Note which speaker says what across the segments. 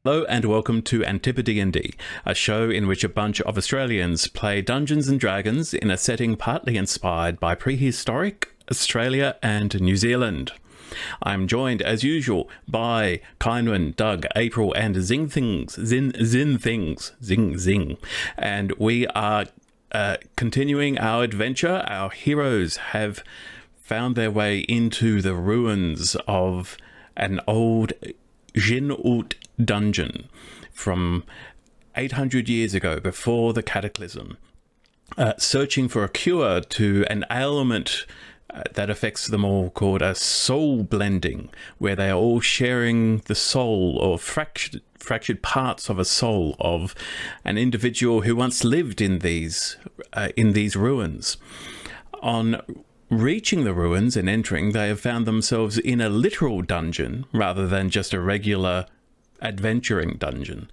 Speaker 1: Hello and welcome to AntipoDnD, a show in which a bunch of Australians play Dungeons and Dragons in a setting partly inspired by prehistoric Australia and New Zealand. I'm joined, as usual, by Kynwin, Doug, April, and Zing. And we are continuing our adventure. Our heroes have found their way into the ruins of an old Jin'ut dungeon from 800 years ago, before the cataclysm, searching for a cure to an ailment that affects them all, called a soul blending, where they are all sharing the soul or fractured parts of a soul of an individual who once lived in these ruins. On reaching the ruins and entering, they have found themselves in a literal dungeon rather than just a regular adventuring dungeon,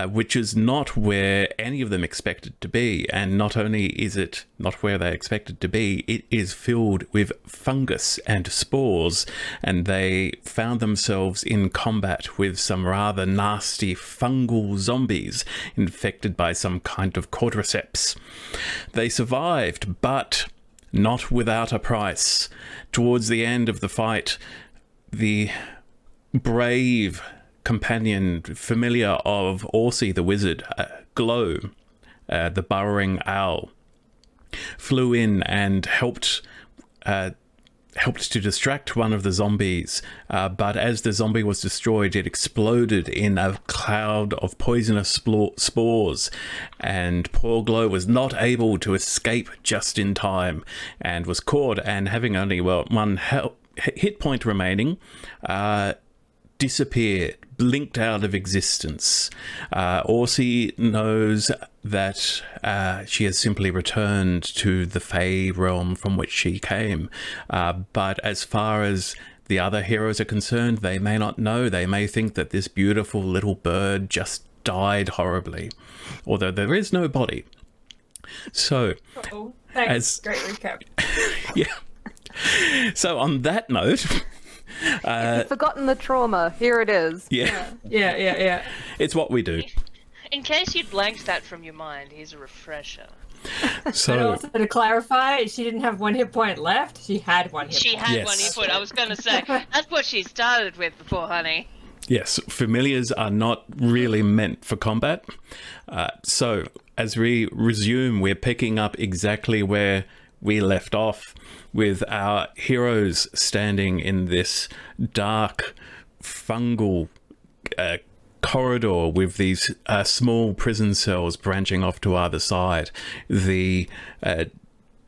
Speaker 1: which is not where any of them expected to be. And not only is it not where they expected to be, it is filled with fungus and spores, and they found themselves in combat with some rather nasty fungal zombies infected by some kind of cordyceps. They survived, but not without a price. Towards the end of the fight, the brave companion, familiar of Orsi the wizard, Glow, the burrowing owl, flew in and helped to distract one of the zombies, but as the zombie was destroyed, it exploded in a cloud of poisonous spores, and poor Glow was not able to escape just in time and was caught, and having only one hit point remaining, disappeared, blinked out of existence. Orsi knows that she has simply returned to the Fey realm from which she came. But as far as the other heroes are concerned, they may not know. They may think that this beautiful little bird just died horribly, although there is no body. So,
Speaker 2: thanks. Great recap.
Speaker 1: Yeah. So on that note,
Speaker 3: you've forgotten the trauma. Here it is.
Speaker 1: Yeah. It's what we do.
Speaker 4: In case you'd blanked that from your mind, here's a refresher.
Speaker 2: So, but also to clarify, she didn't have one hit point left. She had one hit point.
Speaker 4: She had one hit point. I was going to say, that's what she started with, the poor honey.
Speaker 1: Yes, familiars are not really meant for combat. So as we resume, we're picking up exactly where we left off, with our heroes standing in this dark fungal corridor with these small prison cells branching off to either side. The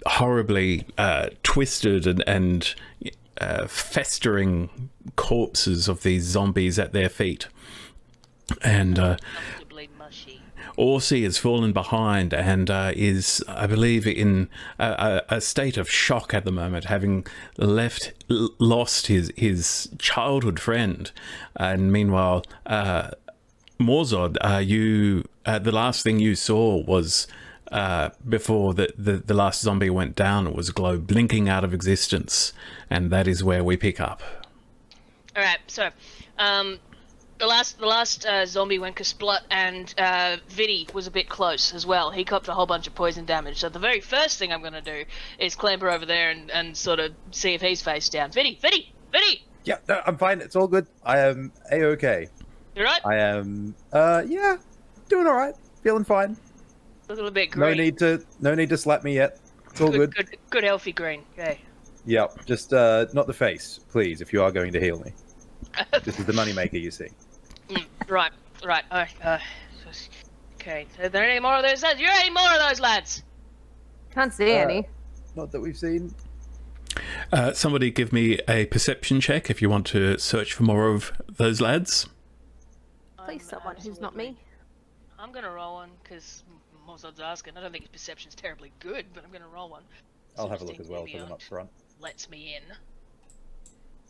Speaker 1: horribly twisted and festering corpses of these zombies at their feet. And
Speaker 4: Comfortably mushy.
Speaker 1: Orsi has fallen behind and is, I believe, in a state of shock at the moment, having lost his childhood friend. And meanwhile, Morzod, the last thing you saw was before the last zombie went down was Glow blinking out of existence, and that is where we pick up.
Speaker 4: All right, so the last zombie went kasplut, and Viddy was a bit close as well. He copped a whole bunch of poison damage. So the very first thing I'm going to do is clamber over there and sort of see if he's face down. Viddy!
Speaker 5: Yeah, no, I'm fine. It's all good. I am A-okay.
Speaker 4: You right?
Speaker 5: I am, yeah, doing all right. Feeling fine.
Speaker 4: A little bit green.
Speaker 5: No need to slap me yet. It's all good.
Speaker 4: Good healthy green. Okay.
Speaker 5: Yep, just not the face, please, if you are going to heal me. This is the moneymaker, you see.
Speaker 4: Right. Okay. Are there any more of those lads? You any more of those lads?
Speaker 3: Can't see any.
Speaker 5: Not that we've seen.
Speaker 1: Somebody give me a perception check if you want to search for more of those lads.
Speaker 3: Please, someone who's not me.
Speaker 4: I'm gonna roll one because Morzod's asking. I don't think his perception's terribly good, but I'm gonna roll one.
Speaker 5: I'll have a look as well because I'm up front.
Speaker 4: Lets me in.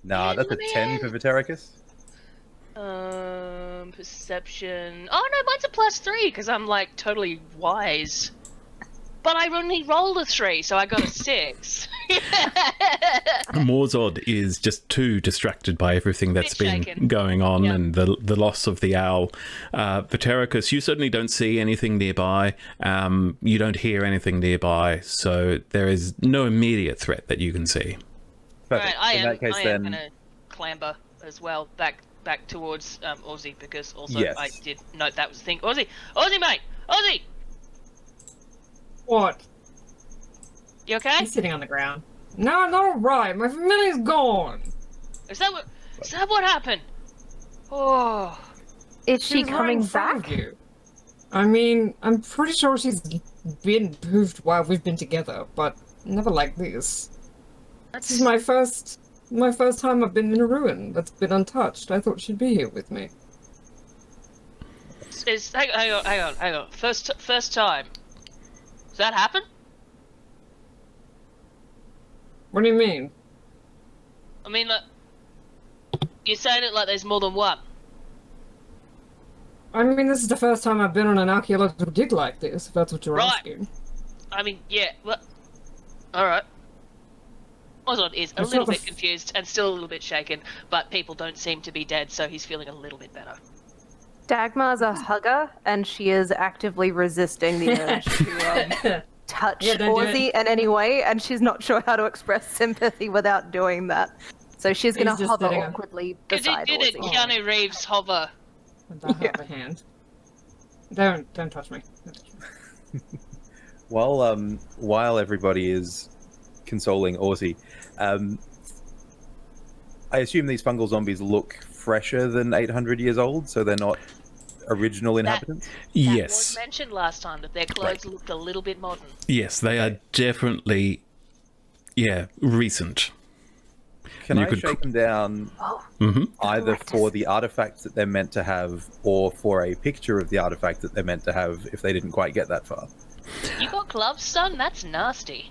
Speaker 5: Nah, that's a 10 for Vitericus.
Speaker 4: Perception. Oh no, mine's a +3 because I'm like totally wise. But I only rolled a 3, so I got a 6.
Speaker 1: Morzod is just too distracted by everything that's been
Speaker 4: shaken.
Speaker 1: going on
Speaker 4: Yeah.
Speaker 1: and the loss of the owl. Vatericus, you certainly don't see anything nearby. You don't hear anything nearby, so there is no immediate threat that you can see.
Speaker 5: Perfect.
Speaker 4: Alright,
Speaker 5: In that case,
Speaker 4: I
Speaker 5: then,
Speaker 4: am gonna clamber as well back towards Aussie, because also
Speaker 5: Yes.
Speaker 4: I did note that was the thing. Aussie, mate, Aussie,
Speaker 2: What?
Speaker 4: you okay?
Speaker 2: He's sitting on the ground. No, I'm not alright. My family's gone.
Speaker 4: Is that what happened? Oh,
Speaker 3: Is she
Speaker 2: She's right
Speaker 3: coming
Speaker 2: in front
Speaker 3: back?
Speaker 2: of you. I mean, I'm pretty sure she's been poofed while we've been together, but never like this. This is my first time I've been in a ruin that's been untouched. I thought she'd be here with me.
Speaker 4: Hang on. First time. Does that happen?
Speaker 2: What do you mean?
Speaker 4: I mean, like, you're saying it like there's more than one.
Speaker 2: I mean, this is the first time I've been on an archaeological dig like this, if that's what you're
Speaker 4: Right.
Speaker 2: asking.
Speaker 4: I mean, yeah. Well, all right. Ozod is a
Speaker 2: It's
Speaker 4: little
Speaker 2: not
Speaker 4: bit confused and still a little bit shaken, but people don't seem to be dead, so he's feeling a little bit better.
Speaker 3: Dagmar's a hugger, and she is actively resisting the urge to touch
Speaker 2: Yeah, don't do
Speaker 3: Aussie in any way, and she's not sure how to express sympathy without doing that. So she's going
Speaker 2: He's
Speaker 3: to
Speaker 2: just
Speaker 3: hover
Speaker 2: sitting-
Speaker 3: awkwardly
Speaker 4: Because he
Speaker 3: beside
Speaker 4: did it,
Speaker 3: Aussie.
Speaker 4: Keanu Reeves hover.
Speaker 2: With that upper hand. Don't touch me. Don't touch me.
Speaker 5: While everybody is consoling Aussie, I assume these fungal zombies look fresher than 800 years old, so they're not original inhabitants.
Speaker 4: That
Speaker 1: Yes.
Speaker 4: was mentioned last time that their clothes looked a little bit modern.
Speaker 1: Yes, they are definitely, recent.
Speaker 5: Can
Speaker 1: You
Speaker 5: I
Speaker 1: could
Speaker 5: shake them down
Speaker 1: hmm
Speaker 5: either for the artifacts that they're meant to have or for a picture of the artifact that they're meant to have if they didn't quite get that far?
Speaker 4: You got gloves, son? That's nasty.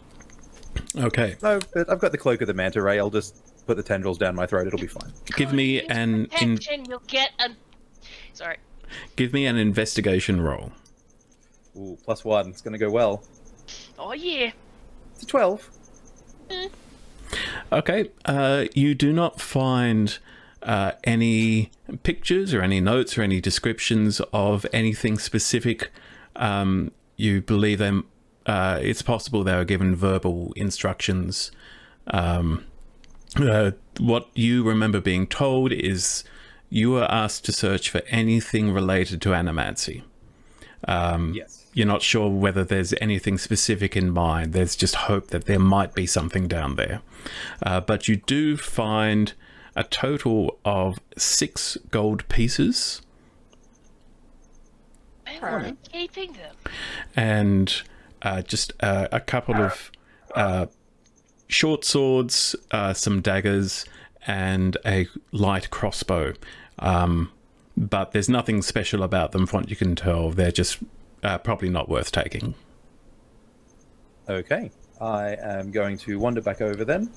Speaker 1: Okay,
Speaker 5: No, but I've got the cloak of the manta ray. I'll just put the tendrils down my throat. It'll be fine.
Speaker 1: give me an
Speaker 4: You'll get a. Sorry.
Speaker 1: give me an investigation roll.
Speaker 5: Ooh, +1. It's going to go well.
Speaker 4: Oh yeah.
Speaker 5: It's a 12.
Speaker 1: Okay, you do not find any pictures or any notes or any descriptions of anything specific. You believe them. It's possible they were given verbal instructions. What you remember being told is you were asked to search for anything related to animancy.
Speaker 5: Yes.
Speaker 1: You're not sure whether there's anything specific in mind. There's just hope that there might be something down there. But you do find a total of 6 gold pieces
Speaker 4: Where are they keeping them?
Speaker 1: and just a couple of short swords, some daggers, and a light crossbow. But there's nothing special about them from what you can tell. They're just probably not worth taking.
Speaker 5: Okay. I am going to wander back over then.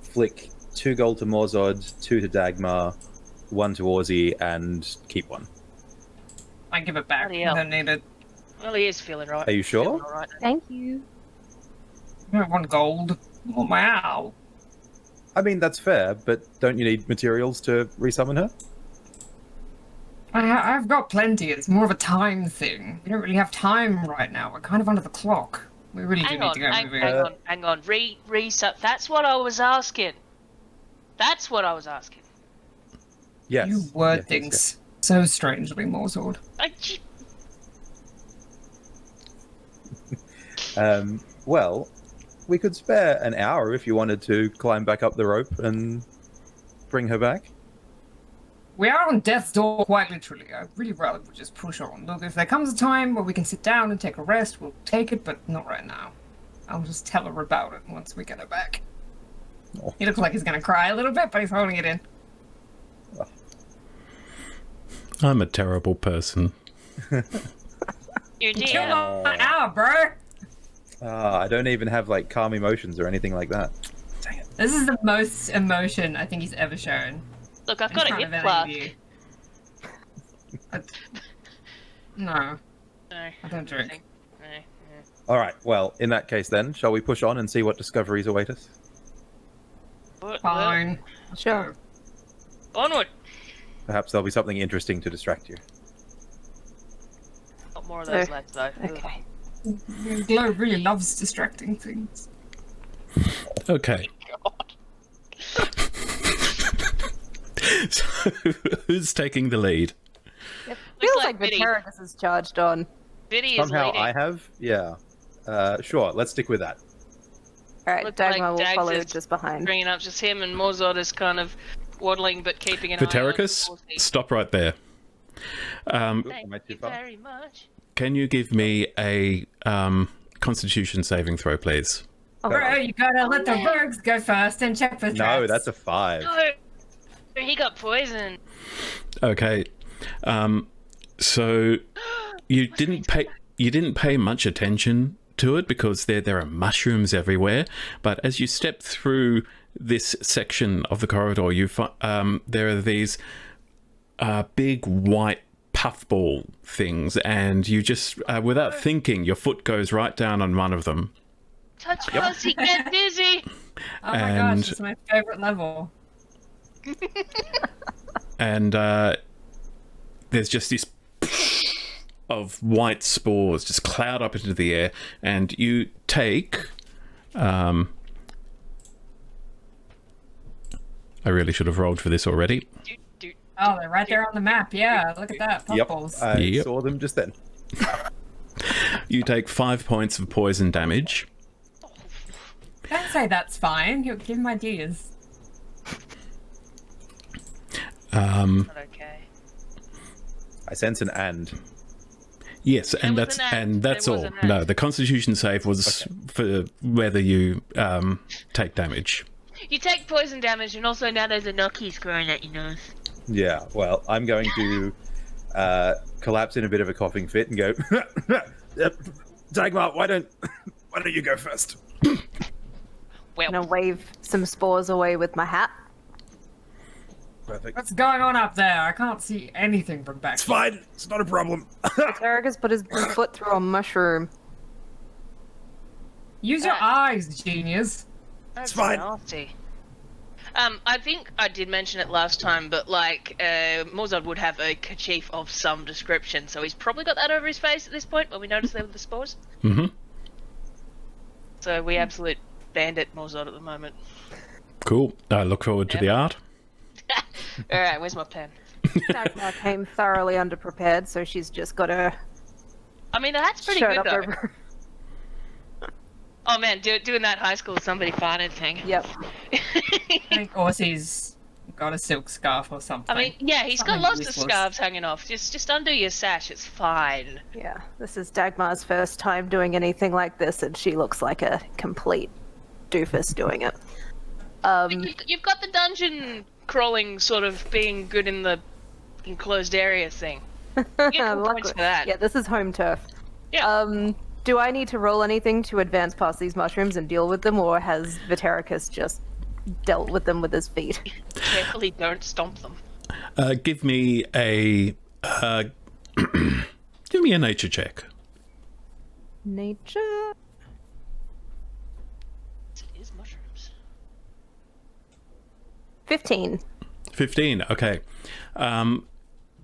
Speaker 5: Flick 2 gold to Morzod, 2 to Dagmar, 1 to Aussie, and keep 1.
Speaker 2: I give it back.
Speaker 4: Bloody
Speaker 2: I
Speaker 4: hell.
Speaker 2: don't need it.
Speaker 4: Well, he is feeling right.
Speaker 5: Are you sure?
Speaker 4: Feeling all right.
Speaker 3: Thank you.
Speaker 2: I don't want gold. I want my owl.
Speaker 5: I mean, that's fair, but don't you need materials to resummon her?
Speaker 2: I've got plenty. It's more of a time thing. We don't really have time right now. We're kind of under the clock. We really do
Speaker 4: Hang
Speaker 2: need
Speaker 4: on,
Speaker 2: to go moving.
Speaker 4: hang on. Reset. That's what I was asking. That's what I was asking.
Speaker 5: Yes.
Speaker 2: You word
Speaker 5: Yes,
Speaker 2: things
Speaker 5: yes,
Speaker 2: so strangely, Morsword.
Speaker 5: yes. Well, we could spare an hour if you wanted to climb back up the rope and bring her back.
Speaker 2: We are on death's door, quite literally. I'd really rather we just push on. Look, if there comes a time where we can sit down and take a rest, we'll take it, but not right now. I'll just tell her about it once we get her back.
Speaker 5: Oh.
Speaker 2: He looks like he's gonna cry a little bit, but he's holding it in.
Speaker 1: I'm a terrible person.
Speaker 4: You did.
Speaker 2: Kill my owl, bro!
Speaker 5: I don't even have like calm emotions or anything like that. Dang it.
Speaker 2: This is the most emotion I think he's ever shown.
Speaker 4: Look, I've
Speaker 2: in
Speaker 4: got a
Speaker 2: front
Speaker 4: hip
Speaker 2: of any
Speaker 4: flask.
Speaker 2: of you. No,
Speaker 4: No.
Speaker 2: I don't drink.
Speaker 5: All right. Well, in that case, then, shall we push on and see what discoveries await us?
Speaker 2: Fine.
Speaker 3: Sure.
Speaker 4: Onward.
Speaker 5: Perhaps there'll be something interesting to distract you.
Speaker 4: Not more of those
Speaker 3: So-
Speaker 4: lads, though.
Speaker 3: Okay.
Speaker 2: Glow really loves distracting things.
Speaker 1: Okay.
Speaker 4: God.
Speaker 1: So, who's taking the lead?
Speaker 3: It feels
Speaker 4: like
Speaker 3: like
Speaker 4: Biddy.
Speaker 3: Vitericus is charged on.
Speaker 4: Biddy is
Speaker 5: Somehow
Speaker 4: leading.
Speaker 5: I have, yeah. Sure, let's stick with that.
Speaker 3: Alright,
Speaker 4: Look
Speaker 3: Dagmar
Speaker 4: like
Speaker 3: will
Speaker 4: Dags
Speaker 3: follow
Speaker 4: is
Speaker 3: just behind.
Speaker 4: Bringing up just him, and Morzod is kind of waddling but keeping an eye on
Speaker 1: Vitericus,
Speaker 4: Horsey.
Speaker 1: stop right there.
Speaker 5: Oop, am I
Speaker 4: Thank
Speaker 5: too
Speaker 4: you
Speaker 5: far?
Speaker 4: very much.
Speaker 1: Can you give me a Constitution saving throw, please?
Speaker 2: Bro, you gotta let the rogues go first and check for traps.
Speaker 5: No, that's a 5.
Speaker 4: No, he got poisoned.
Speaker 1: Okay. So you didn't pay much attention to it because there are mushrooms everywhere. But as you step through this section of the corridor, there are these big white puffball things, and you just without thinking, your foot goes right down on one of them.
Speaker 4: Touch Pussy, get dizzy.
Speaker 2: Oh my
Speaker 1: and-
Speaker 2: gosh, it's my favorite level.
Speaker 1: And there's just this of white spores just cloud up into the air, and you take I really should have rolled for this already.
Speaker 2: Oh, they're right there on the map. Yeah, look at that.
Speaker 5: Yep,
Speaker 2: Puffballs.
Speaker 5: I
Speaker 1: Yep.
Speaker 5: saw them just then.
Speaker 1: You take 5 points of poison damage.
Speaker 2: Don't say that's fine. You'll give him ideas.
Speaker 4: Not okay.
Speaker 5: I sense an and.
Speaker 1: Yes, and
Speaker 4: was
Speaker 1: that's
Speaker 4: an and. There
Speaker 1: all.
Speaker 4: was an and.
Speaker 1: No, the Constitution save was for whether you take damage.
Speaker 4: You take poison damage, and also now there's a Nockies growing at your nose.
Speaker 5: Yeah, well, I'm going to collapse in a bit of a coughing fit and go, Dagmar, why don't you go first?
Speaker 4: Well,
Speaker 3: I'm gonna wave some spores away with my hat.
Speaker 5: Perfect.
Speaker 2: What's going on up there? I can't see anything from back.
Speaker 5: It's fine. It's not a problem.
Speaker 3: Vitericus put his foot through a mushroom.
Speaker 2: Use your eyes, genius.
Speaker 4: that's
Speaker 5: fine.
Speaker 4: nasty. I think I did mention it last time, but like, Morzod would have a kerchief of some description, so he's probably got that over his face at this point when we notice there were the spores.
Speaker 1: Mm-hmm.
Speaker 4: So we absolute bandit Morzod at the moment.
Speaker 1: Cool. I look forward to the art.
Speaker 4: Alright, where's my pen?
Speaker 3: Dagmar came thoroughly underprepared, so she's just got her
Speaker 4: I mean, that's pretty
Speaker 3: shirt
Speaker 4: good
Speaker 3: up
Speaker 4: though.
Speaker 3: over.
Speaker 4: Oh man, doing that high school somebody farted thing.
Speaker 3: Yep.
Speaker 2: I think Orsie's got a silk scarf or something.
Speaker 4: I mean, yeah, he's got
Speaker 2: Something
Speaker 4: lots of
Speaker 2: useless.
Speaker 4: scarves hanging off. Just undo your sash, it's fine.
Speaker 3: Yeah, this is Dagmar's first time doing anything like this, and she looks like a complete doofus doing it.
Speaker 4: You've got the dungeon crawling sort of being good in the enclosed area thing. You get cool points for that.
Speaker 3: Yeah, this is home turf.
Speaker 4: Yeah.
Speaker 3: Do I need to roll anything to advance past these mushrooms and deal with them, or has Vitericus just dealt with them with his feet?
Speaker 4: Carefully don't stomp them.
Speaker 1: Give me a give me a nature check.
Speaker 3: Nature?
Speaker 4: It is mushrooms.
Speaker 3: 15.
Speaker 1: 15. Okay.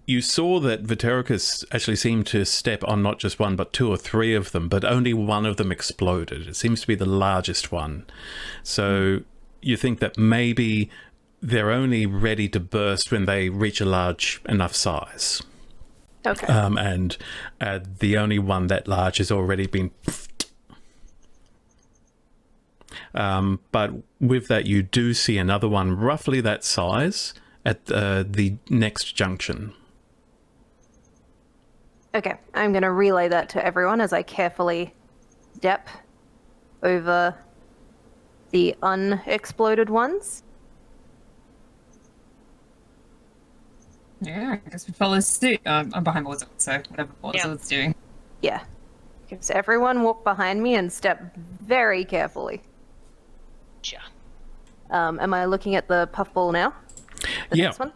Speaker 1: You saw that Vitericus actually seemed to step on not just one, but 2 or 3 of them, but only one of them exploded. It seems to be the largest one. So you think that maybe they're only ready to burst when they reach a large enough size.
Speaker 3: Okay.
Speaker 1: And the only one that large has already been... but with that, you do see another one roughly that size at the next junction.
Speaker 3: Okay, I'm going to relay that to everyone as I carefully step over the unexploded ones.
Speaker 2: yeah, I guess we follow suit. I'm behind Morzod, so whatever Morzod's doing.
Speaker 3: Yeah. Okay, so everyone walk behind me and step very carefully.
Speaker 4: Sure.
Speaker 3: Am I looking at the puffball now? The
Speaker 1: Yeah.
Speaker 3: next one?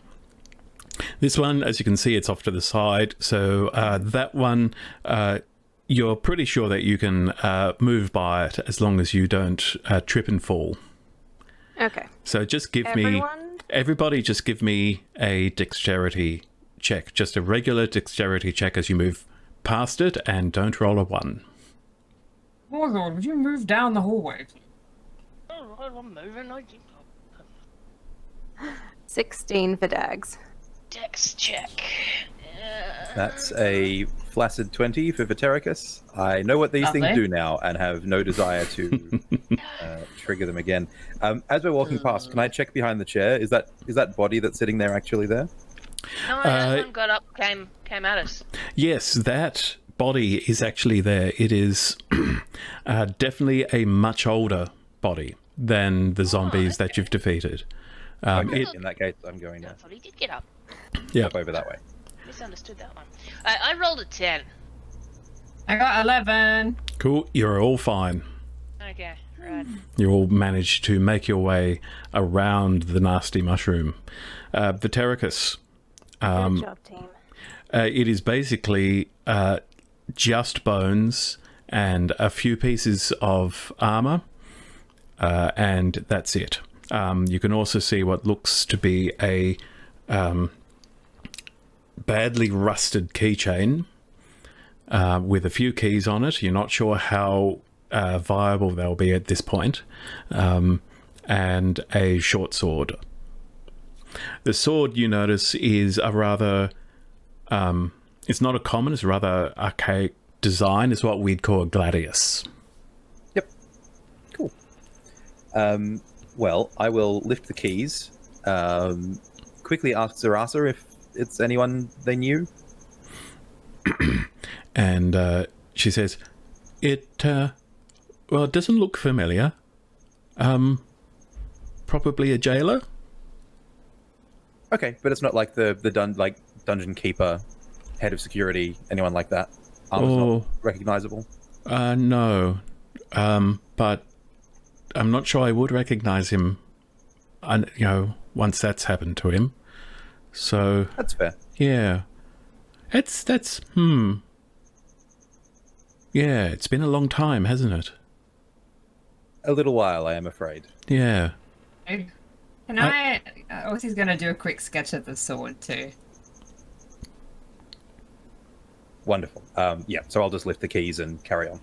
Speaker 1: This one, as you can see, it's off to the side. So that one, you're pretty sure that you can move by it as long as you don't trip and fall.
Speaker 3: Okay.
Speaker 1: So just give
Speaker 3: Everyone?
Speaker 1: everybody just give me a dexterity check. Just a regular dexterity check as you move past it, and don't roll a 1.
Speaker 2: Oh Lord, would you move down the hallway?
Speaker 4: Oh, I'm moving.
Speaker 3: 16 for Dags.
Speaker 4: Dex check.
Speaker 5: That's a flaccid 20 for Vitericus. I know what these things
Speaker 2: Lovely.
Speaker 5: do now and have no desire to trigger them again. As we're walking past, can I check behind the chair? Is that body that's sitting there actually there?
Speaker 4: No, that one got up, came at us.
Speaker 1: Yes, that body is actually there. It is definitely a much older body than the zombies that you've defeated.
Speaker 5: Okay, in that case, I'm going
Speaker 4: I
Speaker 5: to
Speaker 4: thought he did get up.
Speaker 5: step over that way.
Speaker 4: Misunderstood that one. I rolled a 10.
Speaker 2: I got 11.
Speaker 1: Cool, you're all fine.
Speaker 4: Okay, right.
Speaker 1: You all managed to make your way around the nasty mushroom. Vitericus,
Speaker 3: Good job, team.
Speaker 1: it is basically just bones and a few pieces of armor, and that's it. You can also see what looks to be a badly rusted keychain with a few keys on it. You're not sure how viable they'll be at this point, and a short sword. The sword, you notice, is a rather it's not a common, it's a rather archaic design. It's what we'd call a gladius.
Speaker 5: Yep. Cool. Well, I will lift the keys. Quickly ask Zarasa if it's anyone they knew.
Speaker 1: And she says, it doesn't look familiar. Probably a jailer?
Speaker 5: Okay, but it's not like the dungeon keeper, head of security, anyone like that. Armor's not recognizable.
Speaker 1: No. But I'm not sure I would recognize him, once that's happened to him. So
Speaker 5: That's fair.
Speaker 1: yeah. That's Yeah, it's been a long time, hasn't it?
Speaker 5: A little while, I am afraid.
Speaker 1: Yeah.
Speaker 2: Can I... Ossie's gonna do a quick sketch of the sword, too.
Speaker 5: Wonderful. Yeah, so I'll just lift the keys and carry on.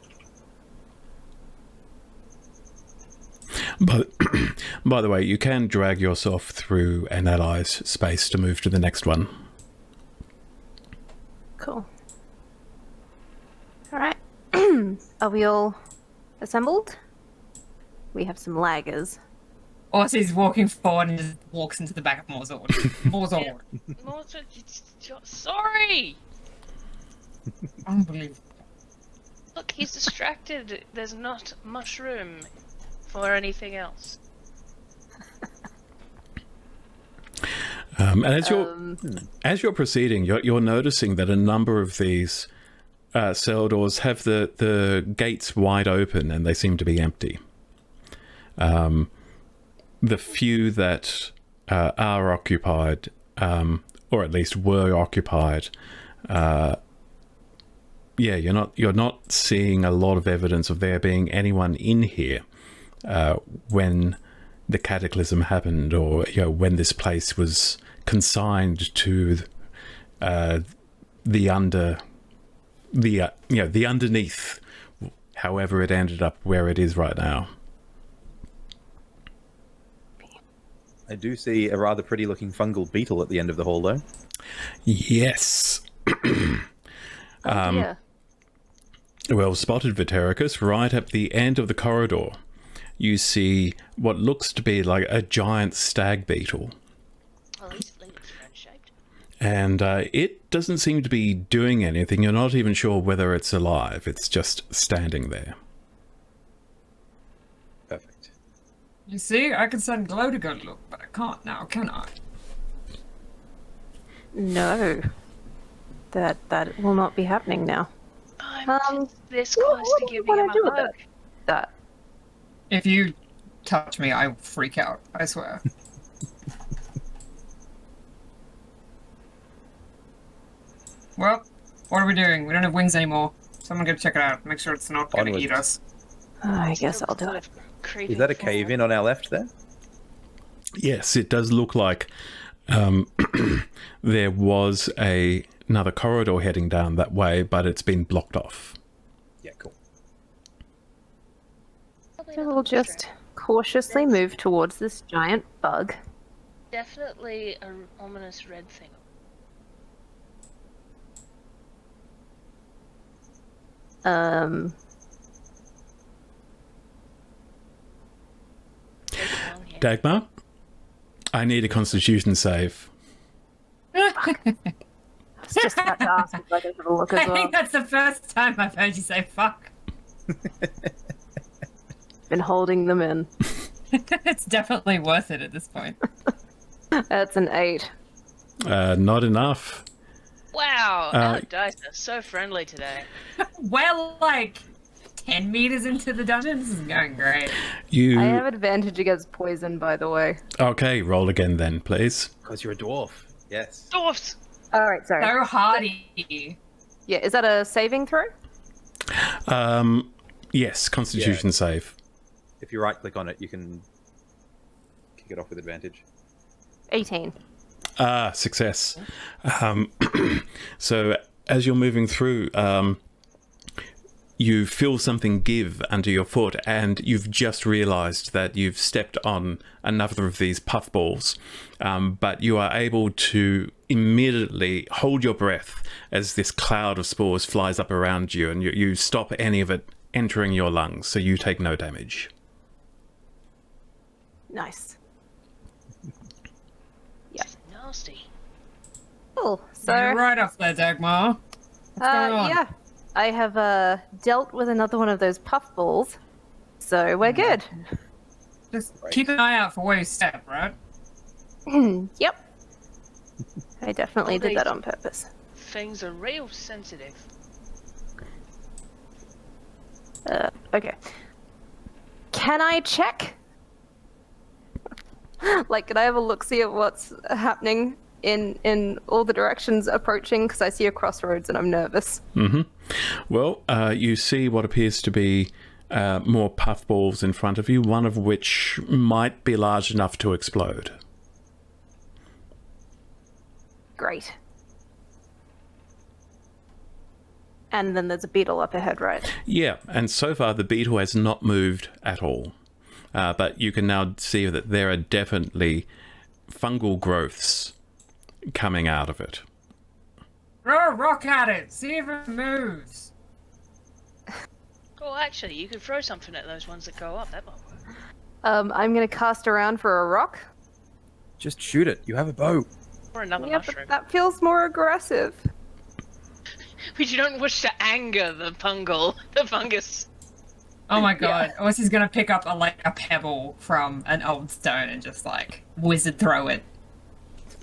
Speaker 1: But by the way, you can drag yourself through an ally's space to move to the next one.
Speaker 3: Cool. Alright. Are we all assembled? We have some laggers.
Speaker 2: Ossie's walking forward and just walks into the back of Morzord. Morzord.
Speaker 4: Sorry!
Speaker 2: Unbelievable.
Speaker 4: Look, he's distracted. There's not much room for anything else.
Speaker 1: And as you're proceeding, you're noticing that a number of these cell doors have the gates wide open and they seem to be empty. The few that are occupied, or at least were occupied, you're not seeing a lot of evidence of there being anyone in here when the cataclysm happened, or when this place was consigned to the underneath, however it ended up where it is right now.
Speaker 5: I do see a rather pretty looking fungal beetle at the end of the hall, though.
Speaker 1: Yes.
Speaker 3: Yeah.
Speaker 1: Well spotted, Vitericus. Right at the end of the corridor, you see what looks to be like a giant stag beetle.
Speaker 4: Well, at least it's friend-shaped.
Speaker 1: And it doesn't seem to be doing anything. You're not even sure whether it's alive. It's just standing there.
Speaker 5: Perfect.
Speaker 2: You see, I can send Glow to go look, but I can't now, can I?
Speaker 3: No. That will not be happening now.
Speaker 4: I'm just this close to
Speaker 3: what do you
Speaker 4: giving him
Speaker 3: want to do
Speaker 4: a
Speaker 3: about
Speaker 4: hug.
Speaker 3: that?
Speaker 2: If you touch me, I will freak out, I swear. Well, what are we doing? We don't have wings anymore. Someone go check it out. Make sure it's not gonna
Speaker 5: Onwards.
Speaker 2: eat us.
Speaker 3: I guess I'll do it.
Speaker 5: Is that a cave in on our left there?
Speaker 1: Yes, it does look like there was another corridor heading down that way, but it's been blocked off.
Speaker 5: Yeah, cool.
Speaker 3: So we'll just cautiously move towards this giant bug.
Speaker 4: Definitely an ominous red thing.
Speaker 1: Dagmar, I need a Constitution save.
Speaker 3: It's just about to ask if I can have a look as
Speaker 2: I
Speaker 3: well.
Speaker 2: think that's the first time I've heard you say fuck.
Speaker 3: Been holding them in.
Speaker 2: It's definitely worth it at this point.
Speaker 3: That's an 8.
Speaker 1: Not enough.
Speaker 4: Wow, our dice are so friendly today.
Speaker 2: We're like 10 meters into the dungeon. This is going great.
Speaker 1: You
Speaker 3: I have advantage against poison, by the way.
Speaker 1: okay? Roll again, then, please.
Speaker 5: Because you're a dwarf. Yes.
Speaker 4: Dwarfs!
Speaker 3: Alright, sorry.
Speaker 2: So hardy.
Speaker 3: Yeah, is that a saving throw?
Speaker 1: Yes, Constitution save.
Speaker 5: If you right-click on it, you can kick it off with advantage.
Speaker 3: 18.
Speaker 1: Success. So as you're moving through, you feel something give under your foot, and you've just realized that you've stepped on another of these puffballs. But you are able to immediately hold your breath as this cloud of spores flies up around you, and you stop any of it entering your lungs, so you take no damage.
Speaker 3: Nice.
Speaker 4: Nasty.
Speaker 3: Cool. So,
Speaker 2: You're right off there, Dagmar. What's going on?
Speaker 3: yeah. I have dealt with another one of those puffballs, so we're good.
Speaker 2: Just
Speaker 5: Right.
Speaker 2: keep an eye out for where you step, right?
Speaker 3: Yep. I definitely
Speaker 4: All
Speaker 3: did that
Speaker 4: these-
Speaker 3: on purpose.
Speaker 4: Things are real sensitive.
Speaker 3: Okay. Can I check? Like, can I have a look-see at what's happening in all the directions approaching? Because I see a crossroads and I'm nervous.
Speaker 1: Well, you see what appears to be more puffballs in front of you, one of which might be large enough to explode.
Speaker 3: Great. And then there's a beetle up ahead, right?
Speaker 1: Yeah, and so far the beetle has not moved at all. But you can now see that there are definitely fungal growths coming out of it.
Speaker 2: Throw a rock at it. See if it moves.
Speaker 4: Oh, actually, you could throw something at those ones that go up. That might work.
Speaker 3: I'm going to cast around for a rock.
Speaker 5: Just shoot it. You have a bow.
Speaker 4: Or another
Speaker 3: Yeah,
Speaker 4: mushroom.
Speaker 3: but that feels more aggressive.
Speaker 4: But you don't wish to anger the fungus.
Speaker 2: Oh my god. Ossie's gonna pick up a pebble from an old stone and just like wizard throw it.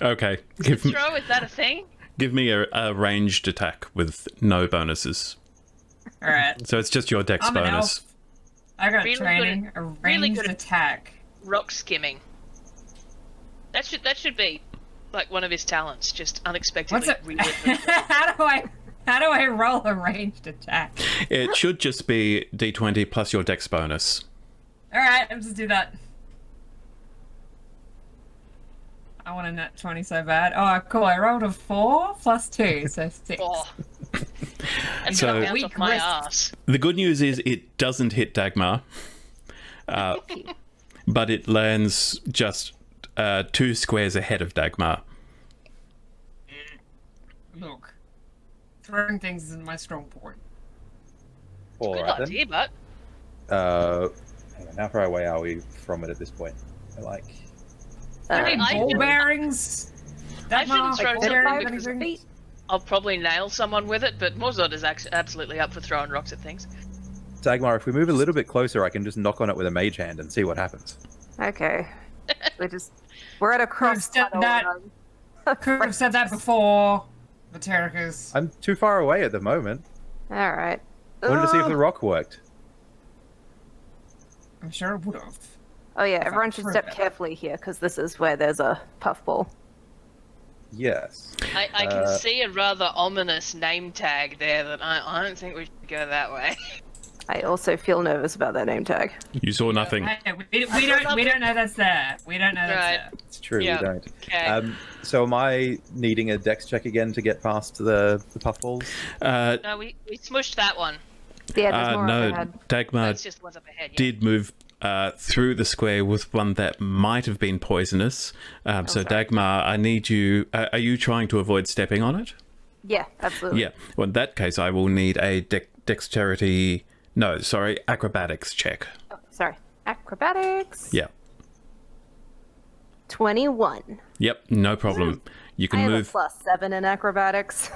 Speaker 1: Okay, give
Speaker 4: Throw, is that a thing?
Speaker 1: me a ranged attack with no bonuses.
Speaker 2: Alright.
Speaker 1: So it's just your dex
Speaker 2: I'm an
Speaker 1: bonus.
Speaker 2: elf. I got
Speaker 4: Really
Speaker 2: training. A
Speaker 4: really
Speaker 2: ranged
Speaker 4: good at-
Speaker 2: attack.
Speaker 4: Rock skimming. That should be like one of his talents. Just unexpectedly.
Speaker 2: What's it?
Speaker 4: really good.
Speaker 2: How do I roll a ranged attack?
Speaker 1: It should just be d20 plus your dex bonus.
Speaker 2: Alright, I'll just do that. I want a nat 20 so bad. Oh, cool. I rolled a 4 plus 2, so 6.
Speaker 4: Oh. That's
Speaker 1: So-
Speaker 4: gonna bounce
Speaker 2: Weak
Speaker 4: off my
Speaker 2: wrist.
Speaker 4: ass.
Speaker 1: The good news is it doesn't hit Dagmar, but it lands just 2 squares ahead of Dagmar.
Speaker 2: Look, throwing things isn't my strong point.
Speaker 5: All
Speaker 4: Good
Speaker 5: right then.
Speaker 4: idea, but
Speaker 5: Hang on, how far away are we from it at this point? Like,
Speaker 4: mean, I
Speaker 2: Ball
Speaker 4: feel-
Speaker 2: bearings?
Speaker 4: I shouldn't throw
Speaker 2: ball
Speaker 4: something
Speaker 2: bearings,
Speaker 4: because
Speaker 2: anything?
Speaker 4: I'll probably nail someone with it. But Morzod is absolutely up for throwing rocks at things.
Speaker 5: Dagmar, if we move a little bit closer, I can just knock on it with a mage hand and see what happens.
Speaker 3: Okay. We're at a cross.
Speaker 2: said that. Could have said that before, Matericus.
Speaker 5: I'm too far away at the moment.
Speaker 3: Alright.
Speaker 5: I wanted to see if the rock worked.
Speaker 2: I'm sure it would have.
Speaker 3: Oh yeah, everyone should
Speaker 2: Prove
Speaker 3: step
Speaker 2: it.
Speaker 3: carefully here, because this is where there's a puffball.
Speaker 5: Yes.
Speaker 4: I can see a rather ominous name tag there that I don't think we should go that way.
Speaker 3: I also feel nervous about that name tag.
Speaker 1: You saw nothing.
Speaker 2: Hey, we don't know that's there. We don't know that's
Speaker 4: Right.
Speaker 2: there.
Speaker 5: It's true,
Speaker 4: Yeah.
Speaker 5: we don't.
Speaker 4: Okay.
Speaker 5: So am I needing a dex check again to get past the puffballs?
Speaker 4: No, we smushed that one.
Speaker 3: Yeah, there's more
Speaker 1: No,
Speaker 3: overhead.
Speaker 1: Dagmar
Speaker 4: That's just one's up ahead. Yeah.
Speaker 1: did move through the square with one that might have been poisonous. So
Speaker 3: sorry.
Speaker 1: Dagmar, I need you. Are you trying to avoid stepping on it?
Speaker 3: Yeah, absolutely.
Speaker 1: Yeah. Well, in that case, I will need a dexterity. No, sorry, acrobatics check.
Speaker 3: Oh, sorry. Acrobatics.
Speaker 1: Yeah.
Speaker 3: 21.
Speaker 1: Yep. No problem. You
Speaker 3: I
Speaker 1: can
Speaker 3: have
Speaker 1: move.
Speaker 3: a +7 in acrobatics.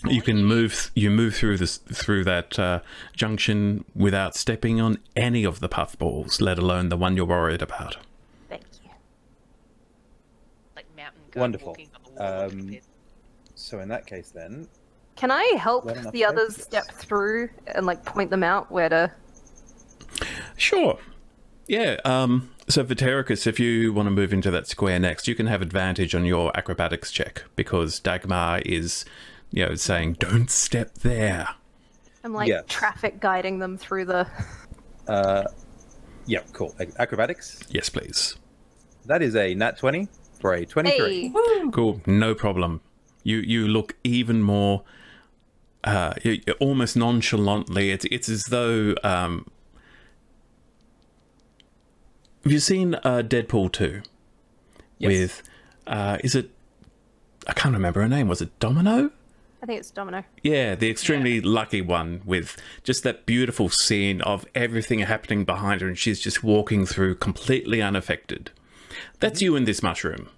Speaker 1: You can move. You move through that junction without stepping on any of the puffballs, let alone the one you're worried about.
Speaker 3: Thank you.
Speaker 4: Like mountain goat
Speaker 5: Wonderful.
Speaker 4: walking on the wall of the pit.
Speaker 5: So in that case, then,
Speaker 3: Can I help
Speaker 5: Well enough
Speaker 3: the others
Speaker 5: focus.
Speaker 3: step through and like point them out where to?
Speaker 1: Sure. Yeah. So Vitericus, if you want to move into that square next, you can have advantage on your acrobatics check because Dagmar is, saying, "Don't step there."
Speaker 3: I'm like
Speaker 5: Yes.
Speaker 3: traffic guiding them through the.
Speaker 5: yeah, cool. Acrobatics.
Speaker 1: Yes, please.
Speaker 5: That is a nat 20 for a 23.
Speaker 3: Hey,
Speaker 1: Cool. No problem. You look even more, almost nonchalantly. It's as though. Have you seen Deadpool 2?
Speaker 5: Yes.
Speaker 1: With, is it? I can't remember her name. Was it Domino?
Speaker 3: I think it's Domino.
Speaker 1: Yeah, the extremely lucky one with just that beautiful scene of everything happening behind her and she's just walking through completely unaffected. That's you in this mushroom.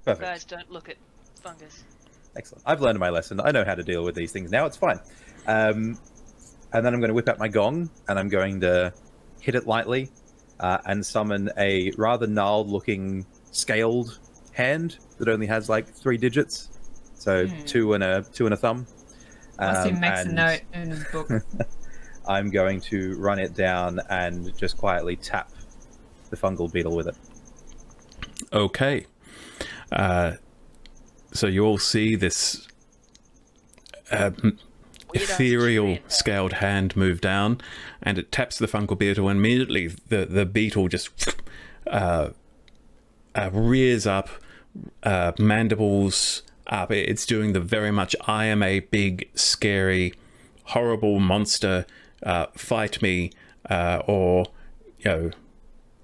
Speaker 5: Perfect.
Speaker 4: Guys, don't look at fungus.
Speaker 5: Excellent. I've learned my lesson. I know how to deal with these things now. It's fine. And then I'm going to whip out my gong and I'm going to hit it lightly and summon a rather gnarled-looking scaled hand that only has like 3 digits. So two and a thumb.
Speaker 2: Unless he makes a
Speaker 5: and
Speaker 2: note in his book.
Speaker 5: I'm going to run it down and just quietly tap the fungal beetle with it.
Speaker 1: Okay. So you all see this ethereal scaled hand move down and it taps the fungal beetle and immediately the beetle just rears up, mandibles up. It's doing the very much I am a big, scary, horrible monster, fight me, or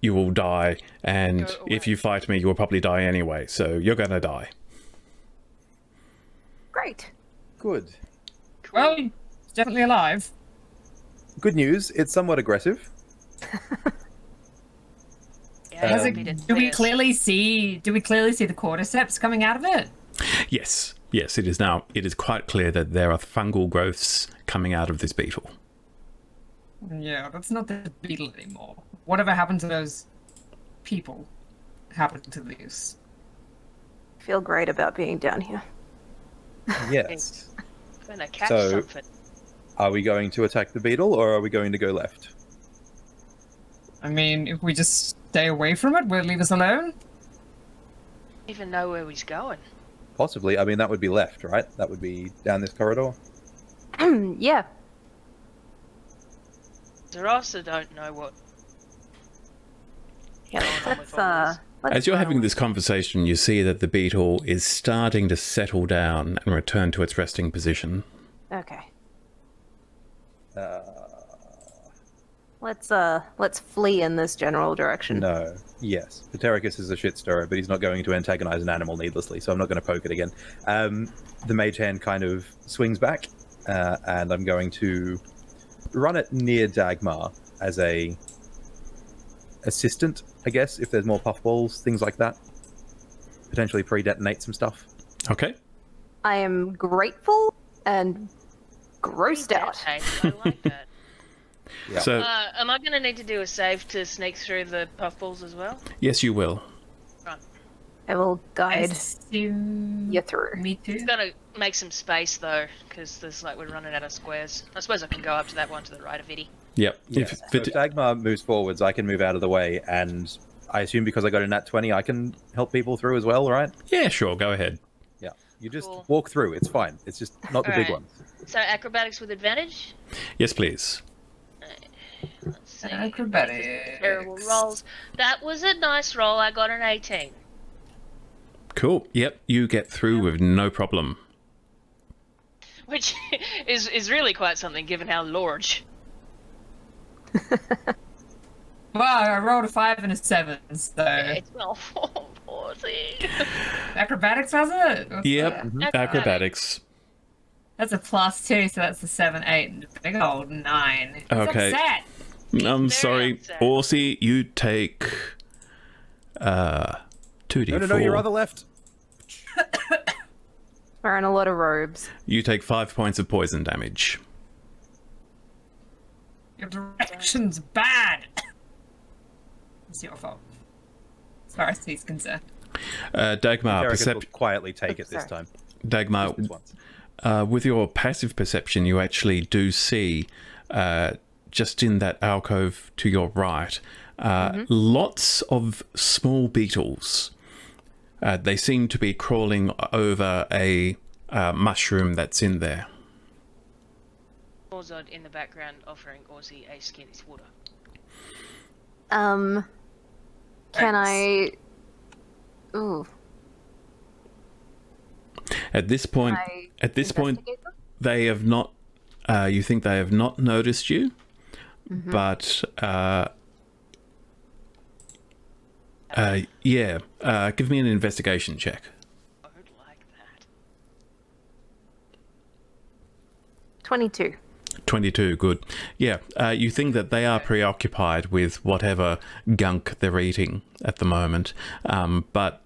Speaker 1: you will die, and if you fight me you will probably die anyway, so you're gonna die.
Speaker 3: Great.
Speaker 5: Good.
Speaker 2: Well, it's definitely alive.
Speaker 5: Good news. It's somewhat aggressive.
Speaker 4: Yeah,
Speaker 2: Do we clearly see the cordyceps coming out of it?
Speaker 1: Yes, it is now. It is quite clear that there are fungal growths coming out of this beetle.
Speaker 2: Yeah, that's not the beetle anymore. Whatever happened to those people happened to these.
Speaker 3: I feel great about being down here.
Speaker 5: Yes.
Speaker 4: Gonna catch
Speaker 5: So-
Speaker 4: something.
Speaker 5: Are we going to attack the beetle or are we going to go left?
Speaker 2: I mean, if we just stay away from it, will it leave us alone?
Speaker 4: Even know where he's going.
Speaker 5: Possibly. I mean, that would be left, right? That would be down this corridor.
Speaker 3: Yeah.
Speaker 4: Zarasa don't know what.
Speaker 3: Yeah.
Speaker 4: on with all this?
Speaker 3: Let's
Speaker 1: As you're
Speaker 3: go.
Speaker 1: having this conversation, you see that the beetle is starting to settle down and return to its resting position.
Speaker 3: Okay.
Speaker 5: Uh,
Speaker 3: Let's flee in this general direction.
Speaker 5: no. Yes. Ptericus is a shit stirrer, but he's not going to antagonize an animal needlessly, so I'm not going to poke it again. The mage hand kind of swings back, and I'm going to run it near Dagmar as a assistant, I guess, if there's more puffballs, things like that. Potentially pre-detonate some stuff.
Speaker 1: Okay.
Speaker 3: I am grateful and grossed out.
Speaker 4: Okay, I like that.
Speaker 5: Yeah.
Speaker 1: So,
Speaker 4: Am I gonna need to do a save to sneak through the puffballs as well?
Speaker 1: yes, you will.
Speaker 3: I will guide
Speaker 2: Assume...
Speaker 3: you through.
Speaker 2: Me too.
Speaker 4: Gotta make some space though, because there's like we're running out of squares. I suppose I can go up to that one to the right of Viddy.
Speaker 1: Yep.
Speaker 5: Yes. So if Dagmar moves forwards, I can move out of the way, and I assume because I got a nat 20, I can help people through as well, right?
Speaker 1: Yeah, sure, go ahead.
Speaker 5: Yeah. You just
Speaker 4: Cool.
Speaker 5: walk through. It's fine. It's just not the big
Speaker 4: Alright.
Speaker 5: ones.
Speaker 4: So acrobatics with advantage.
Speaker 1: Yes, please.
Speaker 4: Let's see.
Speaker 2: Acrobatics.
Speaker 4: Terrible rolls. That was a nice roll. I got an 18.
Speaker 1: Cool. Yep, you get through with no problem.
Speaker 4: Which is really quite something given how large.
Speaker 2: Well, I rolled a 5 and a 7, so...
Speaker 4: It's not 40.
Speaker 2: Acrobatics, was it? What's
Speaker 1: Yep,
Speaker 2: that?
Speaker 1: acrobatics.
Speaker 2: That's a +2, so that's a 7, 8, and a big old 9. He's
Speaker 1: Okay.
Speaker 2: upset.
Speaker 1: I'm
Speaker 4: very
Speaker 1: sorry,
Speaker 4: upset.
Speaker 1: Orsi, you take 2d4.
Speaker 5: No, your other left.
Speaker 3: Wearing a lot of robes.
Speaker 1: You take 5 points of poison damage.
Speaker 2: Your direction's bad. It's your fault. As far as he's concerned.
Speaker 1: Dagmar,
Speaker 5: Terracus will quietly take it this
Speaker 3: sorry.
Speaker 5: time.
Speaker 1: Dagmar,
Speaker 5: This once.
Speaker 1: with your passive perception, you actually do see, just in that alcove to your right, lots of small beetles. They seem to be crawling over a mushroom that's in there.
Speaker 4: Orzod in the background offering Ozzy a skinny water.
Speaker 3: Can I... Ooh.
Speaker 1: At this point,
Speaker 3: investigate them?
Speaker 1: they have not. You think they have not noticed you, but yeah. Give me an investigation check.
Speaker 4: I don't like that.
Speaker 3: 22.
Speaker 1: 22, good. Yeah, you think that they are preoccupied with whatever gunk they're eating at the moment, but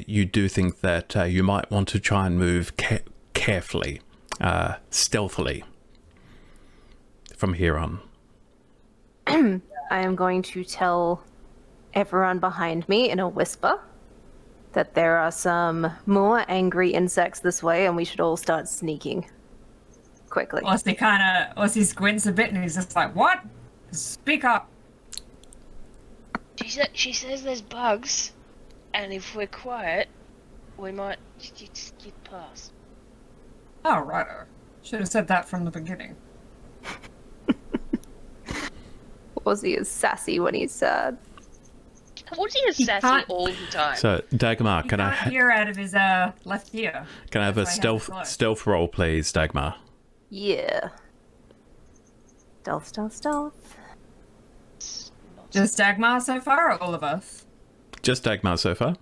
Speaker 1: you do think that you might want to try and move carefully, stealthily from here on.
Speaker 3: I am going to tell everyone behind me in a whisper that there are some more angry insects this way and we should all start sneaking quickly.
Speaker 2: Aussie squints a bit and he's just like, what? Speak up.
Speaker 4: She says there's bugs, and if we're quiet, we might just get past.
Speaker 2: Oh, righto. Should have said that from the beginning.
Speaker 3: Ozzy is sassy when he's sad.
Speaker 4: Ozzy is
Speaker 2: He
Speaker 4: sassy
Speaker 2: can't-
Speaker 4: all the time.
Speaker 1: So, Dagmar,
Speaker 2: He
Speaker 1: can I
Speaker 2: can't hear out of his left ear.
Speaker 1: can I have a
Speaker 2: That's why he has
Speaker 1: stealth
Speaker 2: it
Speaker 1: stealth roll, please, Dagmar?
Speaker 3: Yeah. Stealth, stealth, stealth.
Speaker 2: Just Dagmar so far, or all of us?
Speaker 1: Just Dagmar so far.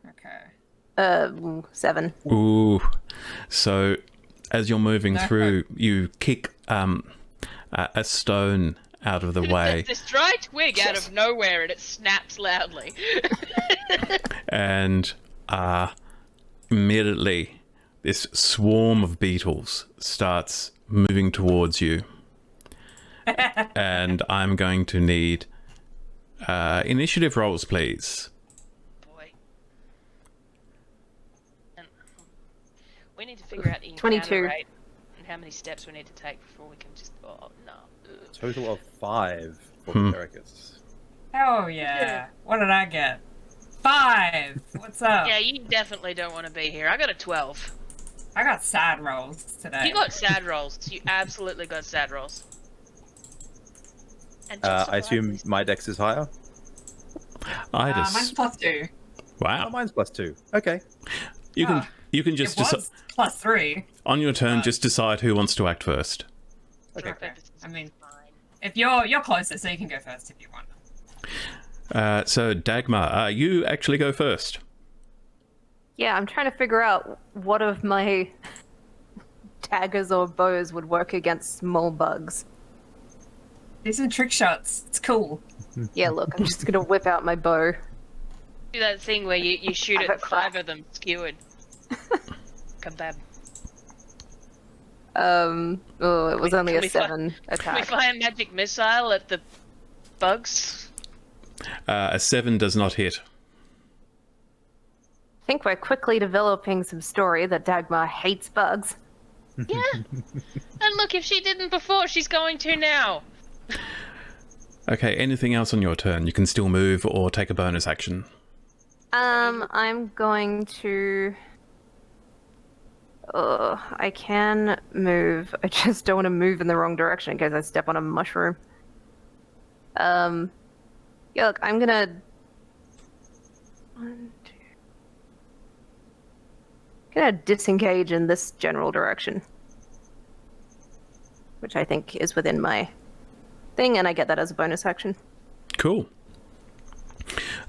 Speaker 2: Okay.
Speaker 3: 7.
Speaker 1: Ooh. So, as you're moving through, you kick a stone out of the way,
Speaker 4: This dry twig out of nowhere, and it snaps loudly.
Speaker 1: and immediately this swarm of beetles starts moving towards you. And I'm going to need initiative rolls, please.
Speaker 4: Boy. And we need to figure out the encounter
Speaker 3: 22.
Speaker 4: rate and how many steps we need to take before we can just. Oh no.
Speaker 5: Total of 5 for
Speaker 1: Hmm.
Speaker 5: Terracus.
Speaker 2: Oh yeah. What did I get? 5. What's up?
Speaker 4: Yeah, you definitely don't want to be here. I got a 12.
Speaker 2: I got sad rolls today.
Speaker 4: You got sad rolls. You absolutely got sad rolls. And
Speaker 5: I assume my dex is higher?
Speaker 2: mine's +2.
Speaker 5: Oh,
Speaker 1: Wow.
Speaker 5: mine's +2. Okay.
Speaker 1: You can just
Speaker 2: It was +3.
Speaker 1: on your turn just decide who wants to act first.
Speaker 5: Okay.
Speaker 2: I mean, if you're closer, so you can go first if you want.
Speaker 1: So Dagmar, you actually go first.
Speaker 3: Yeah, I'm trying to figure out what of my daggers or bows would work against small bugs.
Speaker 2: Do some trick shots. It's cool.
Speaker 3: Yeah, look, I'm just gonna whip out my bow.
Speaker 4: Do that thing where you shoot
Speaker 3: Have
Speaker 4: at
Speaker 3: a crack.
Speaker 4: 5 of them skewered. Kebab.
Speaker 3: Oh, it was only
Speaker 4: Can
Speaker 3: a
Speaker 4: we
Speaker 3: 7
Speaker 4: Can we
Speaker 3: attack.
Speaker 4: fire a magic missile at the bugs?
Speaker 1: A 7 does not hit.
Speaker 3: I think we're quickly developing some story that Dagmar hates bugs.
Speaker 4: Yeah. And look, if she didn't before, she's going to now.
Speaker 1: Okay, anything else on your turn? You can still move or take a bonus action.
Speaker 3: I'm going to... I can move. I just don't want to move in the wrong direction in case I step on a mushroom. Yeah, look, I'm gonna... Gonna disengage in this general direction. Which I think is within my thing, and I get that as a bonus action.
Speaker 1: Cool.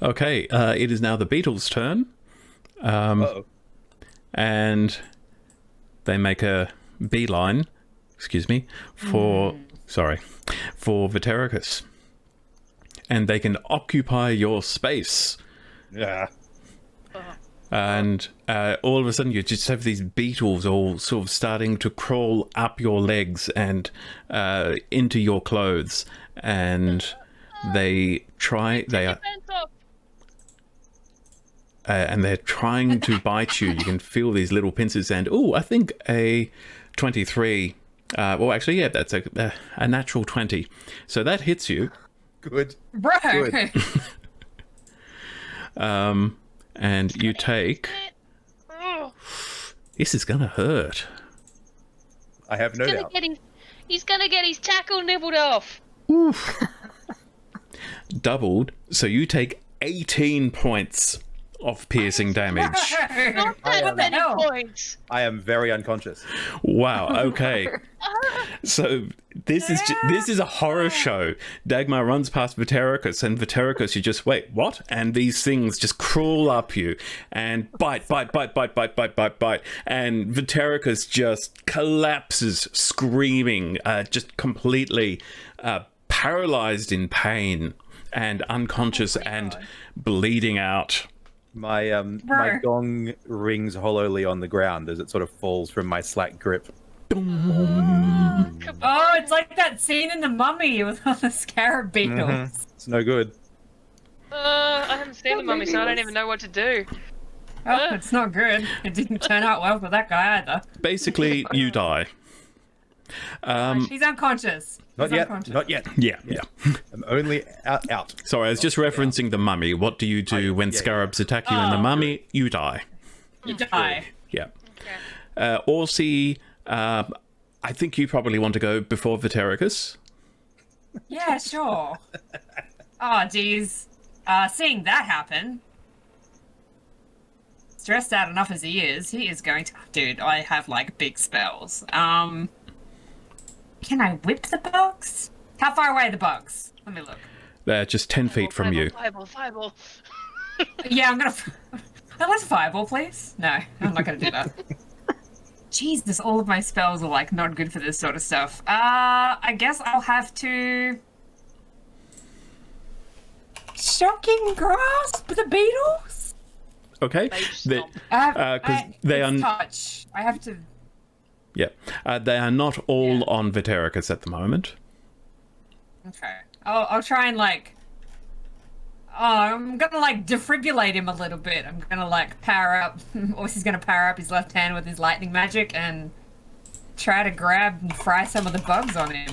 Speaker 1: Okay, it is now the beetle's turn.
Speaker 5: Uh-oh.
Speaker 1: And they make a beeline, for Vetericus. And they can occupy your space.
Speaker 5: Yeah.
Speaker 1: And all of a sudden you just have these beetles all sort of starting to crawl up your legs and into your clothes. And they're trying to bite you. You can feel these little pincers, and I think a 23. That's a natural 20. So that hits you.
Speaker 5: Good.
Speaker 2: Bro.
Speaker 5: Good.
Speaker 1: And you take. This is gonna hurt.
Speaker 5: I have no doubt.
Speaker 4: He's gonna get his tackle nibbled off.
Speaker 1: Oof. Doubled. So you take 18 points of piercing damage.
Speaker 4: Not that many points.
Speaker 5: I am very unconscious.
Speaker 1: Wow. Okay. So this is a horror show. Dagmar runs past Vetericus, and Vetericus, you just wait. What? And these things just crawl up you and bite, and Vetericus just collapses, screaming, just completely paralyzed in pain and unconscious and bleeding out.
Speaker 5: My gong rings hollowly on the ground as it sort of falls from my slack grip.
Speaker 2: Oh, it's like that scene in The Mummy with all the scarab beetles.
Speaker 5: Mm-hmm. It's no good.
Speaker 4: I haven't seen the mummy, so I don't even know what to do.
Speaker 2: Oh, it's not good. It didn't turn out well for that guy either.
Speaker 1: Basically, you die.
Speaker 2: She's unconscious.
Speaker 5: Not yet.
Speaker 1: Yeah.
Speaker 5: I'm only out.
Speaker 1: Sorry, I was just referencing the mummy. What do you do when scarabs attack you in the mummy? You die.
Speaker 2: You die.
Speaker 1: Yeah. Orsi, I think you probably want to go before Vetericus.
Speaker 2: Yeah, sure. Oh, geez. Seeing that happen, stressed out enough as he is going to... Dude, I have, like, big spells. Can I whip the bugs? How far away are the bugs? Let me look.
Speaker 1: They're just 10 feet from you.
Speaker 4: Fireball.
Speaker 2: Yeah, I'm gonna... I'd like a fireball, please. No, I'm not gonna do that. Jesus, all of my spells are, like, not good for this sort of stuff. I guess I'll have to... Shocking grasp the beetles?
Speaker 1: Okay.
Speaker 4: Touch.
Speaker 2: I have to...
Speaker 1: Yeah. They are not all on Vetericus at the moment.
Speaker 2: Okay. I'll try and, like... I'm gonna, like, defibrillate him a little bit. I'm gonna, like, power up... Orsi's gonna power up his left hand with his lightning magic and try to grab and fry some of the bugs on him.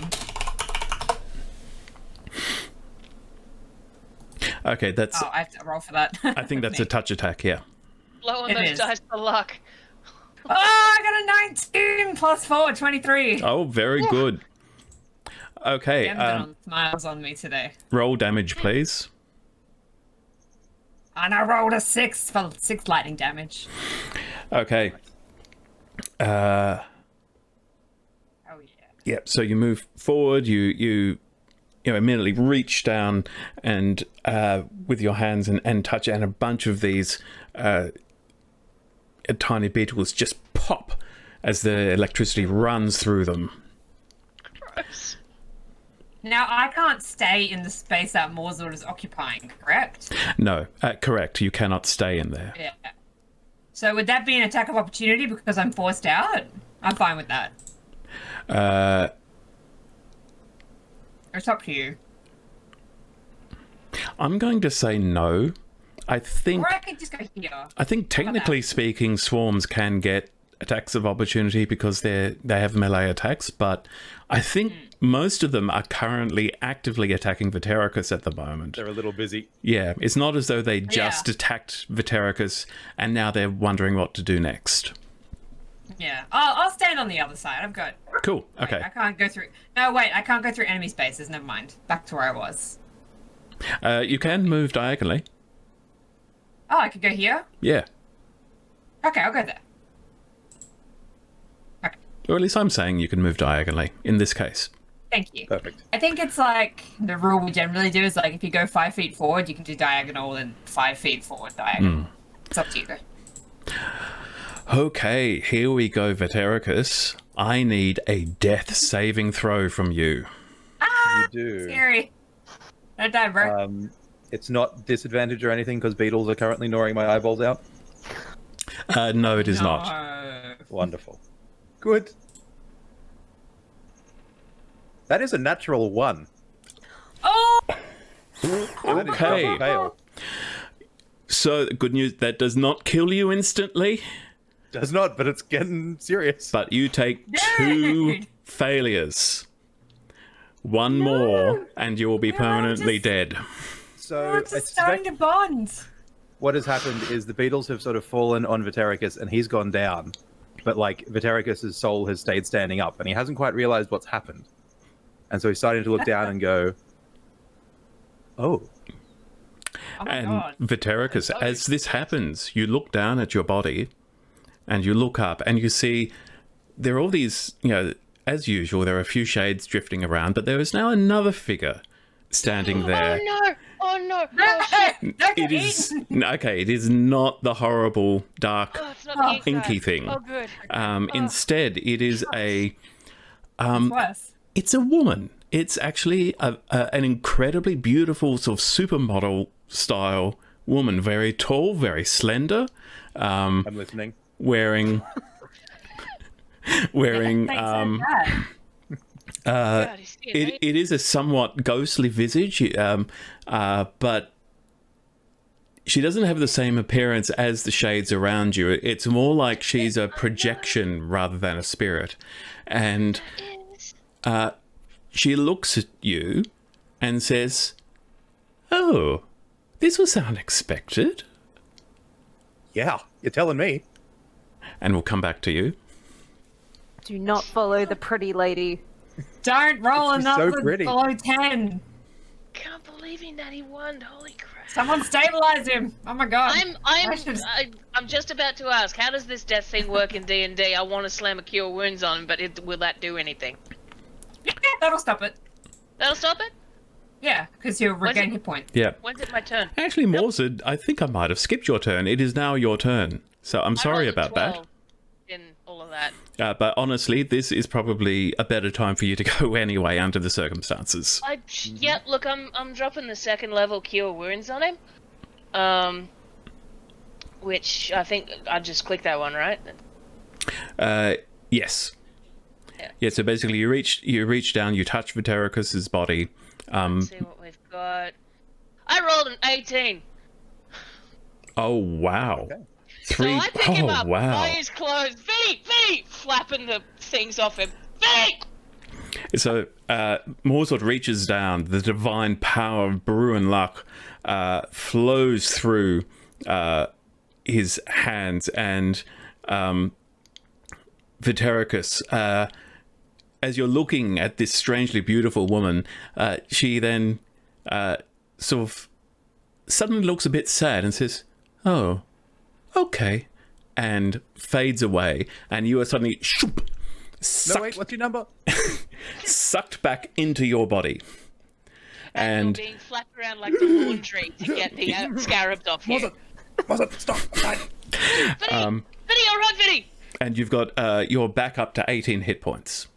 Speaker 1: Okay, that's...
Speaker 2: Oh, I have to roll for that.
Speaker 1: I think that's a touch attack, yeah.
Speaker 4: Blow on those dice for luck.
Speaker 2: Oh, I got a 19 plus 4, 23.
Speaker 1: Oh, very good. Okay,
Speaker 2: on smiles on me today.
Speaker 1: roll damage, please.
Speaker 2: And I rolled a 6 for 6 lightning damage.
Speaker 1: Okay.
Speaker 2: Oh, yeah.
Speaker 1: Yep, so you move forward, you immediately reach down and with your hands and touch, and a bunch of these tiny beetles just pop as the electricity runs through them.
Speaker 4: Gross.
Speaker 2: Now, I can't stay in the space that Morzord is occupying, correct?
Speaker 1: No, correct. You cannot stay in there.
Speaker 2: Yeah. So would that be an attack of opportunity because I'm forced out? I'm fine with that. It's up to you.
Speaker 1: I'm going to say no. I think...
Speaker 2: Or I could just go here.
Speaker 1: I think technically speaking, swarms can get attacks of opportunity because they have melee attacks, but I think most of them are currently actively attacking Vetericus at the moment.
Speaker 5: They're a little busy.
Speaker 1: Yeah, it's not as though they just attacked Vetericus and now they're wondering what to do next.
Speaker 2: Yeah, I'll stand on the other side. I've got...
Speaker 1: Cool, okay.
Speaker 2: Wait, I can't go through... No, wait, I can't go through enemy spaces. Never mind. Back to where I was.
Speaker 1: You can move diagonally.
Speaker 6: Oh, I could go here?
Speaker 1: Yeah.
Speaker 6: Okay, I'll go there. Okay,
Speaker 1: Or at least I'm saying you can move diagonally in this case.
Speaker 6: thank you.
Speaker 5: Perfect.
Speaker 6: I think it's like the rule we generally do is like if you go 5 feet forward, you can do diagonal and 5 feet forward diagonal. It's up to you though.
Speaker 1: Okay, here we go, Vetericus. I need a death saving throw from you.
Speaker 6: Ah,
Speaker 5: You do.
Speaker 6: scary. Don't die, bro.
Speaker 5: It's not disadvantage or anything because beetles are currently gnawing my eyeballs out.
Speaker 1: No, it is not.
Speaker 6: No.
Speaker 5: Wonderful. Good. That is a natural 1.
Speaker 6: Oh!
Speaker 5: That is
Speaker 1: Okay.
Speaker 5: just a fail.
Speaker 1: So, good news, that does not kill you instantly,
Speaker 5: Does not, but it's getting serious.
Speaker 1: but you take 2
Speaker 6: Dude.
Speaker 1: failures. One more, and you will be permanently dead.
Speaker 5: So
Speaker 6: We're
Speaker 5: I
Speaker 6: just starting
Speaker 5: suspect
Speaker 6: to bond.
Speaker 5: what has happened is the beetles have sort of fallen on Vetericus and he's gone down. But like Vetericus's soul has stayed standing up and he hasn't quite realized what's happened. And so he's starting to look down and go, oh.
Speaker 6: Oh my
Speaker 1: And
Speaker 6: god.
Speaker 1: Vetericus, as this happens, you look down at your body and you look up and you see there are all these, as usual, there are a few shades drifting around, but there is now another figure standing there.
Speaker 4: Oh no! Oh no! Oh shit!
Speaker 1: It is okay. It is not the horrible dark
Speaker 4: Oh, it's not the ink
Speaker 1: inky
Speaker 4: side.
Speaker 1: thing.
Speaker 4: Oh good.
Speaker 1: Instead, it is
Speaker 6: It's worse.
Speaker 1: it's a woman. It's actually an incredibly beautiful sort of supermodel style woman. Very tall, very slender.
Speaker 5: I'm listening.
Speaker 1: Wearing
Speaker 4: God, he's seeing me.
Speaker 1: it is a somewhat ghostly visage, but she doesn't have the same appearance as the shades around you. It's more like she's a projection rather than a spirit. And she looks at you and says, "Oh, this was unexpected."
Speaker 5: Yeah, you're telling me.
Speaker 1: And we'll come back to you.
Speaker 3: Do not follow the pretty lady.
Speaker 6: Don't roll
Speaker 5: She's so
Speaker 6: another
Speaker 5: pretty.
Speaker 6: below 10.
Speaker 4: Can't believe he natty won. Holy crap!
Speaker 6: Someone stabilize him. Oh my god.
Speaker 4: I'm just about to ask. How does this death thing work in D&D? I want to slam a cure wounds on him, but will that do anything?
Speaker 6: Yeah, that'll stop it.
Speaker 4: That'll stop it.
Speaker 6: Yeah, because you'll regain
Speaker 4: it-
Speaker 6: hit points.
Speaker 1: Yeah.
Speaker 4: When's it my turn?
Speaker 1: Actually, Morzid, I think I might have skipped your turn. It is now your turn. So I'm sorry
Speaker 4: I rolled a
Speaker 1: about that.
Speaker 4: 12 in all of that.
Speaker 1: But honestly, this is probably a better time for you to go anyway under the circumstances.
Speaker 4: Yeah, look, I'm dropping the second level cure wounds on him. Which I think I just clicked that one, right?
Speaker 1: Yes.
Speaker 4: Yeah.
Speaker 1: Yeah, so basically you reach down, you touch Vetericus's body.
Speaker 4: Let's see what we've got. I rolled an 18.
Speaker 1: Oh, wow.
Speaker 5: Okay.
Speaker 4: So I pick him up,
Speaker 1: wow.
Speaker 4: eyes closed. Vinny! Flapping the things off him. Vinny!
Speaker 1: So Morzid reaches down, the divine power of brew and luck flows through his hands, and Vetericus, as you're looking at this strangely beautiful woman, she then sort of suddenly looks a bit sad and says, "Oh, okay," and fades away, and you are suddenly
Speaker 5: No,
Speaker 1: sucked,
Speaker 5: wait, what's your number?
Speaker 1: sucked back into your body. And
Speaker 4: being flapped around like the laundry to get the scarabs off here.
Speaker 5: Stop. I'm fine.
Speaker 4: Vinny, alright, Vinny!
Speaker 1: and you've got you're back up to 18 hit points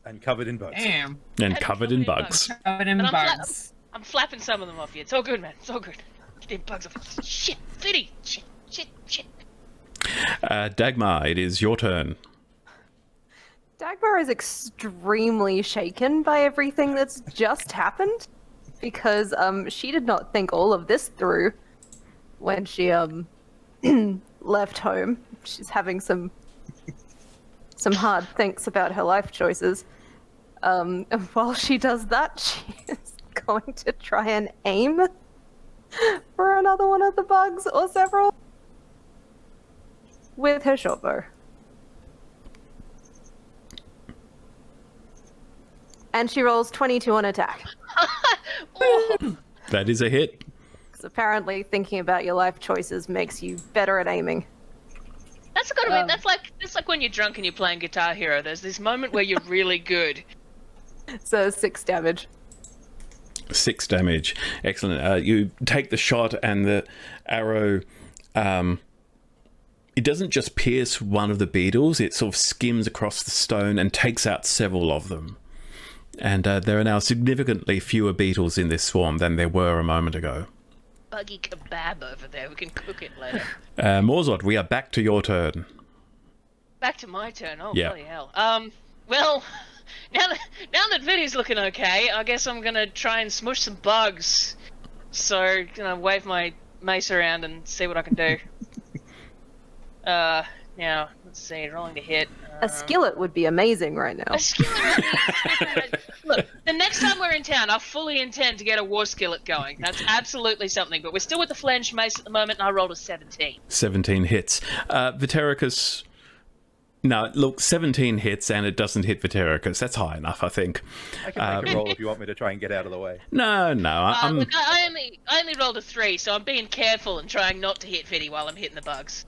Speaker 5: And covered in bugs.
Speaker 6: Damn.
Speaker 1: and covered in bugs.
Speaker 6: Covered in
Speaker 4: But
Speaker 6: bugs.
Speaker 4: I'm flapping some of them off you. It's all good, man. It's all good. Get bugs off. Shit, Vinny! Shit.
Speaker 1: Dagmar, it is your turn.
Speaker 3: Dagmar is extremely shaken by everything that's just happened because she did not think all of this through when she left home. She's having some hard thinks about her life choices. And while she does that, she is going to try and aim for another one of the bugs or several with her short bow. And she rolls 22 on attack.
Speaker 4: Oh,
Speaker 1: That is a hit.
Speaker 3: Because apparently thinking about your life choices makes you better at aiming.
Speaker 4: That's gotta be. That's like when you're drunk and you're playing Guitar Hero. There's this moment where you're really good.
Speaker 3: So 6 damage.
Speaker 1: 6 damage. Excellent. You take the shot and the arrow, it doesn't just pierce one of the beetles, it sort of skims across the stone and takes out several of them. And there are now significantly fewer beetles in this swarm than there were a moment ago.
Speaker 4: Buggy kebab over there. We can cook it later.
Speaker 1: Morzot, we are back to your turn.
Speaker 4: Back to my turn. Oh,
Speaker 1: Yeah.
Speaker 4: bloody hell. Well, now that Vinny's looking okay, I guess I'm gonna try and smush some bugs. So, gonna wave my mace around and see what I can do. Now, let's see, rolling to hit.
Speaker 3: A skillet would be amazing right now.
Speaker 4: A skillet. Look, the next time we're in town, I fully intend to get a war skillet going. That's absolutely something. But we're still with the flanged mace at the moment, and I rolled a 17.
Speaker 1: 17 hits. Vitericus... No, look, 17 hits and it doesn't hit Vitericus. That's high enough, I think.
Speaker 5: I can make a roll if you want me to try and get out of the way.
Speaker 1: No.
Speaker 4: Look, I only rolled a 3, so I'm being careful and trying not to hit Vinny while I'm hitting the bugs.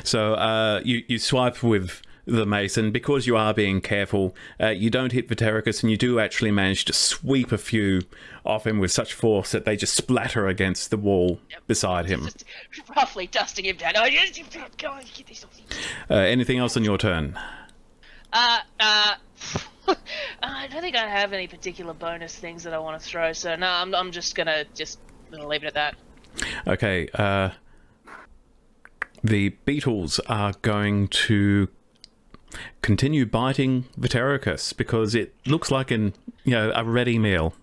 Speaker 1: So you swipe with the mace, and because you are being careful, you don't hit Vitericus, and you do actually manage to sweep a few off him with such force that they just splatter against the wall beside him.
Speaker 4: Just roughly dusting him down. Oh, yes, go on, get these off.
Speaker 1: Anything else on your turn?
Speaker 4: I don't think I have any particular bonus things that I want to throw, so no, I'm just gonna leave it at that.
Speaker 1: Okay, the beetles are going to continue biting Vitericus because it looks like a ready meal.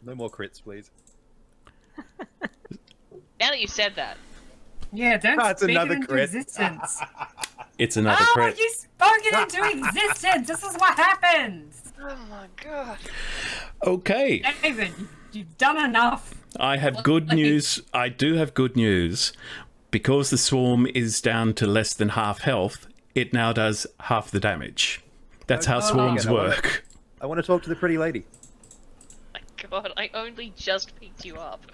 Speaker 5: No more crits, please.
Speaker 4: Now that you've said that.
Speaker 6: Yeah, don't
Speaker 5: That's
Speaker 6: speak it
Speaker 5: another
Speaker 6: into
Speaker 5: crit.
Speaker 6: existence.
Speaker 1: It's another
Speaker 6: Oh,
Speaker 1: crit.
Speaker 6: you spoke it into existence! This is what happens!
Speaker 4: Oh my god.
Speaker 1: Okay,
Speaker 6: David, you've done enough.
Speaker 1: I have good news. I do have good news. Because the swarm is down to less than half health, it now does half the damage. That's how swarms
Speaker 5: Okay,
Speaker 1: work.
Speaker 5: I want to talk to the pretty lady.
Speaker 4: My god, I only just picked you up.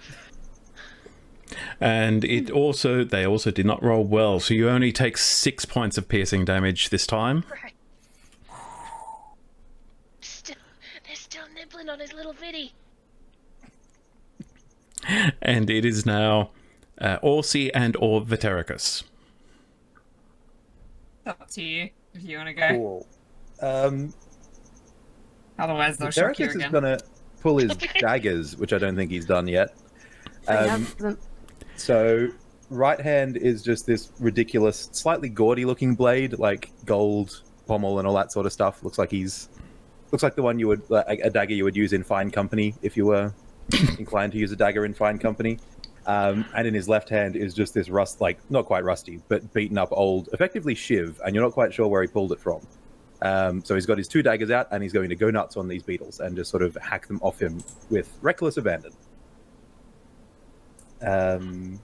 Speaker 1: And they also did not roll well, so you only take 6 points of piercing damage this time.
Speaker 4: Right. They're still nibbling on his little Vinny.
Speaker 1: And it is now Orsi and/or Vitericus.
Speaker 6: Up to you, if you want to go.
Speaker 5: Cool.
Speaker 6: Otherwise, they'll shock you
Speaker 5: Derek is
Speaker 6: again.
Speaker 5: gonna pull his daggers, which I don't think he's done yet. So right hand is just this ridiculous, slightly gaudy-looking blade, like gold pommel and all that sort of stuff. Looks like the one you would a dagger you would use in fine company if you were inclined to use a dagger in fine company. And in his left hand is just this not quite rusty, but beaten up old, effectively shiv, and you're not quite sure where he pulled it from. So he's got his 2 daggers out, and he's going to go nuts on these beetles and just sort of hack them off him with reckless abandon. Because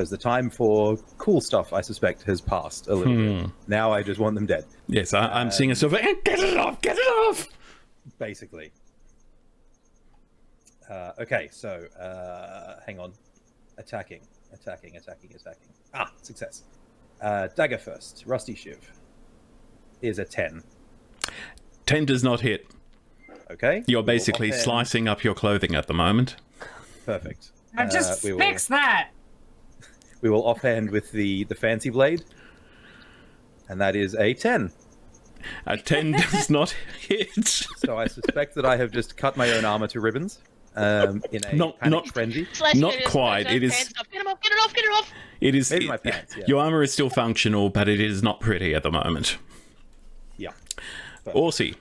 Speaker 5: the time for cool stuff, I suspect, has passed a little bit. Now I just want them dead.
Speaker 1: Yes, I'm seeing a sort of, get it off!
Speaker 5: Basically. Okay, so hang on. Attacking. Ah, success. Dagger first. Rusty Shiv is a 10.
Speaker 1: 10 does not hit.
Speaker 5: Okay.
Speaker 1: You're basically slicing up your clothing at the moment.
Speaker 5: Perfect.
Speaker 6: Now just
Speaker 5: we will-
Speaker 6: fix that!
Speaker 5: We will offhand with the fancy blade, and that is a 10.
Speaker 1: A 10 does not hit.
Speaker 5: So I suspect that I have just cut my own armor to ribbons in a
Speaker 1: Not-
Speaker 5: panic
Speaker 1: not-
Speaker 5: frenzy.
Speaker 1: Not quite. It is.
Speaker 4: Get him off!
Speaker 1: It is.
Speaker 5: Maybe my pants, yeah.
Speaker 1: Your armor is still functional, but it is not pretty at the moment.
Speaker 5: Yeah.
Speaker 1: Orsi,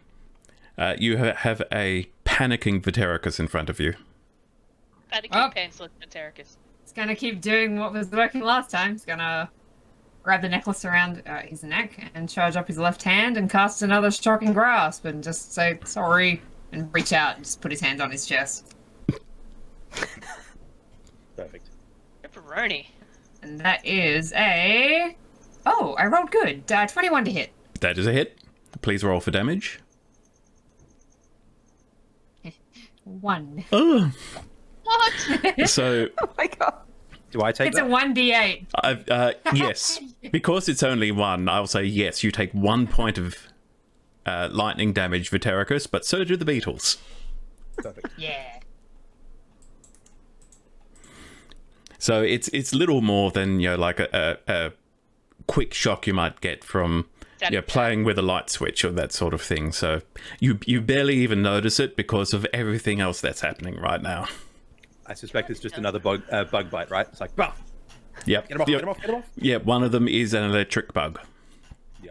Speaker 1: you have a panicking Vitericus in front of you.
Speaker 4: Panicking
Speaker 6: Oh.
Speaker 4: pantsless Vitericus.
Speaker 6: It's gonna keep doing what was working last time. It's gonna grab the necklace around his neck and charge up his left hand and cast another shocking grasp and just say sorry and reach out and just put his hand on his chest.
Speaker 5: Perfect.
Speaker 4: Pepperoni.
Speaker 6: And that is a... Oh, I rolled good. 21 to hit.
Speaker 1: That is a hit. Please roll for damage.
Speaker 6: 1.
Speaker 1: Oh.
Speaker 4: What?
Speaker 1: So,
Speaker 3: Oh my god.
Speaker 5: Do I take
Speaker 6: It's a
Speaker 5: that?
Speaker 6: 1d8.
Speaker 1: yes. Because it's only 1, I'll say yes, you take 1 point of lightning damage, Vitericus, but so do the beetles.
Speaker 5: Perfect.
Speaker 6: Yeah.
Speaker 1: So it's little more than, you know, like a quick shock you might get from playing with a light switch or that sort of thing. So you barely even notice it because of everything else that's happening right now.
Speaker 5: I suspect it's just another bug bite, right? It's like, bah!
Speaker 1: Yep.
Speaker 5: Get him off,
Speaker 1: Yep.
Speaker 5: get him off, get him off.
Speaker 1: Yeah, one of them is an electric bug.
Speaker 5: Yeah.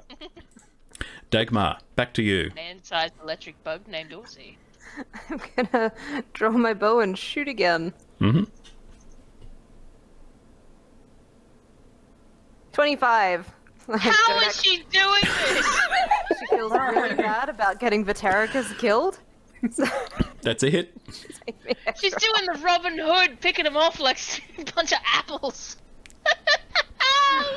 Speaker 1: Dagmar, back to you.
Speaker 4: Man-sized electric bug named Dorsey.
Speaker 3: I'm gonna draw my bow and shoot again.
Speaker 1: Mm-hmm.
Speaker 3: 25.
Speaker 4: How is she doing this?
Speaker 3: She feels really bad about getting Vitericus killed.
Speaker 1: That's a hit.
Speaker 4: She's doing the Robin Hood, picking them off like a bunch of apples.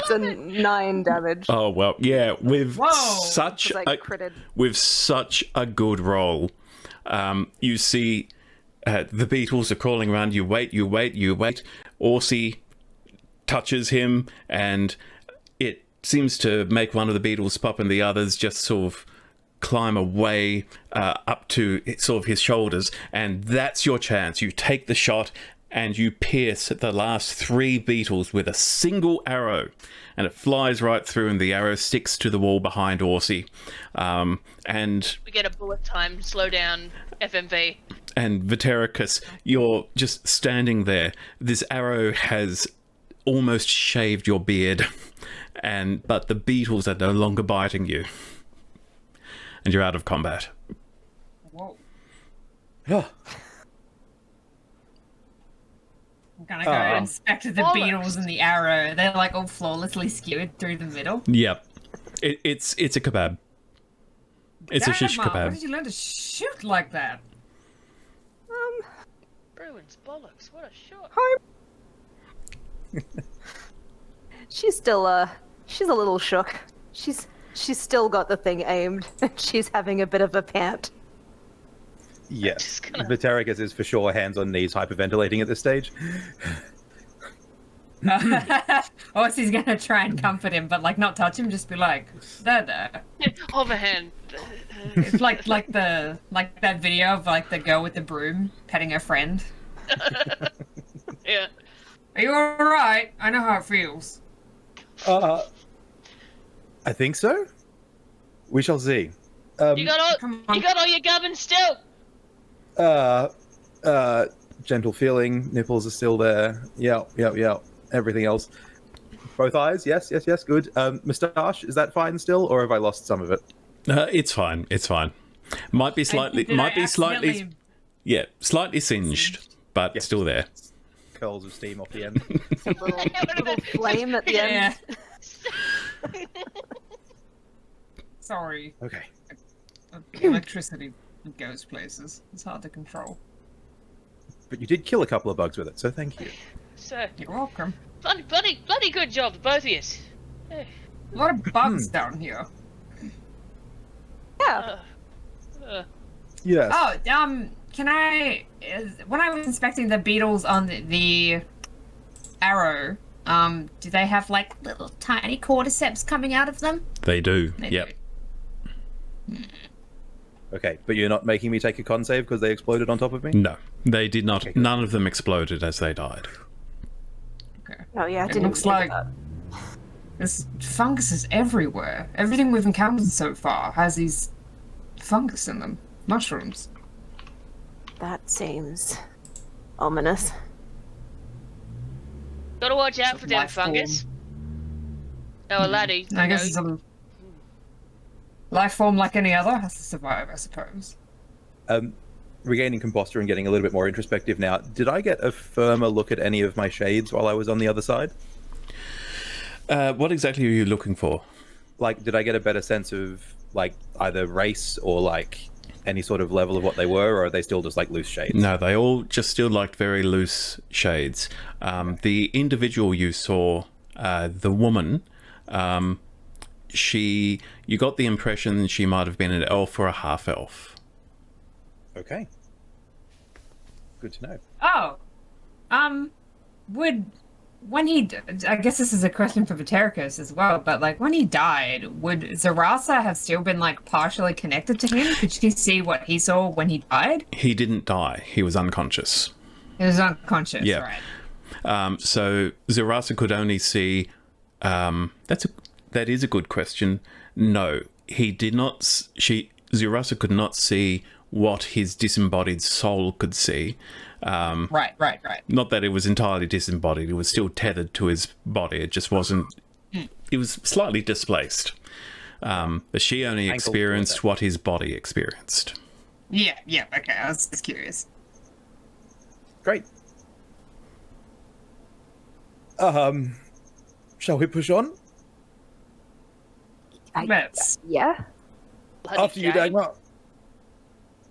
Speaker 3: It's a 9 damage.
Speaker 1: Oh well, yeah. With
Speaker 6: Whoa!
Speaker 1: such
Speaker 3: Because I critted.
Speaker 1: with such a good roll, you see the beetles are crawling around. You wait. Orsi touches him, and it seems to make one of the beetles pop, and the others just sort of climb away up to sort of his shoulders. And that's your chance. You take the shot, and you pierce the last 3 beetles with a single arrow, and it flies right through, and the arrow sticks to the wall behind Orsi. And
Speaker 4: We get a bullet time, slow down, FMV.
Speaker 1: And Vitericus, you're just standing there. This arrow has almost shaved your beard, but the beetles are no longer biting you, and you're out of combat.
Speaker 6: Whoa.
Speaker 5: Oh,
Speaker 6: I'm gonna go inspect the
Speaker 4: Bollocks.
Speaker 6: beetles and the arrow. They're like all flawlessly skewered through the middle.
Speaker 1: Yep, it's a kebab. It's a shish
Speaker 6: Dagmar, Where
Speaker 1: kebab.
Speaker 6: did you learn to shoot like that?
Speaker 4: Bruins, bollocks, what a shot.
Speaker 3: She's still she's a little shook. She's still got the thing aimed. She's having a bit of a pant.
Speaker 5: yes.
Speaker 4: Just gonna-
Speaker 5: Vitericus is for sure hands on knees hyperventilating at this stage.
Speaker 6: Orsi's gonna try and comfort him, but like not touch him, just be like, da.
Speaker 4: Overhand.
Speaker 6: It's like that video of like the girl with the broom petting her friend.
Speaker 4: Yeah.
Speaker 6: Are you alright? I know how it feels.
Speaker 5: I think so. We shall see.
Speaker 4: You got
Speaker 6: Come
Speaker 4: all
Speaker 6: on.
Speaker 4: your gubbins still.
Speaker 5: Gentle feeling, nipples are still there. Yep. Everything else. Both eyes, yes, good. Moustache, is that fine still, or have I lost some of it?
Speaker 1: It's fine. Might be slightly,
Speaker 6: Did I accidentally-
Speaker 1: slightly singed, but
Speaker 5: Yes.
Speaker 1: still there.
Speaker 5: Curls of steam off the end.
Speaker 3: A little flame at the
Speaker 6: Yeah.
Speaker 3: end.
Speaker 6: Sorry.
Speaker 5: Okay.
Speaker 6: Electricity goes places. It's hard to control.
Speaker 5: But you did kill a couple of bugs with it, so thank you.
Speaker 4: So,
Speaker 6: You're welcome.
Speaker 4: bloody good job, both of you.
Speaker 6: A lot of bugs down here.
Speaker 3: Yeah.
Speaker 5: Yes.
Speaker 6: Oh, can I? When I was inspecting the beetles on the arrow, do they have like little tiny cordyceps coming out of them?
Speaker 1: They do.
Speaker 6: They
Speaker 1: Yep.
Speaker 6: do.
Speaker 5: Okay, but you're not making me take a con save because they exploded on top of me?
Speaker 1: No, they did not.
Speaker 5: Okay, good.
Speaker 1: None of them exploded as they died.
Speaker 6: Okay.
Speaker 3: Oh yeah, I
Speaker 6: It
Speaker 3: didn't
Speaker 6: looks
Speaker 3: think
Speaker 6: like-
Speaker 3: of that.
Speaker 6: There's funguses everywhere. Everything we've encountered so far has these fungus in them. Mushrooms.
Speaker 3: That seems ominous.
Speaker 4: Gotta watch out for them
Speaker 6: Life form.
Speaker 4: fungus. Oh, a laddie.
Speaker 6: I guess it's a life form like any other has to survive, I suppose.
Speaker 5: Regaining composture and getting a little bit more introspective now, did I get a firmer look at any of my shades while I was on the other side?
Speaker 1: What exactly are you looking for?
Speaker 5: Like, did I get a better sense of, like, either race or, like, any sort of level of what they were, or are they still just, like, loose shades?
Speaker 1: No, they all just still liked very loose shades. The individual you saw, the woman, you got the impression she might have been an elf or a half elf.
Speaker 5: Okay. Good to know.
Speaker 6: Oh, I guess this is a question for Vitericus as well, but like when he died, would Zarasa have still been like partially connected to him? Could she see what he saw when he died?
Speaker 1: He didn't die. He was unconscious.
Speaker 6: He was unconscious,
Speaker 1: Yeah.
Speaker 6: right?
Speaker 1: So Zarasa could only see. That is a good question. No, he did not. Zarasa could not see what his disembodied soul could see.
Speaker 6: Right.
Speaker 1: Not that it was entirely disembodied. It was still tethered to his body. It just wasn't. It was slightly displaced. But she only experienced what his body experienced.
Speaker 6: Yeah, okay, I was just curious.
Speaker 5: Great. Shall we push on?
Speaker 6: Let's.
Speaker 3: Yeah.
Speaker 4: Bloody
Speaker 5: After you,
Speaker 4: Jane.
Speaker 5: Dagmar.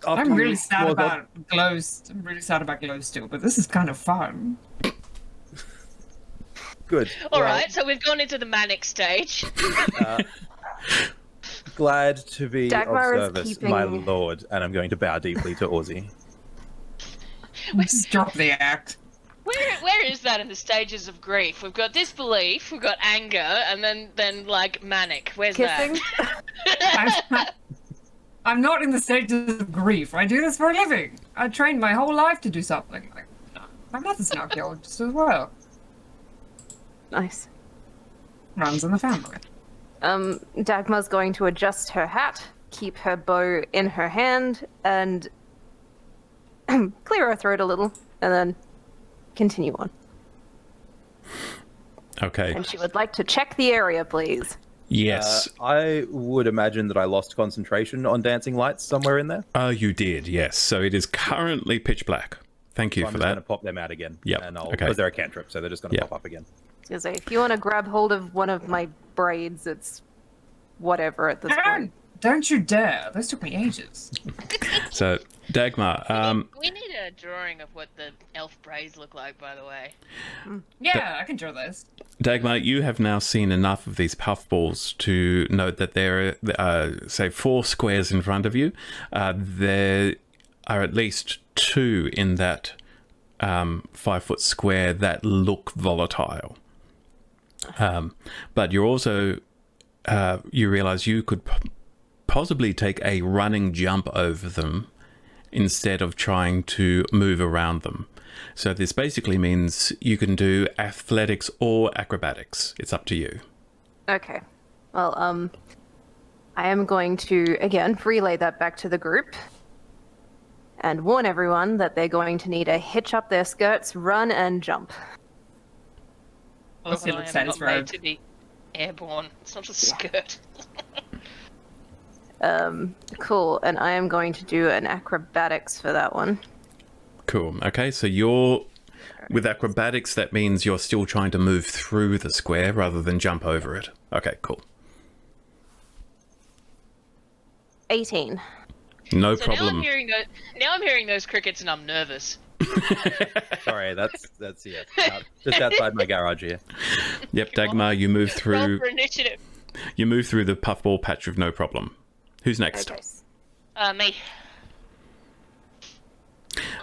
Speaker 6: I'm really sad about glows. I'm really sad about glows still, but this is kind of fun.
Speaker 5: Good.
Speaker 4: All right, so we've gone into the manic stage.
Speaker 5: Glad to be
Speaker 3: Dagmar
Speaker 5: of
Speaker 3: is
Speaker 5: service,
Speaker 3: keeping-
Speaker 5: my lord, and I'm going to bow deeply to Ozzy.
Speaker 6: Just drop the act.
Speaker 4: Where is that in the stages of grief? We've got disbelief, we've got anger, and then like manic. Where's
Speaker 3: Kissing?
Speaker 6: I'm, I'm not in the stages of grief. I do this for a living. I trained my whole life to do something. Like, my mother's an archaeologist as well.
Speaker 3: Nice.
Speaker 6: Runs in the family.
Speaker 3: Dagmar's going to adjust her hat, keep her bow in her hand, and clear her throat a little, and then continue on.
Speaker 1: Okay.
Speaker 3: And she would like to check the area, please.
Speaker 1: Yes.
Speaker 5: I would imagine that I lost concentration on dancing lights somewhere in there.
Speaker 1: You did. Yes. So it is currently pitch black. Thank you
Speaker 5: So I'm
Speaker 1: for
Speaker 5: just going
Speaker 1: that.
Speaker 5: to pop them out again.
Speaker 1: Yep,
Speaker 5: And
Speaker 1: okay.
Speaker 5: because they're a cantrip, so they're just going to
Speaker 1: Yep.
Speaker 5: pop up again.
Speaker 3: I was gonna say, if you want to grab hold of one of my braids, it's whatever at this point.
Speaker 6: Don't you dare. Those took me ages.
Speaker 1: So Dagmar,
Speaker 4: We need a drawing of what the elf braids look like, by the way.
Speaker 6: Yeah, I can draw those.
Speaker 1: Dagmar, you have now seen enough of these puffballs to note that there are, say, 4 squares in front of you. There are at least 2 in that 5-foot square that look volatile. But you're also, you realize you could possibly take a running jump over them instead of trying to move around them. So this basically means you can do athletics or acrobatics. It's up to you.
Speaker 3: Okay. Well, I am going to, again, relay that back to the group and warn everyone that they're going to need to hitch up their skirts, run, and jump.
Speaker 6: Also,
Speaker 4: I
Speaker 6: looks
Speaker 4: am not made
Speaker 6: satisfied.
Speaker 4: to be airborne. It's not a skirt.
Speaker 3: Cool. And I am going to do an acrobatics for that one.
Speaker 1: Cool. Okay, so you're... With acrobatics, that means you're still trying to move through the square rather than jump over it. Okay, cool.
Speaker 3: 18.
Speaker 1: No
Speaker 4: So
Speaker 1: problem.
Speaker 4: now I'm hearing those crickets and I'm nervous.
Speaker 5: Sorry, that's yeah, just outside my garage here.
Speaker 1: Yep, Dagmar, you move
Speaker 4: Roll
Speaker 1: through.
Speaker 4: for initiative.
Speaker 1: You move through the puffball patch with no problem. Who's next?
Speaker 3: Okay.
Speaker 4: Me.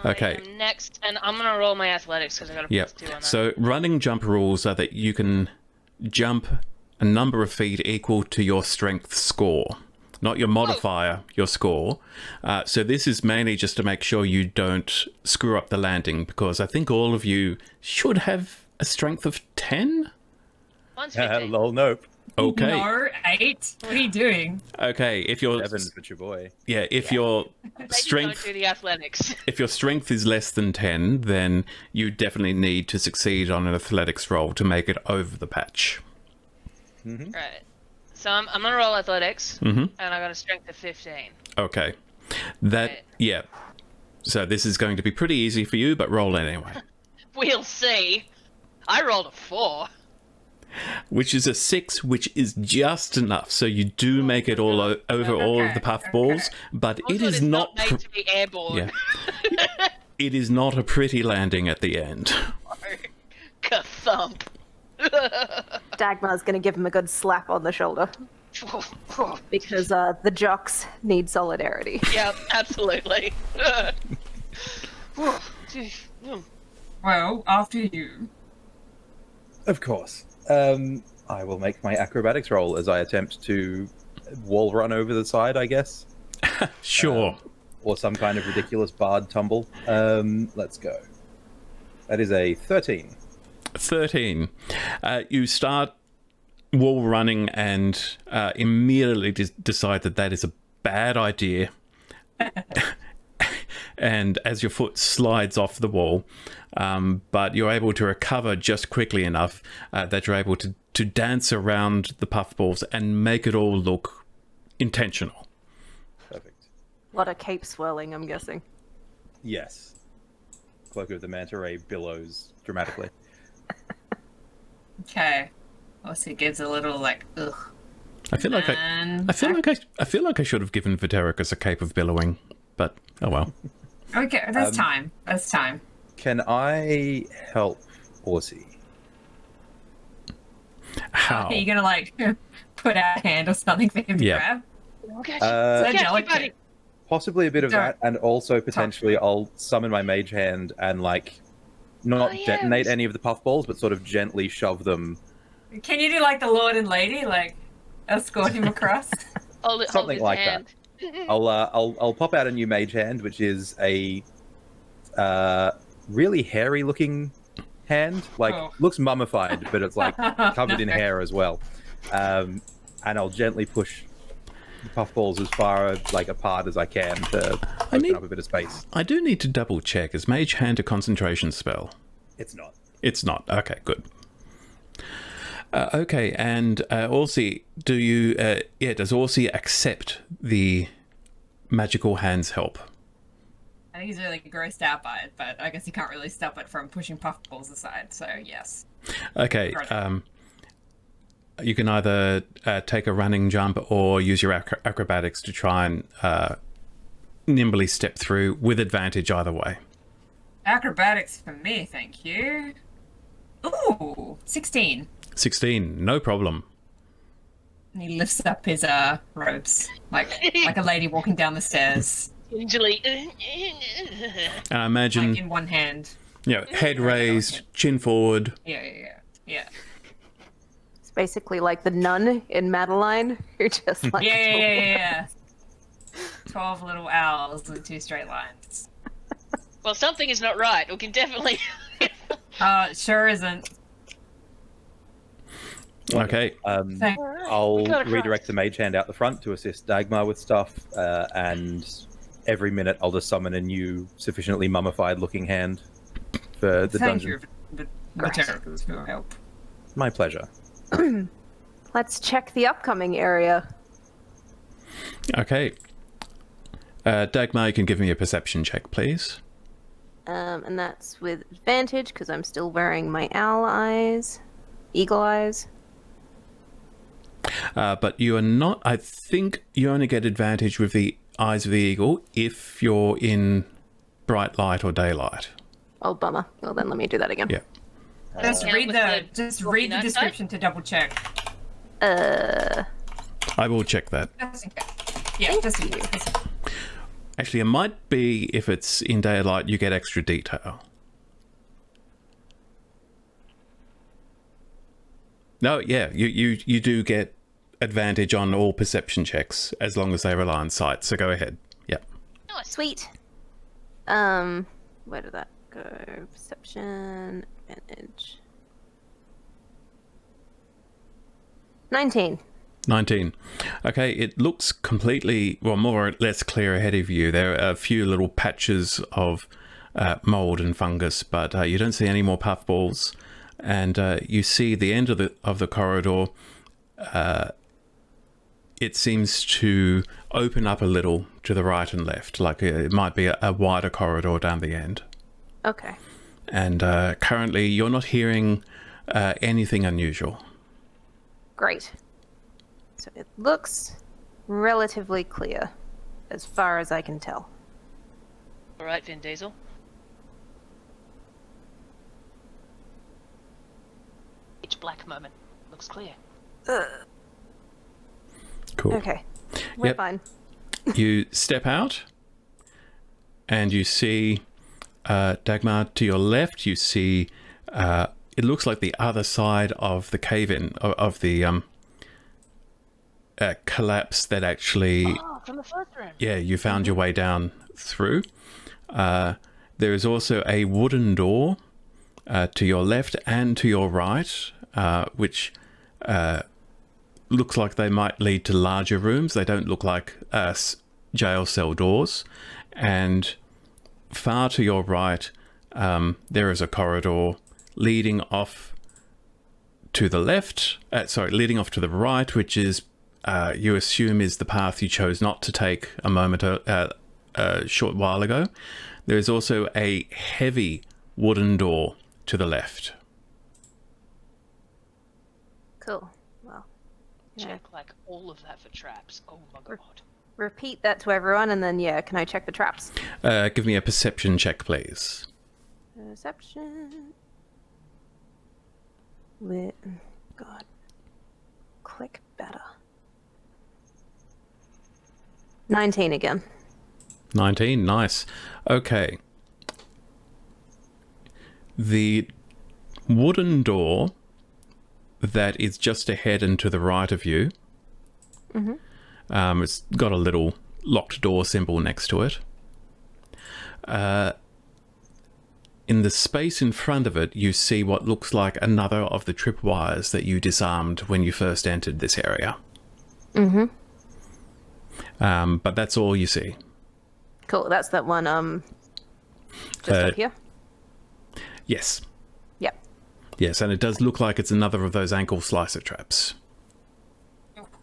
Speaker 1: Okay.
Speaker 4: I am next, and I'm gonna roll my athletics because I got a
Speaker 1: Yep.
Speaker 4: +2 on that.
Speaker 1: So running jump rules are that you can jump a number of feet equal to your strength score, not your modifier, your score. So this is mainly just to make sure you don't screw up the landing, because I think all of you should have a strength of 10.
Speaker 4: Mine's 15.
Speaker 5: Lol, nope.
Speaker 1: Okay.
Speaker 6: No, 8. What are you doing?
Speaker 1: Okay. If your
Speaker 5: 7 for your boy.
Speaker 1: if your
Speaker 4: Maybe
Speaker 1: strength
Speaker 4: don't do the athletics.
Speaker 1: if your strength is less than 10, then you definitely need to succeed on an athletics roll to make it over the patch.
Speaker 4: Right. So I'm gonna roll athletics, and I got a strength of 15.
Speaker 1: Okay. That,
Speaker 4: Right.
Speaker 1: yeah. So this is going to be pretty easy for you, but roll anyway.
Speaker 4: We'll see. I rolled a 4.
Speaker 1: Which is a 6, which is just enough. So you do make it all over all of the puffballs, but it
Speaker 4: Also,
Speaker 1: is
Speaker 4: it's
Speaker 1: not...
Speaker 4: made to be airborne.
Speaker 1: Yeah. It is not a pretty landing at the end.
Speaker 4: Ka-thump.
Speaker 3: Dagmar's going to give him a good slap on the shoulder because the jocks need solidarity.
Speaker 4: Yep, absolutely.
Speaker 6: Well, after you.
Speaker 5: Of course. I will make my acrobatics roll as I attempt to wall run over the side, I guess.
Speaker 1: Sure.
Speaker 5: Or some kind of ridiculous bard tumble. Let's go. That is a 13.
Speaker 1: 13. You start wall running and immediately decide that is a bad idea. And as your foot slides off the wall, but you're able to recover just quickly enough that you're able to dance around the puffballs and make it all look intentional.
Speaker 5: Perfect.
Speaker 3: A lot of cape swirling, I'm guessing.
Speaker 5: Yes. Cloak of the Manta Ray billows dramatically.
Speaker 6: Okay. Also gives a little like ugh.
Speaker 1: I feel like I feel like I should have given Videricus a cape of billowing, but oh well.
Speaker 6: Okay, that's time. That's time.
Speaker 5: Can I help Orsi?
Speaker 1: How?
Speaker 6: Are you gonna like put out a hand or something for him to
Speaker 1: Yeah.
Speaker 6: grab?
Speaker 4: Okay.
Speaker 6: So
Speaker 4: Catch you,
Speaker 6: delicate.
Speaker 4: buddy.
Speaker 5: Possibly a bit of
Speaker 6: Don't-
Speaker 5: that, and also potentially I'll summon my mage hand and like not
Speaker 4: Oh, yeah,
Speaker 5: detonate
Speaker 4: we-
Speaker 5: any of the puffballs, but sort of gently shove them.
Speaker 6: Can you do like the Lord and Lady, like escort him across?
Speaker 4: Hold
Speaker 5: Something
Speaker 4: his
Speaker 5: like
Speaker 4: hand.
Speaker 5: I'll pop out a new mage hand, which is a really hairy looking hand. Like
Speaker 6: Oh.
Speaker 5: looks mummified, but it's like covered in
Speaker 6: No.
Speaker 5: hair as well. And I'll gently push the puffballs as far like apart as I can to open
Speaker 1: need-
Speaker 5: up a bit of space.
Speaker 1: I do need to double check. Is Mage Hand a concentration spell?
Speaker 5: It's not.
Speaker 1: It's not. Okay, good. Okay, and Orsi, do you? Does Orsi accept the magical hand's help?
Speaker 6: I think he's really grossed out by it, but I guess he can't really stop it from pushing puffballs aside. So yes.
Speaker 1: Okay.
Speaker 6: Right.
Speaker 1: You can either take a running jump or use your acrobatics to try and nimbly step through with advantage either way.
Speaker 6: Acrobatics for me, thank you. Ooh, 16.
Speaker 1: 16, no problem.
Speaker 6: And he lifts up his robes like a lady walking down the stairs,
Speaker 4: Gingerly.
Speaker 1: And I imagine,
Speaker 6: like in one hand.
Speaker 1: head raised, chin forward.
Speaker 6: Yeah.
Speaker 3: It's basically like the nun in Madeline, who just like
Speaker 6: Yeah. 12 little owls with 2 straight lines.
Speaker 4: Well, something is not right. We can definitely.
Speaker 6: It sure isn't.
Speaker 1: Okay.
Speaker 6: Thank-
Speaker 5: I'll
Speaker 4: We got a
Speaker 5: redirect the mage hand out the front to assist Dagmar with stuff, and every minute I'll just summon a new, sufficiently mummified looking hand for the
Speaker 6: Thank
Speaker 5: dungeon.
Speaker 6: you, Videricus, for your help.
Speaker 5: My pleasure.
Speaker 3: Let's check the upcoming area.
Speaker 1: Okay. Dagmar, you can give me a perception check, please.
Speaker 3: And that's with advantage because I'm still wearing my owl eyes, eagle eyes.
Speaker 1: But you are not. I think you only get advantage with the eyes of the eagle if you're in bright light or daylight.
Speaker 3: Oh, bummer. Well, then let me do that again.
Speaker 1: Yeah.
Speaker 6: Just
Speaker 4: Yeah,
Speaker 6: read
Speaker 4: with
Speaker 6: the
Speaker 4: Rocky Night
Speaker 6: description to double check.
Speaker 1: I will check that.
Speaker 6: Just in case. Yeah, just in case.
Speaker 1: Actually, it might be if it's in daylight, you get extra detail. No, yeah, you do get advantage on all perception checks as long as they rely on sight. So go ahead. Yeah.
Speaker 4: Nice.
Speaker 3: Sweet. Where did that go? Perception, advantage. 19.
Speaker 1: 19. Okay, it looks completely, well, more or less clear ahead of you. There are a few little patches of mold and fungus, but you don't see any more puffballs. And you see the end of the corridor. It seems to open up a little to the right and left, like it might be a wider corridor down the end.
Speaker 3: Okay.
Speaker 1: And currently, you're not hearing anything unusual.
Speaker 3: Great. So it looks relatively clear, as far as I can tell.
Speaker 4: All right, Vin Diesel. Pitch black moment. Looks clear.
Speaker 1: Cool.
Speaker 3: Okay. We're
Speaker 1: Yep.
Speaker 3: fine.
Speaker 1: You step out and you see Dagmar, to your left, you see it looks like the other side of the cave-in, of the collapse that actually...
Speaker 4: Oh, from the first room.
Speaker 1: Yeah, you found your way down through. There is also a wooden door to your left and to your right, which looks like they might lead to larger rooms. They don't look like jail cell doors. And far to your right, there is a corridor leading off to the left. Leading off to the right, which is, you assume, is the path you chose not to take a short while ago. There is also a heavy wooden door to the left.
Speaker 3: Cool. Well,
Speaker 4: Check like all of that for traps. Oh my god.
Speaker 3: repeat that to everyone, and then, yeah, can I check the traps?
Speaker 1: Give me a perception check, please.
Speaker 3: Perception. God. Click better. 19 again.
Speaker 1: 19, nice. Okay. The wooden door that is just ahead and to the right of you, it's got a little locked door symbol next to it. In the space in front of it, you see what looks like another of the tripwires that you disarmed when you first entered this area. But that's all you see.
Speaker 3: Cool, that's that one, just up here?
Speaker 1: Yes.
Speaker 3: Yep.
Speaker 1: Yes, and it does look like it's another of those ankle slicer traps.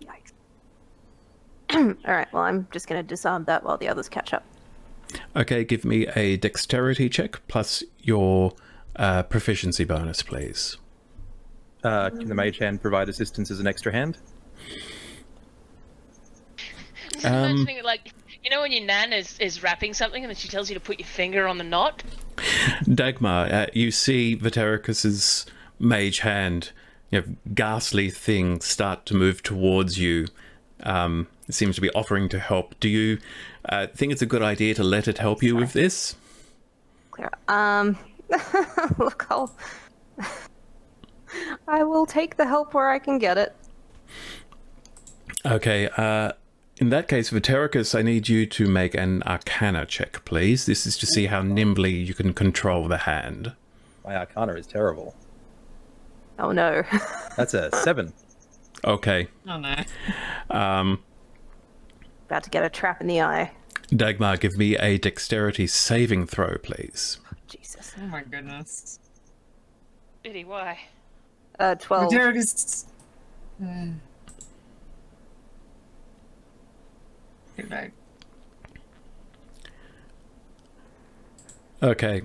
Speaker 3: Yikes. Alright, well, I'm just going to disarm that while the others catch up.
Speaker 1: Okay, give me a dexterity check plus your proficiency bonus, please.
Speaker 5: Can the mage hand provide assistance as an extra hand?
Speaker 4: Just imagining it like, you know when your nan is wrapping something and then she tells you to put your finger on the knot?
Speaker 1: Dagmar, you see Vitericus's mage hand, ghastly thing start to move towards you. It seems to be offering to help. Do you think it's a good idea to let it help you with this?
Speaker 3: Clear. Look, I will take the help where I can get it.
Speaker 1: Okay, in that case, Vitericus, I need you to make an Arcana check, please. This is to see how nimbly you can control the hand.
Speaker 5: My Arcana is terrible.
Speaker 3: Oh no.
Speaker 5: That's a 7.
Speaker 1: Okay.
Speaker 6: Oh no.
Speaker 3: About to get a trap in the eye.
Speaker 1: Dagmar, give me a dexterity saving throw, please.
Speaker 3: Jesus.
Speaker 6: Oh my goodness.
Speaker 4: Biddy, why?
Speaker 3: 12.
Speaker 6: Derek is. Get back.
Speaker 1: Okay.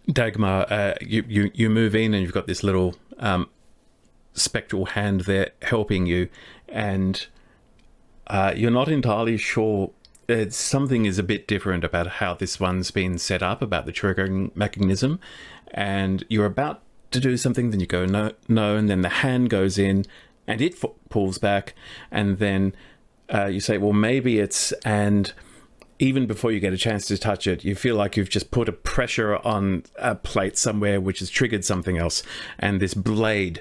Speaker 1: Dagmar, you move in and you've got this little spectral hand there helping you, and you're not entirely sure. Something is a bit different about how this one's been set up, about the triggering mechanism, and you're about to do something, then you go no, and then the hand goes in and it pulls back, and then you say, well, maybe it's, and even before you get a chance to touch it, you feel like you've just put a pressure on a plate somewhere which has triggered something else, and this blade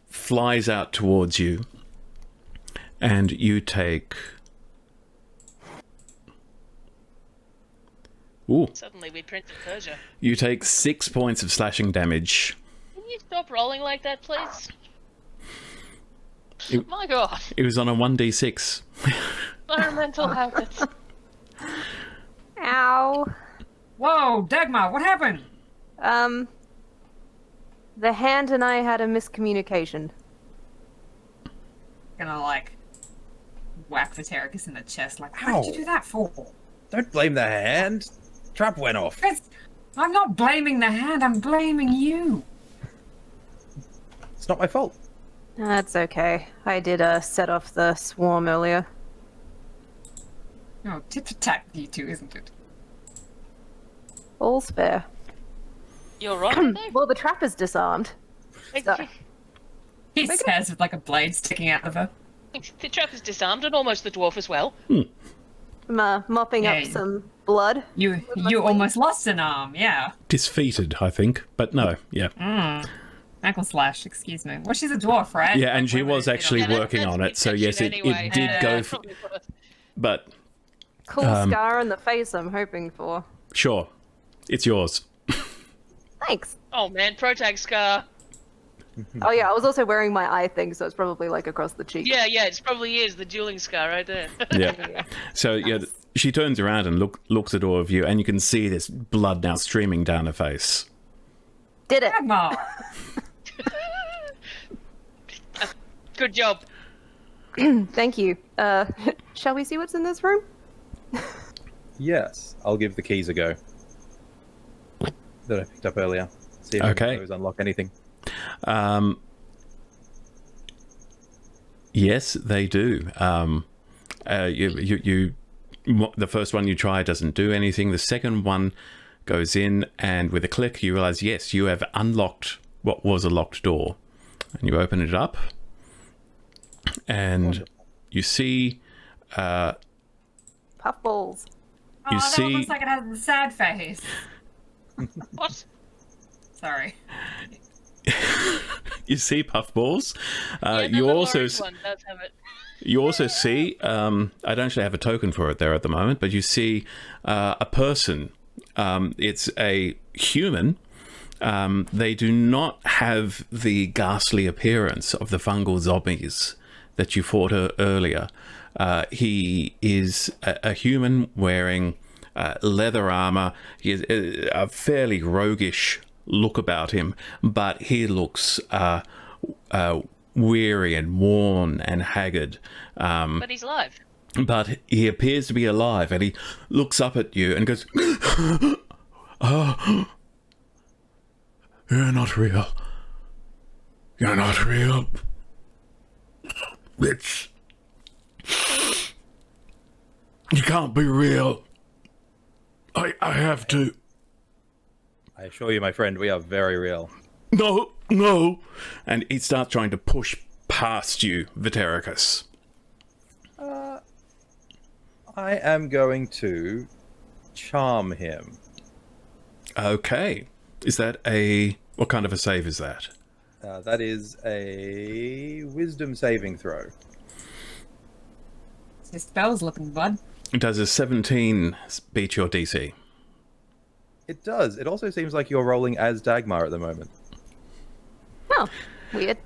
Speaker 1: flies out towards you, and you take... Ooh.
Speaker 4: Suddenly we Prince of Persia.
Speaker 1: You take 6 points of slashing damage.
Speaker 4: Can you stop rolling like that, please? My god.
Speaker 1: It was on a 1d6.
Speaker 4: Environmental habits.
Speaker 3: Ow.
Speaker 6: Whoa, Dagmar, what happened?
Speaker 3: The hand and I had a miscommunication.
Speaker 6: Gonna like whack Vitericus in the chest. Like, how did you do that for?
Speaker 5: Don't blame the hand. Trap went off.
Speaker 6: I'm not blaming the hand. I'm blaming you.
Speaker 5: It's not my fault.
Speaker 3: That's okay. I did set off the swarm earlier.
Speaker 6: Oh, tit for tat, you two, isn't it?
Speaker 3: All's fair.
Speaker 4: You're right, Dave.
Speaker 3: Well, the trap is disarmed. So,
Speaker 6: He says with like a blade sticking out of her.
Speaker 4: The trap is disarmed and almost the dwarf as well.
Speaker 3: I'm mopping
Speaker 6: Yeah,
Speaker 3: up some blood.
Speaker 6: You almost lost an arm, yeah.
Speaker 1: Disfeated, I think, but no, yeah.
Speaker 6: Ankle slash, excuse me. Well, she's a dwarf, right?
Speaker 1: Yeah, and she
Speaker 6: Why would
Speaker 1: was
Speaker 6: it be
Speaker 1: actually
Speaker 6: on that?
Speaker 1: working on it, so yes, it
Speaker 4: anyway.
Speaker 1: did go for...
Speaker 4: Probably worth-
Speaker 1: But,
Speaker 3: Cool scar in the face I'm hoping for.
Speaker 1: sure, it's yours.
Speaker 3: Thanks.
Speaker 4: Oh man, protag scar.
Speaker 3: Oh yeah, I was also wearing my eye thing, so it's probably like across the cheek.
Speaker 4: Yeah, it probably is the dueling scar right there.
Speaker 1: Yeah. So, yeah, she turns around and looks at all of you, and you can see this blood now streaming down her face.
Speaker 3: Did it.
Speaker 6: Dagmar!
Speaker 4: Good job.
Speaker 3: Thank you. Shall we see what's in this room?
Speaker 5: Yes, I'll give the keys a go. That I picked up earlier. See if
Speaker 1: Okay.
Speaker 5: those unlock anything.
Speaker 1: Yes, they do. The first one you try doesn't do anything. The second one goes in, and with a click, you realize, yes, you have unlocked what was a locked door. And you open it up, and you see...
Speaker 3: Puffballs.
Speaker 6: Oh, that
Speaker 1: see-
Speaker 6: one looks like it has a sad face.
Speaker 4: What?
Speaker 6: Sorry.
Speaker 1: You see puffballs.
Speaker 4: Yeah, the
Speaker 1: You
Speaker 4: little
Speaker 1: also
Speaker 4: orange one does have it.
Speaker 1: you also see. I don't actually have a token for it there at the moment, but you see a person. It's a human. They do not have the ghastly appearance of the fungal zombies that you fought earlier. He is a human wearing leather armor. He has a fairly roguish look about him, but he looks weary and worn and haggard.
Speaker 4: But he's alive.
Speaker 1: But he appears to be alive, and he looks up at you and goes, "Oh, you're not real. You're not real. It's... You can't be real. I have to.
Speaker 5: I assure you, my friend, we are very real.
Speaker 1: No. And he starts trying to push past you, Vitericus.
Speaker 5: I am going to charm him.
Speaker 1: Okay. Is that a... What kind of a save is that?
Speaker 5: That is a wisdom saving throw.
Speaker 6: Your spell's looking, bud.
Speaker 1: Does a 17 beat your DC?
Speaker 5: It does. It also seems like you're rolling as Dagmar at the moment.
Speaker 3: Oh, weird.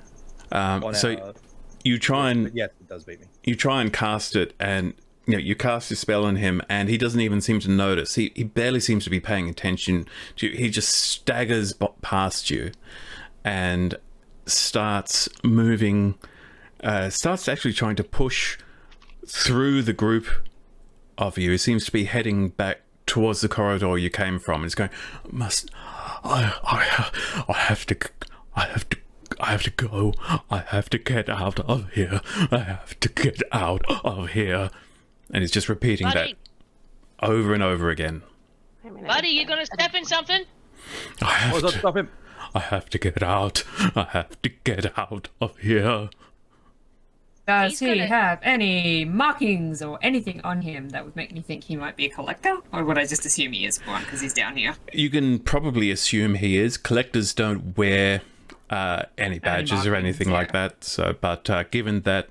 Speaker 1: So you try and...
Speaker 5: Yes, it does beat me.
Speaker 1: You try and cast it, and you cast a spell on him, and he doesn't even seem to notice. He barely seems to be paying attention to you. He just staggers past you and starts moving, starts actually trying to push through the group of you. He seems to be heading back towards the corridor you came from. He's going, I have to go. I have to get out of here. I have to get out of here. And he's just repeating
Speaker 4: Buddy.
Speaker 1: that over and over again.
Speaker 3: I mean,
Speaker 4: Buddy, you gonna step in something?
Speaker 1: I have
Speaker 5: Oh,
Speaker 1: to,
Speaker 5: stop him.
Speaker 1: I have to get out. I have to get out of here.
Speaker 6: Does
Speaker 4: He's
Speaker 6: he
Speaker 4: gonna-
Speaker 6: have any markings or anything on him that would make me think he might be a collector? Or would I just assume he is one because he's down here?
Speaker 1: You can probably assume he is. Collectors don't wear any badges or
Speaker 6: markings,
Speaker 1: anything like
Speaker 6: yeah.
Speaker 1: that. So, but given that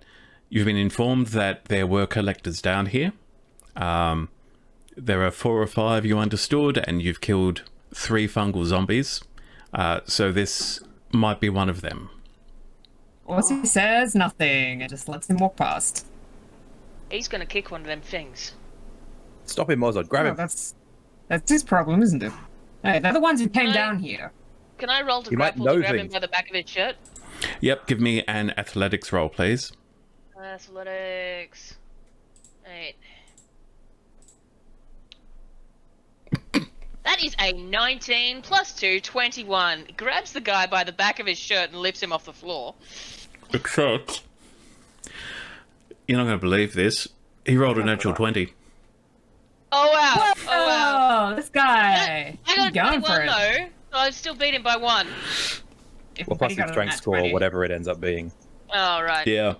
Speaker 1: you've been informed that there were collectors down here, there are 4 or 5 you understood, and you've killed 3 fungal zombies. So this might be one of them.
Speaker 6: Or he says nothing and just lets him walk past.
Speaker 4: He's gonna kick one of them things.
Speaker 5: Stop him, Mozart. Grab
Speaker 6: Oh,
Speaker 5: him.
Speaker 6: that's his problem, isn't it? Hey, they're the ones who came
Speaker 4: Right.
Speaker 6: down here.
Speaker 4: Can I roll to
Speaker 5: He might
Speaker 4: grapple
Speaker 5: know
Speaker 4: to grab him
Speaker 5: things.
Speaker 4: by the back of his shirt?
Speaker 1: Yep, give me an athletics roll, please.
Speaker 4: Athletics. 8. That is a 19 plus 2, 21. Grabs the guy by the back of his shirt and lifts him off the floor.
Speaker 1: Except, you're not going to believe this. He rolled a natural 20.
Speaker 4: Oh wow! Oh wow!
Speaker 6: Oh, this guy.
Speaker 4: I got a
Speaker 6: He's going for
Speaker 4: 21
Speaker 6: it.
Speaker 4: though. So I still beat him by 1.
Speaker 6: If
Speaker 5: Well,
Speaker 6: but
Speaker 5: plus
Speaker 6: he
Speaker 5: his
Speaker 6: got a
Speaker 5: strength
Speaker 6: nat
Speaker 5: score,
Speaker 6: 20.
Speaker 5: whatever it ends up being.
Speaker 4: Oh right.
Speaker 1: Yeah.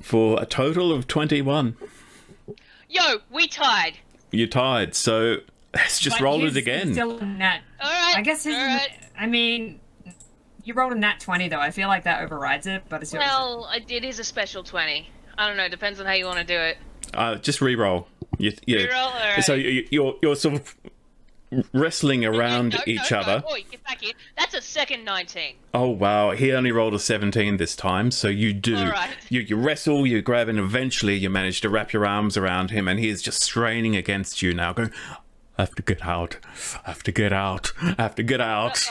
Speaker 1: For a total of 21.
Speaker 4: Yo, we tied.
Speaker 1: You tied, so let's just
Speaker 6: But
Speaker 1: roll
Speaker 6: he's
Speaker 1: it again.
Speaker 6: Still a nat.
Speaker 4: All right.
Speaker 6: I guess his.
Speaker 4: All right.
Speaker 6: I mean, you rolled a nat 20 though. I feel like that overrides it, but it's yours.
Speaker 4: Well, it is a special 20. I don't know. Depends on how you want to do it.
Speaker 1: Just re-roll.
Speaker 4: Reroll? All right.
Speaker 1: So you're sort of wrestling around each other.
Speaker 4: Oi, get back here. That's a second 19.
Speaker 1: Oh wow, he only rolled a 17 this time, so you do.
Speaker 4: All right.
Speaker 1: You wrestle, you grab, and eventually you manage to wrap your arms around him, and he is just straining against you now, going, I have to get out. I have to get out. I have to get out.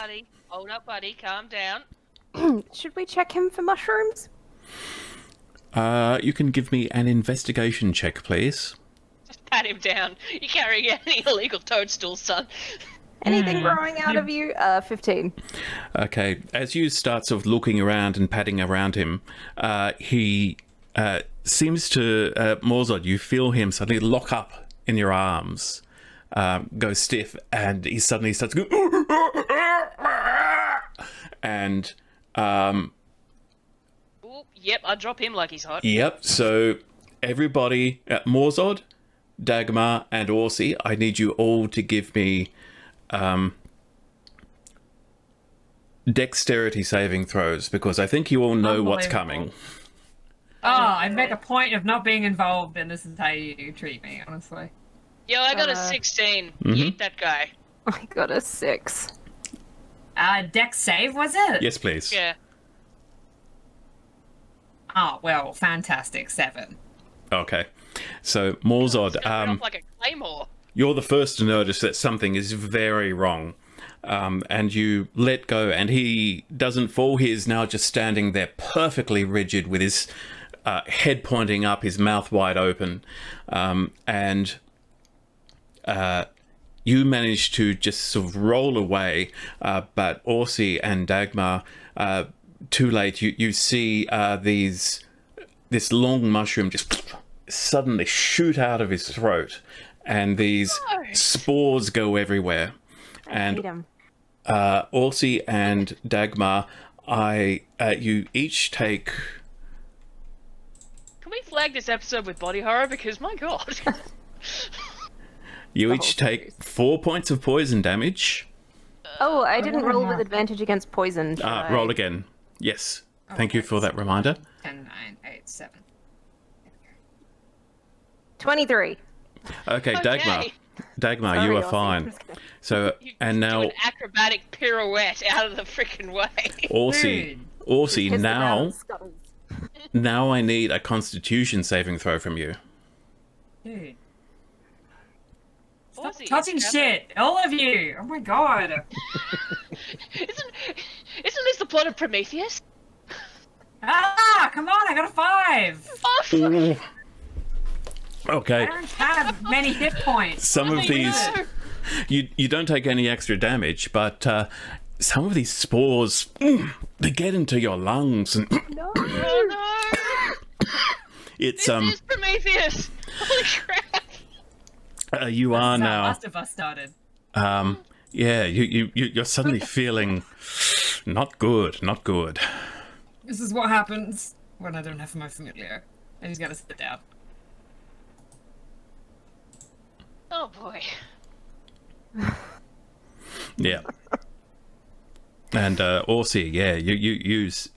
Speaker 4: Hold up, buddy. Calm down.
Speaker 3: Should we check him for mushrooms?
Speaker 1: You can give me an investigation check, please.
Speaker 4: Just pat him down. You're carrying any illegal toadstools, son.
Speaker 3: Anything growing out of you? 15.
Speaker 1: Okay, as you start sort of looking around and patting around him, he seems to, Morzod, you feel him suddenly lock up in your arms, go stiff, and he suddenly starts going, and,
Speaker 4: Ooh, yep, I drop him like he's hot.
Speaker 1: yep, so everybody, Morzod, Dagmar, and Orsi, I need you all to give me dexterity saving throws, because I think you all know what's coming.
Speaker 6: Oh, I make a point of not being involved, and this is how you treat me, honestly.
Speaker 4: Yo, I got a 16.
Speaker 1: Mhm.
Speaker 4: Eat that guy.
Speaker 3: I got a 6.
Speaker 6: Dex save, was it?
Speaker 1: Yes, please.
Speaker 4: Yeah.
Speaker 6: Oh, well, fantastic. 7.
Speaker 1: Okay. So, Morzod,
Speaker 4: It's going off like a claymore.
Speaker 1: you're the first to notice that something is very wrong. And you let go, and he doesn't fall. He is now just standing there perfectly rigid with his head pointing up, his mouth wide open. And you manage to just sort of roll away, but Orsi and Dagmar, too late. You see this long mushroom just suddenly shoot out of his throat, and these spores go everywhere.
Speaker 3: I hate him.
Speaker 1: Orsi and Dagmar, you each take.
Speaker 4: Can we flag this episode with body horror? Because, my god.
Speaker 1: You each take 4 points of poison damage.
Speaker 3: Oh, I didn't roll with advantage against poison. should I?
Speaker 1: Roll again. Yes. Thank you for that reminder.
Speaker 6: 10, 9, 8, 7.
Speaker 3: 23.
Speaker 1: Okay, Dagmar. Dagmar,
Speaker 3: Sorry,
Speaker 1: you are
Speaker 3: Orsi.
Speaker 1: fine. So, and
Speaker 4: Do
Speaker 1: now
Speaker 4: an acrobatic pirouette out of the freaking way.
Speaker 1: Orsi,
Speaker 3: Kiss the
Speaker 1: now,
Speaker 3: ground, scuttles.
Speaker 1: now I need a Constitution saving throw from you.
Speaker 6: Dude. Stop
Speaker 4: Aussie,
Speaker 6: touching
Speaker 4: it's
Speaker 6: shit, all of you! Oh my god!
Speaker 4: Isn't this the plot of Prometheus?
Speaker 6: Ah, come on, I got a 5!
Speaker 4: Oh, fuck.
Speaker 1: Okay,
Speaker 6: I don't have many hit points.
Speaker 1: some of these
Speaker 4: No.
Speaker 1: you don't take any extra damage, but some of these spores they get into your lungs, and
Speaker 3: No.
Speaker 4: Oh no!
Speaker 1: it's
Speaker 4: This is Prometheus! Holy crap!
Speaker 1: you are
Speaker 6: That's how
Speaker 1: now
Speaker 6: Last of Us started.
Speaker 1: yeah you're suddenly feeling not good.
Speaker 6: This is what happens when I don't have my familiar. I just gotta sit down.
Speaker 4: Oh boy.
Speaker 1: Yeah. And Orsi, yeah, you use.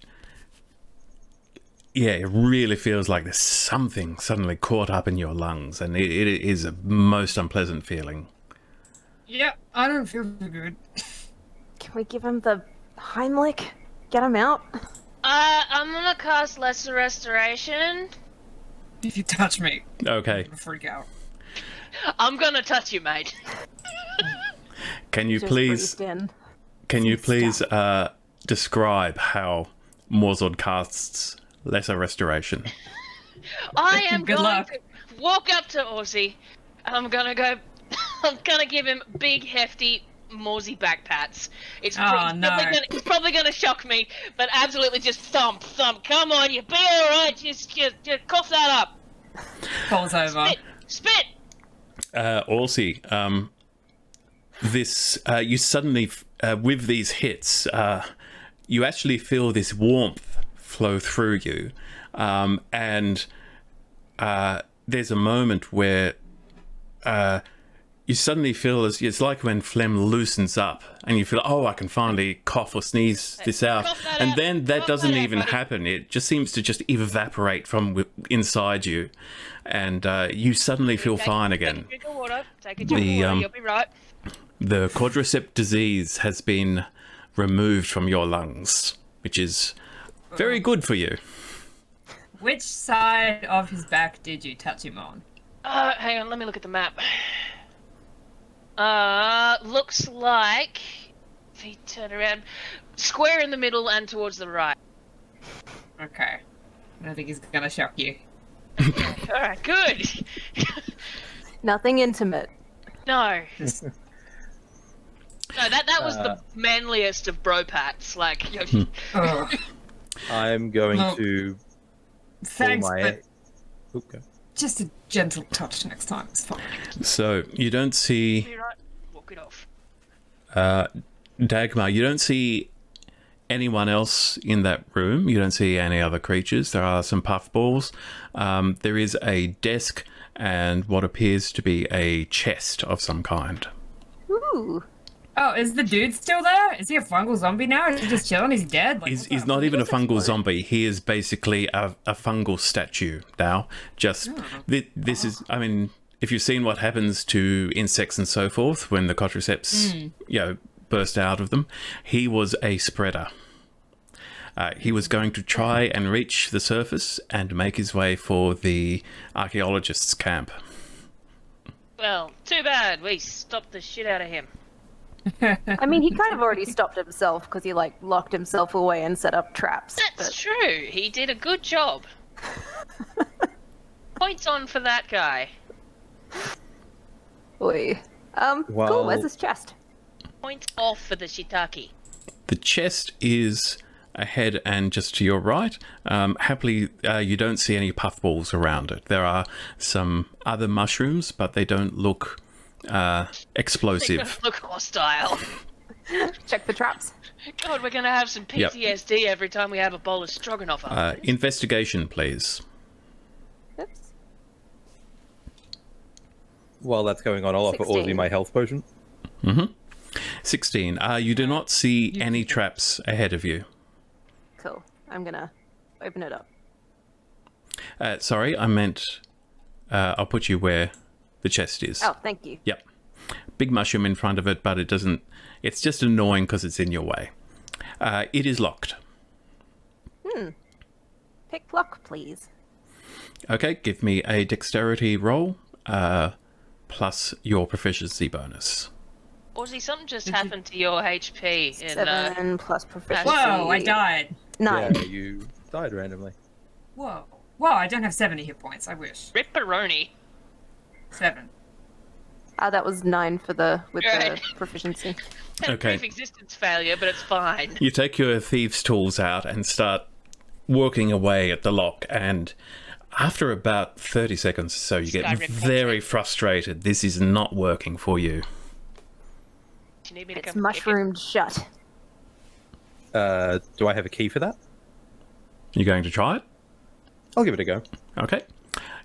Speaker 1: Yeah, it really feels like there's something suddenly caught up in your lungs, and it is a most unpleasant feeling.
Speaker 6: Yeah, I don't feel too good.
Speaker 3: Can we give him the Heimlich? Get him out?
Speaker 4: I'm gonna cast Lesser Restoration.
Speaker 6: If you touch me,
Speaker 1: Okay,
Speaker 6: I'm gonna freak out.
Speaker 4: I'm gonna touch you, mate.
Speaker 1: can you
Speaker 3: Just
Speaker 1: please
Speaker 3: breathed in.
Speaker 1: describe how Morzod casts Lesser Restoration?
Speaker 4: I am
Speaker 6: Good
Speaker 4: going
Speaker 6: luck.
Speaker 4: to walk up to Ozzy. I'm gonna give him big, hefty Morsey back pats. It's probably gonna shock me, but absolutely just thump. Come on, you be alright. Just cough that up.
Speaker 6: Falls over.
Speaker 4: Spit.
Speaker 1: Orsi, this you suddenly with these hits, you actually feel this warmth flow through you, and there's a moment where you suddenly feel it's like when phlegm loosens up and you feel, oh, I can finally cough or sneeze this out. And then that doesn't even happen. It just seems to just evaporate from inside you. And you suddenly feel fine again.
Speaker 4: Take a drink of water. Take a drink of water. You'll be right.
Speaker 1: The quadriceps disease has been removed from your lungs, which is very good for you.
Speaker 6: Which side of his back did you touch him on?
Speaker 4: Hang on, let me look at the map. Looks like if he turn around, square in the middle and towards the right.
Speaker 6: Okay. I don't think he's gonna shock you.
Speaker 4: All right, good.
Speaker 3: Nothing intimate.
Speaker 4: No. No, that was the manliest of bro pats. Like,
Speaker 2: Oh,
Speaker 5: I'm going to pull
Speaker 6: Thanks,
Speaker 5: my...
Speaker 6: but
Speaker 5: Okay.
Speaker 6: just a gentle touch next time. It's fine.
Speaker 1: So you don't see...
Speaker 4: be right. Walk it off.
Speaker 1: Dagmar, you don't see anyone else in that room. You don't see any other creatures. There are some puffballs. There is a desk and what appears to be a chest of some kind.
Speaker 3: Ooh.
Speaker 6: Oh, is the dude still there? Is he a fungal zombie now? Is he just chilling? He's dead? Like,
Speaker 1: He's not even a fungal zombie. He is basically a fungal statue now. Just this is, I mean, if you've seen what happens to insects and so forth when the quadriceps, burst out of them, he was a spreader. He was going to try and reach the surface and make his way for the archaeologists' camp.
Speaker 4: Well, too bad. We stopped the shit out of him.
Speaker 3: I mean, he kind of already stopped himself because he, like, locked himself away and set up traps.
Speaker 4: That's true. He did a good job. Points on for that guy.
Speaker 3: Oy.
Speaker 5: Well-
Speaker 3: Cool, where's his chest?
Speaker 4: Points off for the shiitake.
Speaker 1: The chest is ahead and just to your right. Happily, you don't see any puffballs around it. There are some other mushrooms, but they don't look explosive.
Speaker 4: Look hostile.
Speaker 3: Check for traps.
Speaker 4: God, we're gonna have some PTSD every time we have a bowl of stroganoff.
Speaker 1: Investigation, please.
Speaker 3: Oops.
Speaker 5: While that's going on, I'll offer
Speaker 3: 16.
Speaker 5: Aussie my health potion.
Speaker 1: 16. You do not see any traps ahead of you.
Speaker 3: Cool. I'm gonna open it up.
Speaker 1: Sorry, I meant I'll put you where the chest is.
Speaker 3: Oh, thank you.
Speaker 1: Yep. Big mushroom in front of it, but it doesn't... It's just annoying because it's in your way. It is locked.
Speaker 3: Pick lock, please.
Speaker 1: Okay, give me a dexterity roll plus your proficiency bonus.
Speaker 4: Aussie, something just happened to your HP. In,
Speaker 3: 7 plus proficiency.
Speaker 6: Whoa, I died.
Speaker 3: 9.
Speaker 5: Yeah, you died randomly.
Speaker 6: Whoa. Whoa, I don't have 70 hit points. I wish.
Speaker 4: Ripperoni.
Speaker 6: 7.
Speaker 3: That was 9 for the
Speaker 4: Right.
Speaker 3: the proficiency.
Speaker 4: Had a
Speaker 1: Okay.
Speaker 4: brief existence failure, but it's fine.
Speaker 1: You take your thieves' tools out and start working away at the lock, and after about 30 seconds or so, you get
Speaker 4: Skyrim
Speaker 1: very frustrated. This is not working for you.
Speaker 4: Do you need me to
Speaker 3: It's
Speaker 4: come
Speaker 3: mushroomed shut.
Speaker 5: Do I have a key for that?
Speaker 1: You going to try it?
Speaker 5: I'll give it a go.
Speaker 1: Okay.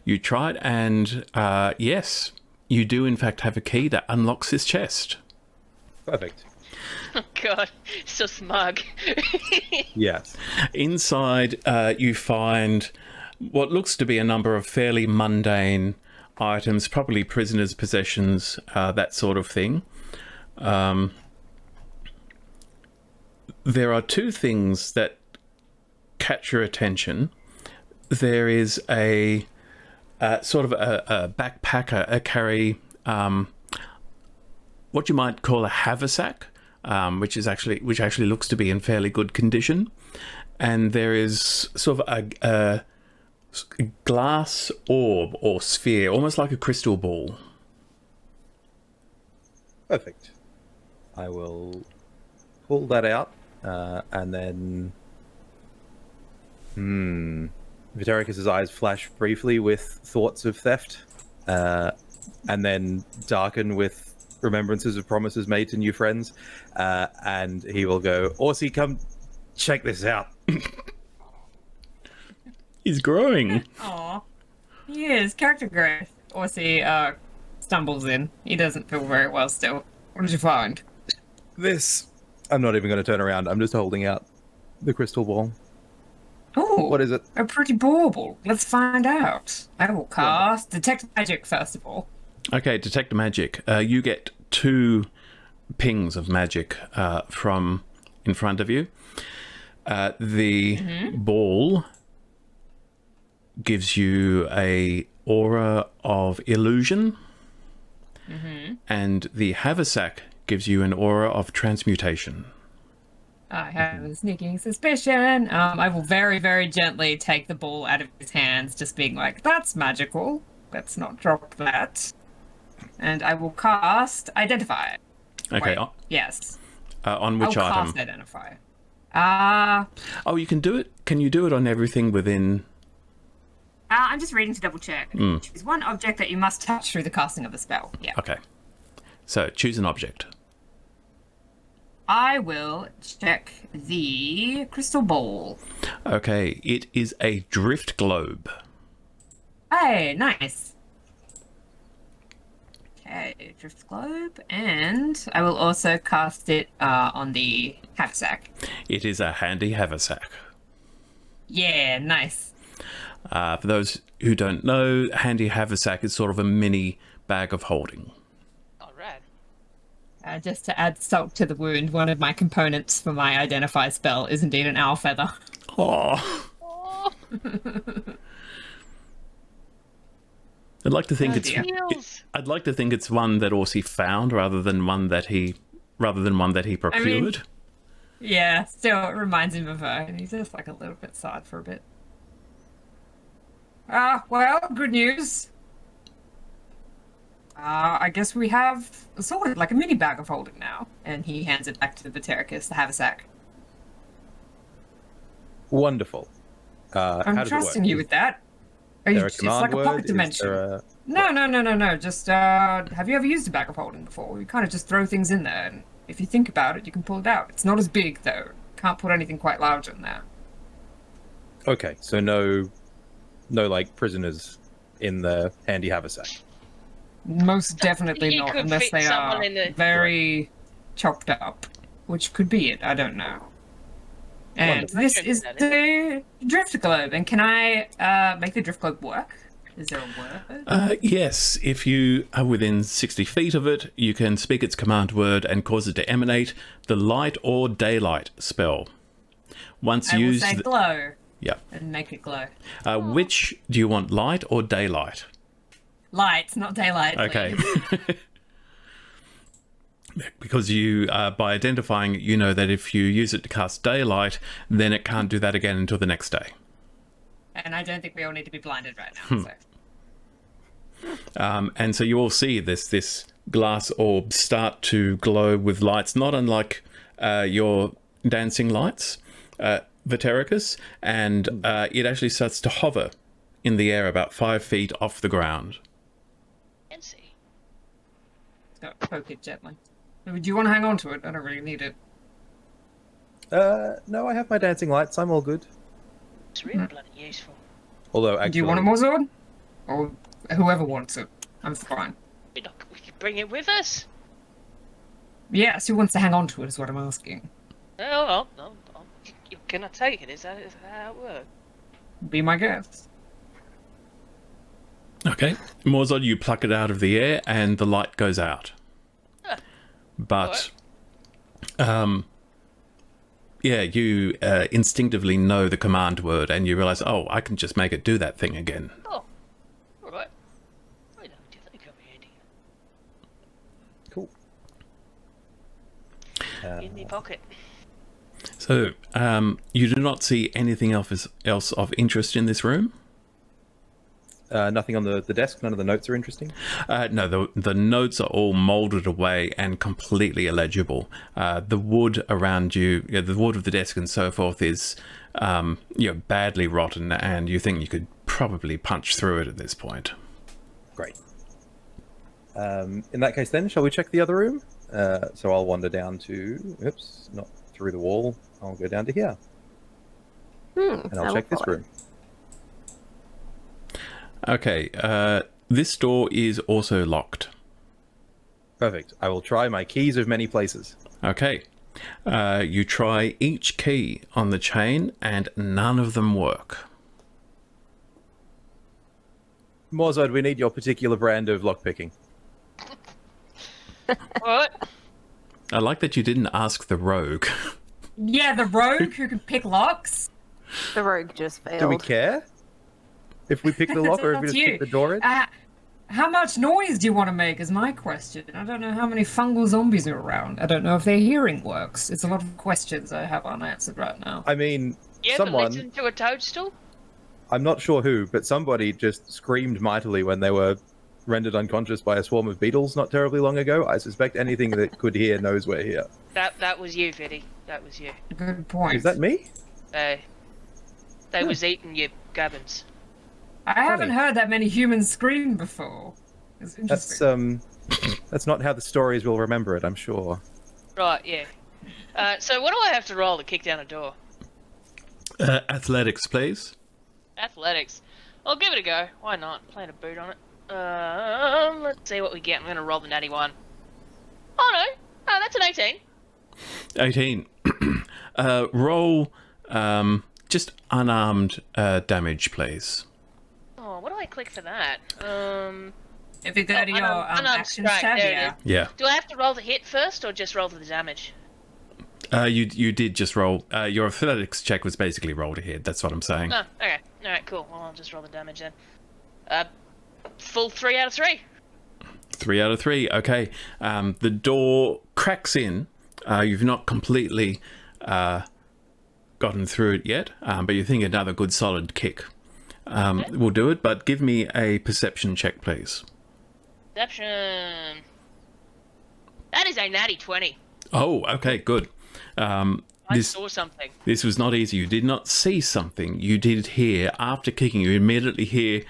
Speaker 1: You try it, and yes, you do in fact have a key that unlocks this chest.
Speaker 5: Perfect.
Speaker 4: Oh god, so smug.
Speaker 5: Yes.
Speaker 1: Inside, you find what looks to be a number of fairly mundane items, probably prisoners' possessions, that sort of thing. There are two things that catch your attention. There is a sort of a backpack, a carry, what you might call a haversack, which actually looks to be in fairly good condition, and there is sort of a glass orb or sphere, almost like a crystal ball.
Speaker 5: Perfect. I will pull that out, and then... Vitericus's eyes flash briefly with thoughts of theft, and then darken with remembrances of promises made to new friends, and he will go, Aussie, come check this out.
Speaker 1: He's growing.
Speaker 6: Aw. He is. Character growth. Orsi stumbles in. He doesn't feel very well still. What did you find?
Speaker 5: This. I'm not even going to turn around. I'm just holding out the crystal ball.
Speaker 6: Oh,
Speaker 5: What is it?
Speaker 6: a pretty bauble. Let's find out. I will cast Detect Magic first of all.
Speaker 1: Okay, detect magic. You get 2 pings of magic from in front of you. The ball gives you a aura of illusion, and the haversack gives you an aura of transmutation.
Speaker 6: I have a sneaking suspicion. I will very, very gently take the ball out of his hands, just being like, that's magical. Let's not drop that. And I will cast Identify.
Speaker 1: Okay.
Speaker 6: Wait, yes.
Speaker 1: On which
Speaker 6: I'll
Speaker 1: item?
Speaker 6: cast Identify.
Speaker 1: Oh, you can do it. Can you do it on everything within?
Speaker 6: I'm just reading to double check. Choose one object that you must touch through the casting of the spell. Yeah.
Speaker 1: Okay. So choose an object.
Speaker 6: I will check the crystal ball.
Speaker 1: Okay, it is a drift globe.
Speaker 6: Hey, nice. Okay, drift globe, and I will also cast it on the haversack.
Speaker 1: It is a handy haversack.
Speaker 6: Yeah, nice.
Speaker 1: For those who don't know, handy haversack is sort of a mini bag of holding.
Speaker 4: All right.
Speaker 6: Just to add salt to the wound, one of my components for my Identify spell is indeed an owl feather.
Speaker 1: Oh.
Speaker 4: Oh,
Speaker 1: I'd like to think
Speaker 6: dear.
Speaker 1: I'd like to think it's one that Orsi found rather than one that he procured.
Speaker 6: Yeah, still it reminds him of her, and he's just like a little bit sad for a bit. Well, good news. I guess we have sort of like a mini bag of holding now. And he hands it back to the Vatericus, the haversack.
Speaker 5: Wonderful. How
Speaker 6: I'm
Speaker 5: does
Speaker 6: trusting
Speaker 5: it work?
Speaker 6: you with that.
Speaker 5: Is there a
Speaker 6: It's
Speaker 5: command
Speaker 6: like a
Speaker 5: word?
Speaker 6: pocket
Speaker 5: Is
Speaker 6: dimension.
Speaker 5: there a...
Speaker 6: No. Just, have you ever used a bag of holding before? You kind of just throw things in there, and if you think about it, you can pull it out. It's not as big, though. Can't put anything quite large in there.
Speaker 5: Okay, so no like prisoners in the handy haversack.
Speaker 6: Most definitely
Speaker 4: You
Speaker 6: not,
Speaker 4: could
Speaker 6: unless
Speaker 4: fit
Speaker 6: they
Speaker 4: someone
Speaker 6: are
Speaker 4: in the-
Speaker 6: very chopped up, which could be it. I don't know. And
Speaker 5: Wonderful.
Speaker 6: this is the drift globe. And can I make the drift globe work? Is there a word?
Speaker 1: Yes, if you are within 60 feet of it, you can speak its command word and cause it to emanate the light or daylight spell. Once
Speaker 6: I will
Speaker 1: used,
Speaker 6: say glow
Speaker 1: yeah.
Speaker 6: and make it glow.
Speaker 1: Which do you want, light or daylight?
Speaker 6: Light, not daylight.
Speaker 1: Okay.
Speaker 6: Please.
Speaker 1: Because you, by identifying it, you know that if you use it to cast daylight, then it can't do that again until the next day.
Speaker 6: And I don't think we all need to be blinded right now. So.
Speaker 1: And so you all see this glass orb start to glow with lights, not unlike your dancing lights, Vatericus, and it actually starts to hover in the air about 5 feet off the ground.
Speaker 4: fancy.
Speaker 6: Go poke it gently. Do you want to hang on to it? I don't really need it.
Speaker 5: No, I have my dancing lights. I'm all good.
Speaker 4: It's really bloody useful.
Speaker 5: Although, actually,
Speaker 6: Do you want it more, Zord? Or whoever wants it. I'm fine.
Speaker 4: We could bring it with us.
Speaker 6: Yes, who wants to hang on to it is what I'm asking.
Speaker 4: Oh, can I take it? Is that how it works?
Speaker 6: Be my guest.
Speaker 1: Okay. Morzod, you pluck it out of the air and the light goes out.
Speaker 4: Huh.
Speaker 1: But, yeah, you instinctively know the command word and you realize, oh, I can just make it do that thing again.
Speaker 4: Oh, all right. I don't think I'll be handy.
Speaker 5: cool.
Speaker 4: In the pocket.
Speaker 1: So, you do not see anything else of interest in this room?
Speaker 5: Nothing on the desk. None of the notes are interesting.
Speaker 1: No, the notes are all molded away and completely illegible. The wood around you, the wood of the desk and so forth is badly rotten, and you think you could probably punch through it at this point.
Speaker 5: Great. In that case, then, shall we check the other room? So I'll wander down to... Oops, not through the wall. I'll go down to here. And I'll check this room.
Speaker 1: Okay, this door is also locked.
Speaker 5: Perfect. I will try my keys of many places.
Speaker 1: Okay, you try each key on the chain and none of them work.
Speaker 5: Morzod, we need your particular brand of lockpicking.
Speaker 4: What?
Speaker 1: I like that you didn't ask the rogue.
Speaker 6: Yeah, the rogue who can pick locks.
Speaker 3: The rogue just failed.
Speaker 5: Do we care if we pick the lock or if we
Speaker 6: That's
Speaker 5: just kick the door in?
Speaker 6: How much noise do you want to make is my question. I don't know how many fungal zombies are around. I don't know if their hearing works. It's a lot of questions I have unanswered right now.
Speaker 5: I mean,
Speaker 4: You ever
Speaker 5: someone,
Speaker 4: listen to a toadstool?
Speaker 5: I'm not sure who, but somebody just screamed mightily when they were rendered unconscious by a swarm of beetles not terribly long ago. I suspect anything that could hear knows we're here.
Speaker 4: That was you, Viddy. That was you.
Speaker 6: Good point.
Speaker 5: Is that me?
Speaker 4: They was eating your gubbins.
Speaker 6: I haven't heard that many humans scream before. It's interesting.
Speaker 5: That's not how the stories will remember it, I'm sure.
Speaker 4: Right, yeah. So what do I have to roll to kick down a door?
Speaker 1: Athletics, please.
Speaker 4: Athletics. I'll give it a go. Why not? Plant a boot on it. Let's see what we get. I'm gonna roll the natty one. Oh no! Oh, that's an 18.
Speaker 1: 18. Roll just unarmed damage, please.
Speaker 4: Oh, what do I click for that?
Speaker 6: If you go to your
Speaker 4: unarmed
Speaker 6: actions
Speaker 4: strike,
Speaker 6: tab,
Speaker 4: there it
Speaker 6: yeah.
Speaker 1: Yeah.
Speaker 4: Do I have to roll the hit first, or just roll for the damage?
Speaker 1: You did just roll. Your athletics check was basically rolled ahead. That's what I'm saying.
Speaker 4: Oh, okay. Alright, cool. Well, I'll just roll the damage then. Full 3 out of 3.
Speaker 1: 3 out of 3. Okay. The door cracks in. You've not completely gotten through it yet, but you think another good solid kick will do it. But give me a perception check, please.
Speaker 4: Perception. That is a natty 20.
Speaker 1: Oh, okay, good.
Speaker 4: I saw something.
Speaker 1: This was not easy. You did not see something. You did hear, after kicking, you immediately hear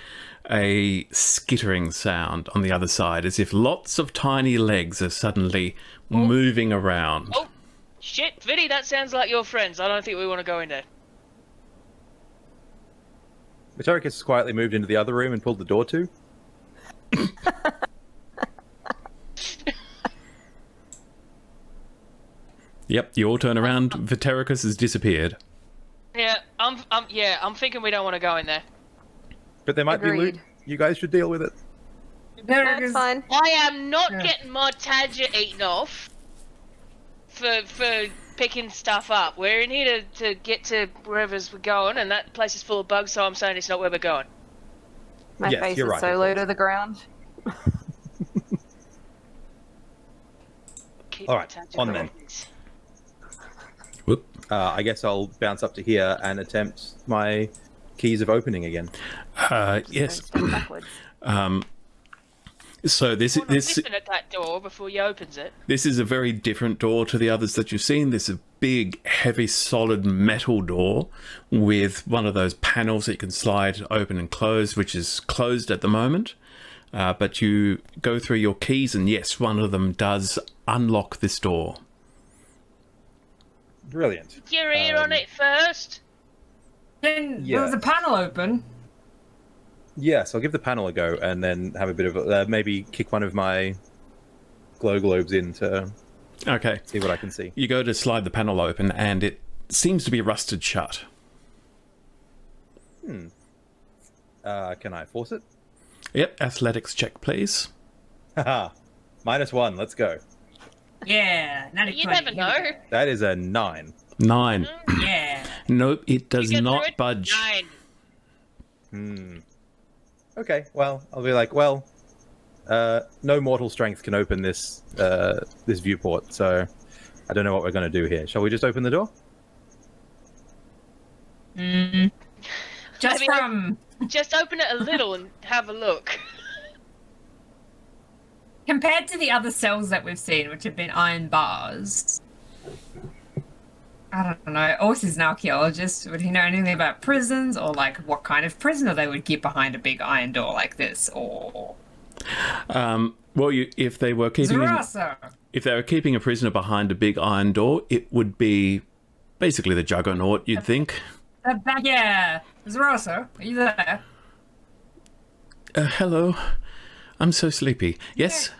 Speaker 1: a skittering sound on the other side, as if lots of tiny legs are suddenly moving around.
Speaker 4: Oh, shit, Viddy, that sounds like your friends. I don't think we want to go in there.
Speaker 5: Metaricus has quietly moved into the other room and pulled the door to.
Speaker 1: Yep, you all turn around. Vitaricus has disappeared.
Speaker 4: Yeah, I'm thinking we don't want to go in there.
Speaker 5: But there might be loot.
Speaker 3: Agreed.
Speaker 5: You guys should deal with it.
Speaker 3: That's fine.
Speaker 4: I am not getting my Tadger eaten off for picking stuff up. We're in here to get to wherever's we're going, and that place is full of bugs, so I'm saying it's not where we're going.
Speaker 3: My
Speaker 5: Yes,
Speaker 3: face
Speaker 5: you're
Speaker 3: is
Speaker 5: right,
Speaker 3: so
Speaker 5: of
Speaker 3: low
Speaker 5: course.
Speaker 3: to the ground.
Speaker 4: Keep
Speaker 5: All
Speaker 4: my
Speaker 5: right,
Speaker 4: Tadger
Speaker 5: on then.
Speaker 4: bugs.
Speaker 1: Whoop.
Speaker 5: I guess I'll bounce up to here and attempt my keys of opening again.
Speaker 1: Yes.
Speaker 3: Step backwards.
Speaker 1: So this
Speaker 4: Hold on,
Speaker 1: this
Speaker 4: listen at that door before he opens it.
Speaker 1: this is a very different door to the others that you've seen. This is a big, heavy, solid metal door with one of those panels that you can slide open and close, which is closed at the moment. But you go through your keys, and yes, one of them does unlock this door.
Speaker 5: Brilliant.
Speaker 4: Put your ear on it first.
Speaker 6: Then
Speaker 5: Yeah.
Speaker 6: there was a panel open.
Speaker 5: Yes, I'll give the panel a go and then have a bit of maybe kick one of my glow globes in to
Speaker 1: Okay.
Speaker 5: see what I can see.
Speaker 1: You go to slide the panel open, and it seems to be rusted shut.
Speaker 5: Can I force it?
Speaker 1: Yep, athletics check, please.
Speaker 5: Haha. -1, let's go.
Speaker 6: Yeah, natty
Speaker 4: You
Speaker 6: 20.
Speaker 4: never know.
Speaker 5: That is a 9.
Speaker 1: 9.
Speaker 6: Yeah.
Speaker 1: Nope, it does
Speaker 4: You get through
Speaker 1: not
Speaker 4: it?
Speaker 1: budge.
Speaker 4: 9.
Speaker 5: Okay, well, I'll be like, well, no mortal strength can open this this viewport, so I don't know what we're going to do here. Shall we just open the door?
Speaker 6: Just
Speaker 4: I mean,
Speaker 6: from
Speaker 4: Just open it a little and have a look.
Speaker 6: compared to the other cells that we've seen, which have been iron bars. I don't know. Ors is an archaeologist. Would he know anything about prisons, or like what kind of prisoner they would keep behind a big iron door like this, or
Speaker 1: Well, if they were keeping
Speaker 6: Zerasa?
Speaker 1: if they were keeping a prisoner behind a big iron door, it would be basically the Juggernaut, you'd think.
Speaker 6: Yeah, Zerasa, are you there?
Speaker 1: Hello. I'm so sleepy. Yes?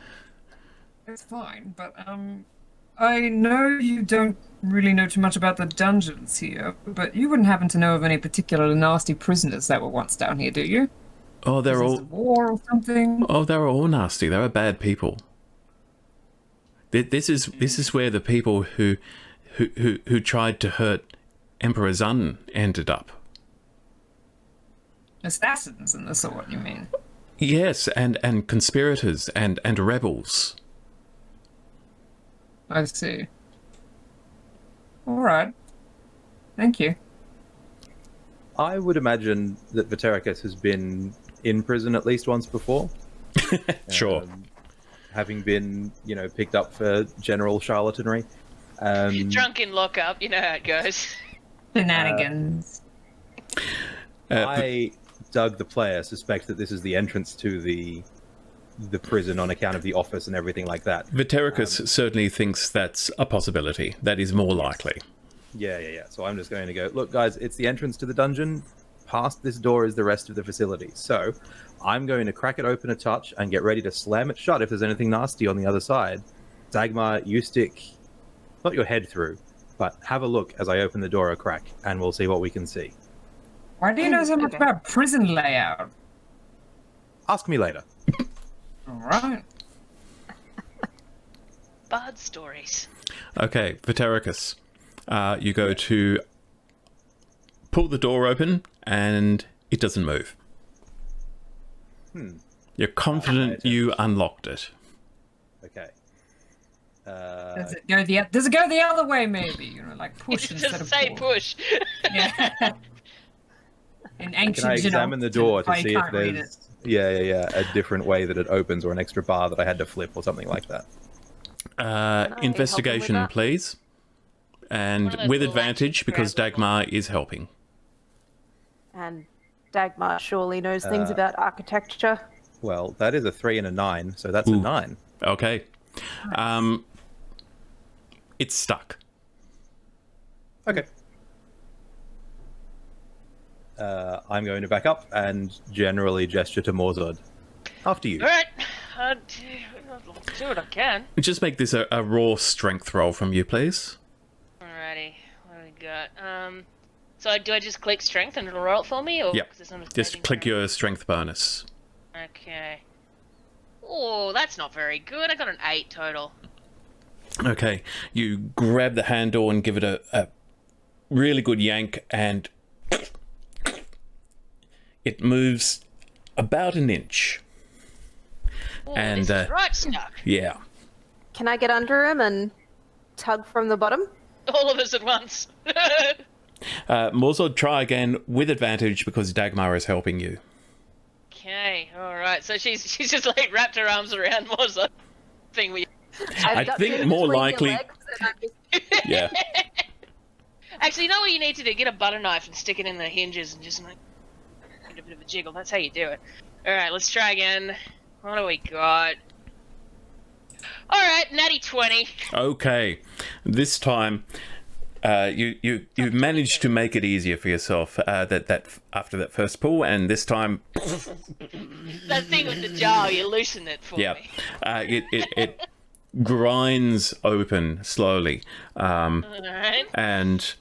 Speaker 6: It's fine, but I know you don't really know too much about the dungeons here, but you wouldn't happen to know of any particularly nasty prisoners that were once down here, do you?
Speaker 1: Oh, they're
Speaker 6: Prisoners
Speaker 1: all...
Speaker 6: of war or something?
Speaker 1: Oh, they're all nasty. They're bad people. This is where the people who tried to hurt Emperor Zun ended up.
Speaker 6: Assassins and the sort, you mean?
Speaker 1: Yes, and conspirators and rebels.
Speaker 6: I see. Alright. Thank you.
Speaker 5: I would imagine that Vitericus has been in prison at least once before.
Speaker 1: Sure.
Speaker 5: Having been, picked up for general charlatanry.
Speaker 4: Drunk in lockup, you know how it goes.
Speaker 6: Shenanigans.
Speaker 5: I, Doug the player, suspect that this is the entrance to the prison on account of the office and everything like that.
Speaker 1: Vitericus certainly thinks that's a possibility. That is more likely.
Speaker 5: Yeah. So I'm just going to go, look, guys, it's the entrance to the dungeon. Past this door is the rest of the facility. So I'm going to crack it open a touch and get ready to slam it shut if there's anything nasty on the other side. Dagmar, you stick, not your head through, but have a look as I open the door a crack, and we'll see what we can see.
Speaker 6: Why do you know so much about prison layout?
Speaker 5: Ask me later.
Speaker 6: Alright.
Speaker 4: Bard stories.
Speaker 1: Okay, Vitericus, you go to pull the door open, and it doesn't move. You're confident you unlocked it.
Speaker 5: Okay.
Speaker 6: Does it go the other way, maybe? Like push instead
Speaker 4: Just
Speaker 6: of
Speaker 4: say
Speaker 6: pull.
Speaker 4: push.
Speaker 6: Yeah. In ancient,
Speaker 5: Can I examine the door to
Speaker 6: I
Speaker 5: see if
Speaker 6: can't read
Speaker 5: there's a different way that it opens, or an extra bar that I had to flip or something like that?
Speaker 1: Investigation,
Speaker 3: help him with that?
Speaker 1: please. And
Speaker 4: One of
Speaker 1: with
Speaker 4: the
Speaker 1: advantage,
Speaker 4: latches
Speaker 1: because
Speaker 4: grab the
Speaker 1: Dagmar is helping.
Speaker 3: And Dagmar surely knows things about architecture.
Speaker 5: Well, that is a 3 and a 9, so that's a 9.
Speaker 1: Okay. It's stuck.
Speaker 5: Okay. I'm going to back up and generally gesture to Morzod. After you.
Speaker 4: All right. I'll do what I can.
Speaker 1: Just make this a raw strength roll from you, please.
Speaker 4: Alrighty. What do we got? So do I just click strength and it'll roll it for me? Or
Speaker 1: Yep.
Speaker 4: 'cause it's not a
Speaker 1: Just
Speaker 4: saving
Speaker 1: click
Speaker 4: throw?
Speaker 1: your strength bonus.
Speaker 4: Okay. Oh, that's not very good. I got an 8 total.
Speaker 1: Okay. You grab the handle and give it a really good yank, and it moves about an inch.
Speaker 4: Oh,
Speaker 1: And,
Speaker 4: this is right stuck.
Speaker 1: Yeah.
Speaker 3: Can I get under him and tug from the bottom?
Speaker 4: All of us at once.
Speaker 1: Morzod, try again with advantage because Dagmar is helping you.
Speaker 4: Okay, alright. So she's just like wrapped her arms around Moza thing we
Speaker 1: I think more likely... Yeah.
Speaker 4: Actually, you know what you need to do? Get a butter knife and stick it in the hinges and just like get a bit of a jiggle. That's how you do it. Alright, let's try again. What do we got? Alright, natty 20.
Speaker 1: Okay. This time... you managed to make it easier for yourself that after that first pull, and this time,
Speaker 4: That thing with the jar, you loosen it for
Speaker 1: yeah,
Speaker 4: me.
Speaker 1: it grinds open slowly,
Speaker 4: Alright.
Speaker 1: and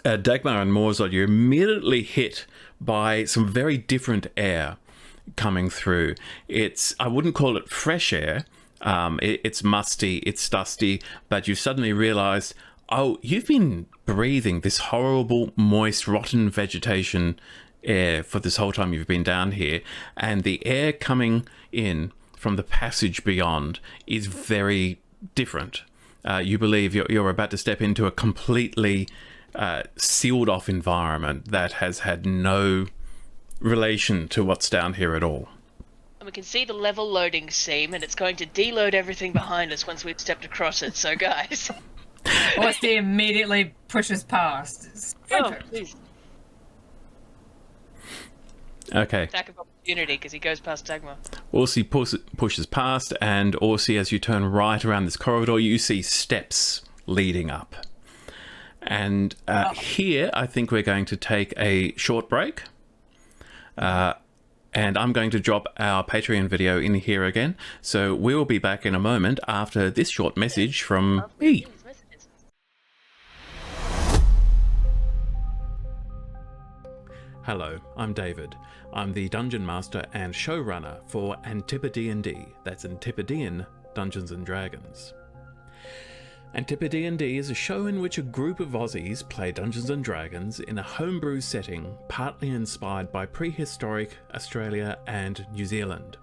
Speaker 1: Dagmar and Morzod, you're immediately hit by some very different air coming through. I wouldn't call it fresh air. It's musty, it's dusty, but you suddenly realise, oh, you've been breathing this horrible, moist, rotten vegetation air for this whole time you've been down here, and the air coming in from the passage beyond is very different. You believe you're about to step into a completely sealed-off environment that has had no relation to what's down here at all.
Speaker 4: And we can see the level loading seam, and it's going to deload everything behind us once we've stepped across it. So, guys.
Speaker 6: Orsty immediately pushes past.
Speaker 4: Oh, please.
Speaker 1: Okay.
Speaker 4: Attack of opportunity because he goes past Dagmar.
Speaker 1: Orsi pushes past, and Orsi, as you turn right around this corridor, you see steps leading up. And here, I think we're going to take a short break. And I'm going to drop our Patreon video in here again. So we will be back in a moment after this short message from me. Hello, I'm David. I'm the Dungeon Master and showrunner for AntipoDnD. That's Antipodean Dungeons & Dragons. AntipoDnD is a show in which a group of Aussies play Dungeons & Dragons in a homebrew setting partly inspired by prehistoric Australia and New Zealand.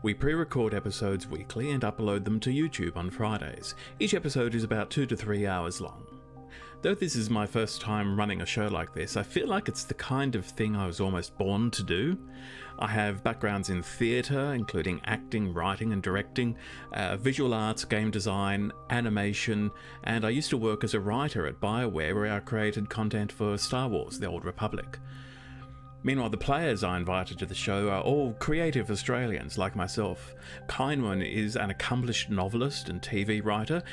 Speaker 1: We pre-record episodes weekly and upload them to YouTube on Fridays. Each episode is about 2 to 3 hours long. Though this is my first time running a show like this, I feel like it's the kind of thing I was almost born to do. I have backgrounds in theatre, including acting, writing and directing, visual arts, game design, animation, and I used to work as a writer at BioWare where I created content for Star Wars: The Old Republic. Meanwhile, the players I invited to the show are all creative Australians like myself. Kynwyn is an accomplished novelist and TV writer.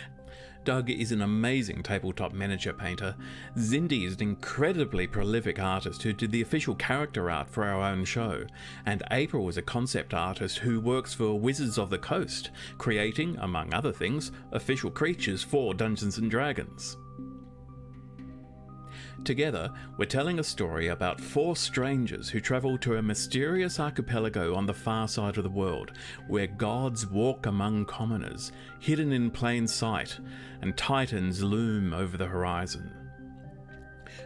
Speaker 1: Doug is an amazing tabletop miniature painter. Zindy is an incredibly prolific artist who did the official character art for our own show. And April is a concept artist who works for Wizards of the Coast, creating, among other things, official creatures for Dungeons & Dragons. Together, we're telling a story about 4 strangers who travel to a mysterious archipelago on the far side of the world, where gods walk among commoners, hidden in plain sight, and titans loom over the horizon.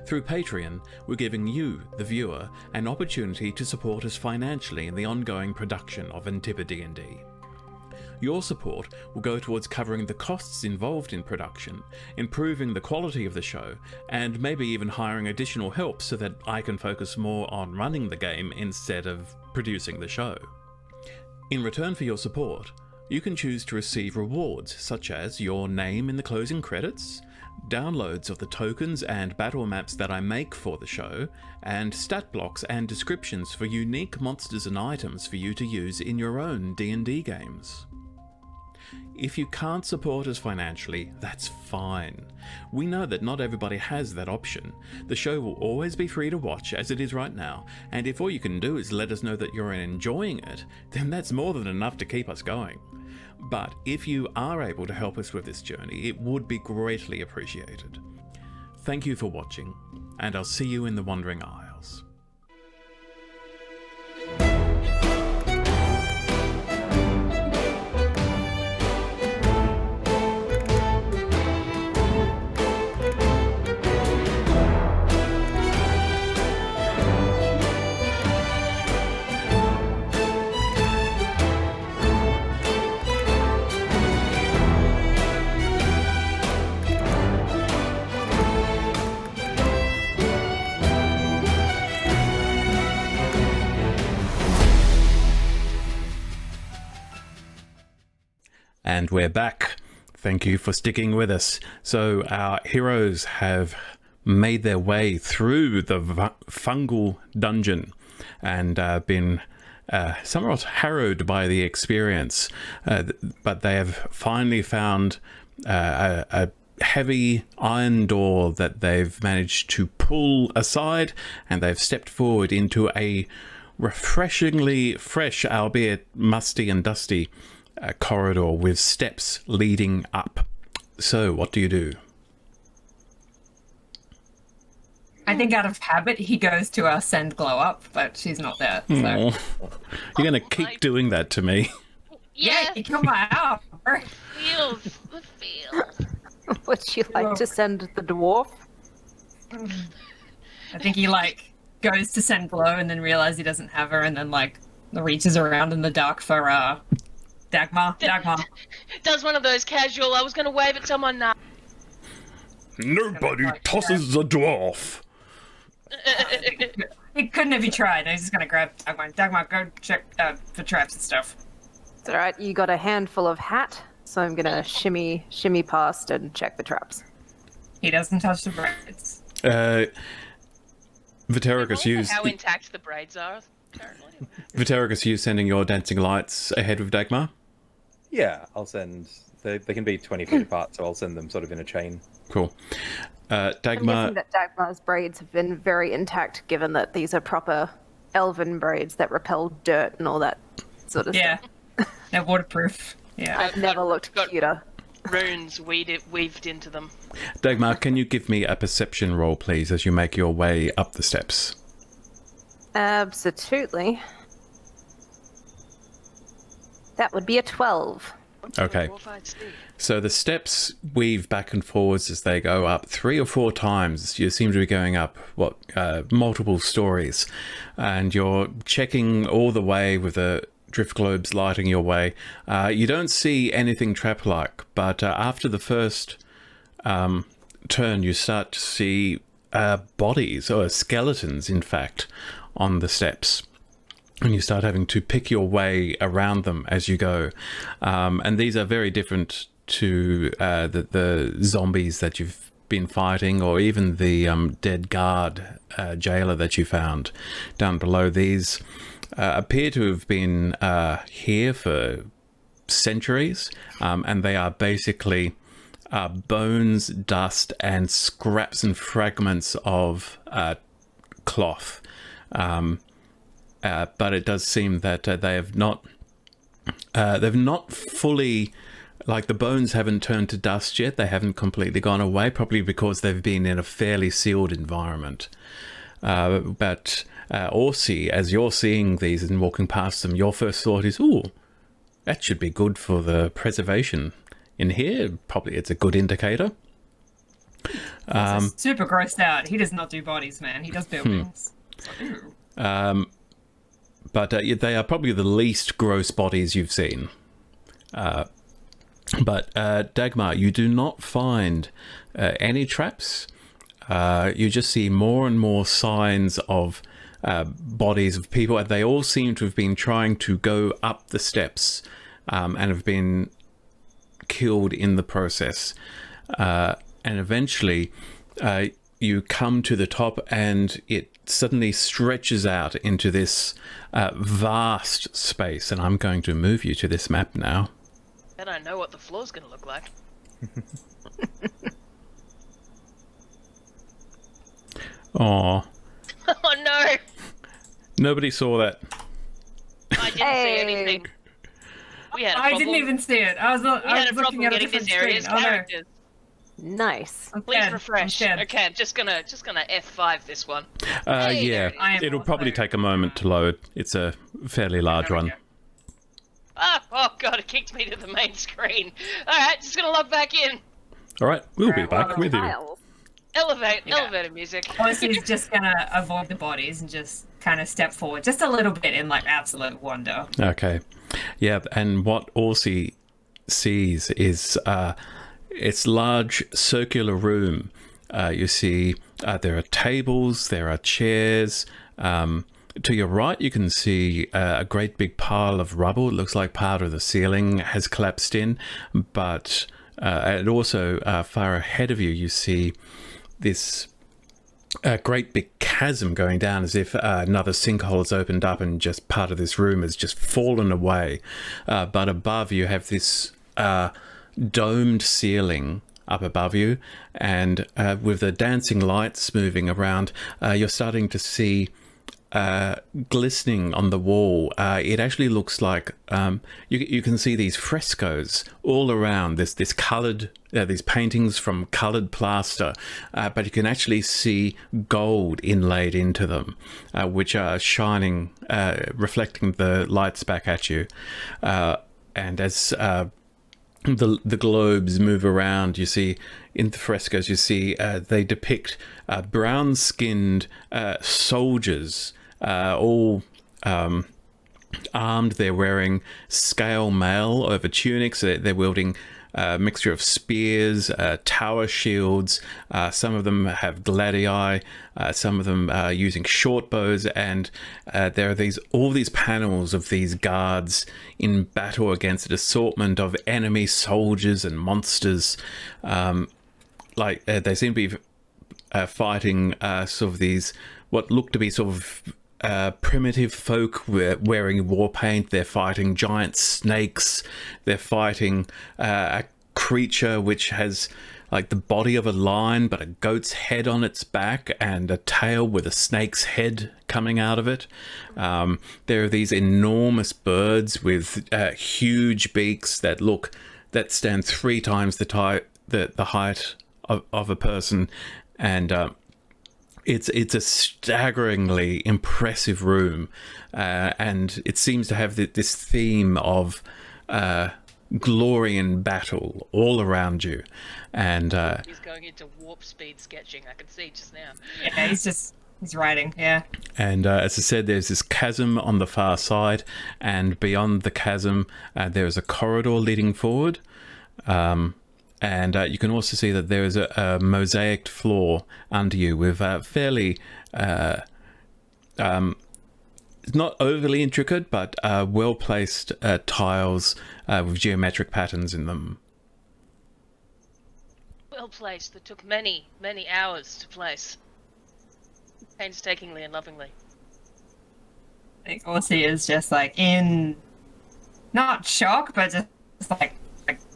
Speaker 1: Through Patreon, we're giving you, the viewer, an opportunity to support us financially in the ongoing production of AntipoDnD. Your support will go towards covering the costs involved in production, improving the quality of the show, and maybe even hiring additional help so that I can focus more on running the game instead of producing the show. In return for your support, you can choose to receive rewards such as your name in the closing credits, downloads of the tokens and battle maps that I make for the show, and stat blocks and descriptions for unique monsters and items for you to use in your own D&D games. If you can't support us financially, that's fine. We know that not everybody has that option. The show will always be free to watch as it is right now, and if all you can do is let us know that you're enjoying it, then that's more than enough to keep us going. But if you are able to help us with this journey, it would be greatly appreciated. Thank you for watching, and I'll see you in the Wandering Isles. And we're back. Thank you for sticking with us. So our heroes have made their way through the fungal dungeon and been somewhat harrowed by the experience. But they have finally found a heavy iron door that they've managed to pull aside, and they've stepped forward into a refreshingly fresh, albeit musty and dusty, corridor with steps leading up. So, what do you do?
Speaker 6: I think out of habit he goes to send glow up, but she's not there. So.
Speaker 1: You're going to keep doing that to me.
Speaker 6: Yeah, you killed my hour.
Speaker 4: Feels the feel.
Speaker 3: Would you like to send the dwarf?
Speaker 6: I think he goes to send glow and then realizes he doesn't have her, and then reaches around in the dark for Dagmar.
Speaker 4: Does one of those casual, I was going to wave at someone now.
Speaker 1: Nobody tosses the dwarf.
Speaker 6: He couldn't have tried. He's just going to grab Dagmar. Dagmar, go check for traps and stuff.
Speaker 3: It's alright, you got a handful of hat, so I'm gonna shimmy past and check the traps.
Speaker 6: He doesn't touch the braids.
Speaker 1: Vitericus, use...
Speaker 4: How intact the braids are currently.
Speaker 1: Vitericus, you sending your dancing lights ahead of Dagmar?
Speaker 5: Yeah, I'll send... They can be 20 feet apart, so I'll send them sort of in a chain.
Speaker 1: Cool.
Speaker 3: I'm
Speaker 1: Dagmar...
Speaker 3: guessing that Dagmar's braids have been very intact, given that these are proper elven braids that repel dirt and all that sort of
Speaker 6: Yeah.
Speaker 3: stuff.
Speaker 6: They're waterproof. Yeah.
Speaker 3: I've never looked
Speaker 4: got-
Speaker 3: cuter.
Speaker 4: Runes weaved into them.
Speaker 1: Dagmar, can you give me a perception roll, please, as you make your way up the steps?
Speaker 3: Absolutely. That would be a 12.
Speaker 1: Okay. So the steps weave back and forwards as they go up 3 or 4 times. You seem to be going up, multiple stories. And you're checking all the way with the drift globes lighting your way. You don't see anything trap-like, but after the first turn, you start to see bodies, or skeletons, in fact, on the steps. And you start having to pick your way around them as you go. And these are very different to the zombies that you've been fighting, or even the dead guard jailer that you found down below. These appear to have been here for centuries, and they are basically bones, dust, and scraps and fragments of cloth. But it does seem that they've not fully, like, the bones haven't turned to dust yet. They haven't completely gone away, probably because they've been in a fairly sealed environment. But Orsi, as you're seeing these and walking past them, your first thought is, ooh, that should be good for the preservation in here. Probably it's a good indicator.
Speaker 6: Super grossed out. He does not do bodies, man. He does buildings.
Speaker 1: But they are probably the least gross bodies you've seen. But Dagmar, you do not find any traps. You just see more and more signs of bodies of people, and they all seem to have been trying to go up the steps and have been killed in the process. And eventually you come to the top, and it suddenly stretches out into this vast space. And I'm going to move you to this map now.
Speaker 4: And I know what the floor's going to look like.
Speaker 1: Aw.
Speaker 4: Oh no!
Speaker 1: Nobody saw that.
Speaker 4: I didn't see anything. We had a
Speaker 6: I
Speaker 4: problem.
Speaker 6: didn't even see it. I was
Speaker 4: We had a
Speaker 6: looking
Speaker 4: problem
Speaker 6: at a
Speaker 4: getting
Speaker 6: different
Speaker 4: this area's
Speaker 6: screen. Oh, no.
Speaker 4: characters.
Speaker 3: Nice.
Speaker 6: I'm
Speaker 4: Please
Speaker 6: scared.
Speaker 4: refresh.
Speaker 6: I'm scared.
Speaker 4: Okay, I'm just gonna F5 this one.
Speaker 1: Yeah,
Speaker 4: there it is.
Speaker 6: I am
Speaker 1: it'll probably
Speaker 6: also-
Speaker 1: take a moment to load. It's a fairly large
Speaker 6: There we
Speaker 1: one.
Speaker 6: go.
Speaker 4: Ah, oh god, it kicked me to the main screen. Alright, just gonna log back in.
Speaker 1: All right, we'll be
Speaker 6: Alright, well,
Speaker 1: back with you.
Speaker 3: Tiles.
Speaker 4: Elevator music.
Speaker 6: Orsi's just gonna avoid the bodies and just kind of step forward just a little bit in like absolute wonder.
Speaker 1: Okay. Yeah, and what Orsi sees is its large circular room. You see there are tables, there are chairs. To your right, you can see a great big pile of rubble. It looks like part of the ceiling has collapsed in. But and also far ahead of you, you see this great big chasm going down, as if another sinkhole has opened up and just part of this room has just fallen away. But above you have this domed ceiling up above you, and with the dancing lights moving around, you're starting to see glistening on the wall. It actually looks like you can see these frescoes all around. This coloured, these paintings from coloured plaster, but you can actually see gold inlaid into them, which are shining, reflecting the lights back at you. And as the globes move around, you see in the frescoes, you see they depict brown-skinned soldiers, all armed. They're wearing scale mail over tunics. They're wielding a mixture of spears, tower shields. Some of them have gladii. Some of them are using short bows, and there are all these panels of these guards in battle against an assortment of enemy soldiers and monsters. They seem to be fighting sort of these what look to be sort of primitive folk wearing war paint. They're fighting giant snakes. They're fighting a creature which has like the body of a lion, but a goat's head on its back and a tail with a snake's head coming out of it. There are these enormous birds with huge beaks that stand 3 times the height of a person, and it's a staggeringly impressive room, and it seems to have this theme of glory and battle all around you. And
Speaker 4: He's going into warp speed sketching. I can see just now.
Speaker 6: Yeah, he's writing. Yeah.
Speaker 1: And as I said, there's this chasm on the far side, and beyond the chasm, there is a corridor leading forward. And you can also see that there is a mosaicked floor under you with fairly, not overly intricate, but well-placed tiles with geometric patterns in them.
Speaker 4: Well placed. That took many, many hours to place. Painstakingly and lovingly.
Speaker 6: I think Aussie is just like in, not shock, but just like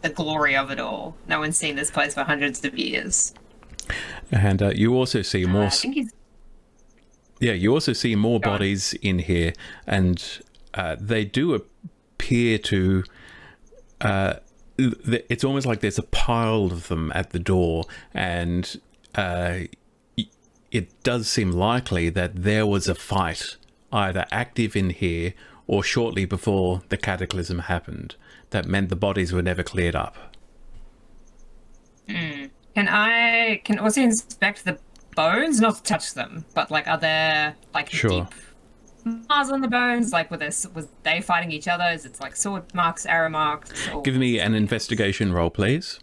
Speaker 6: the glory of it all. No one's seen this place for hundreds of years.
Speaker 1: And you also see more.
Speaker 6: I think he's.
Speaker 1: Yeah, you also see more
Speaker 6: Go on.
Speaker 1: bodies in here, and they do appear to. It's almost like there's a pile of them at the door, and it does seem likely that there was a fight either active in here or shortly before the cataclysm happened. That meant the bodies were never cleared up.
Speaker 6: Can Aussie inspect the bones? Not to touch them, but like, are there like
Speaker 1: Sure.
Speaker 6: deep marks on the bones? Like, was they fighting each other? Is it like sword marks, arrow marks? Or...
Speaker 1: Give me an investigation roll, please.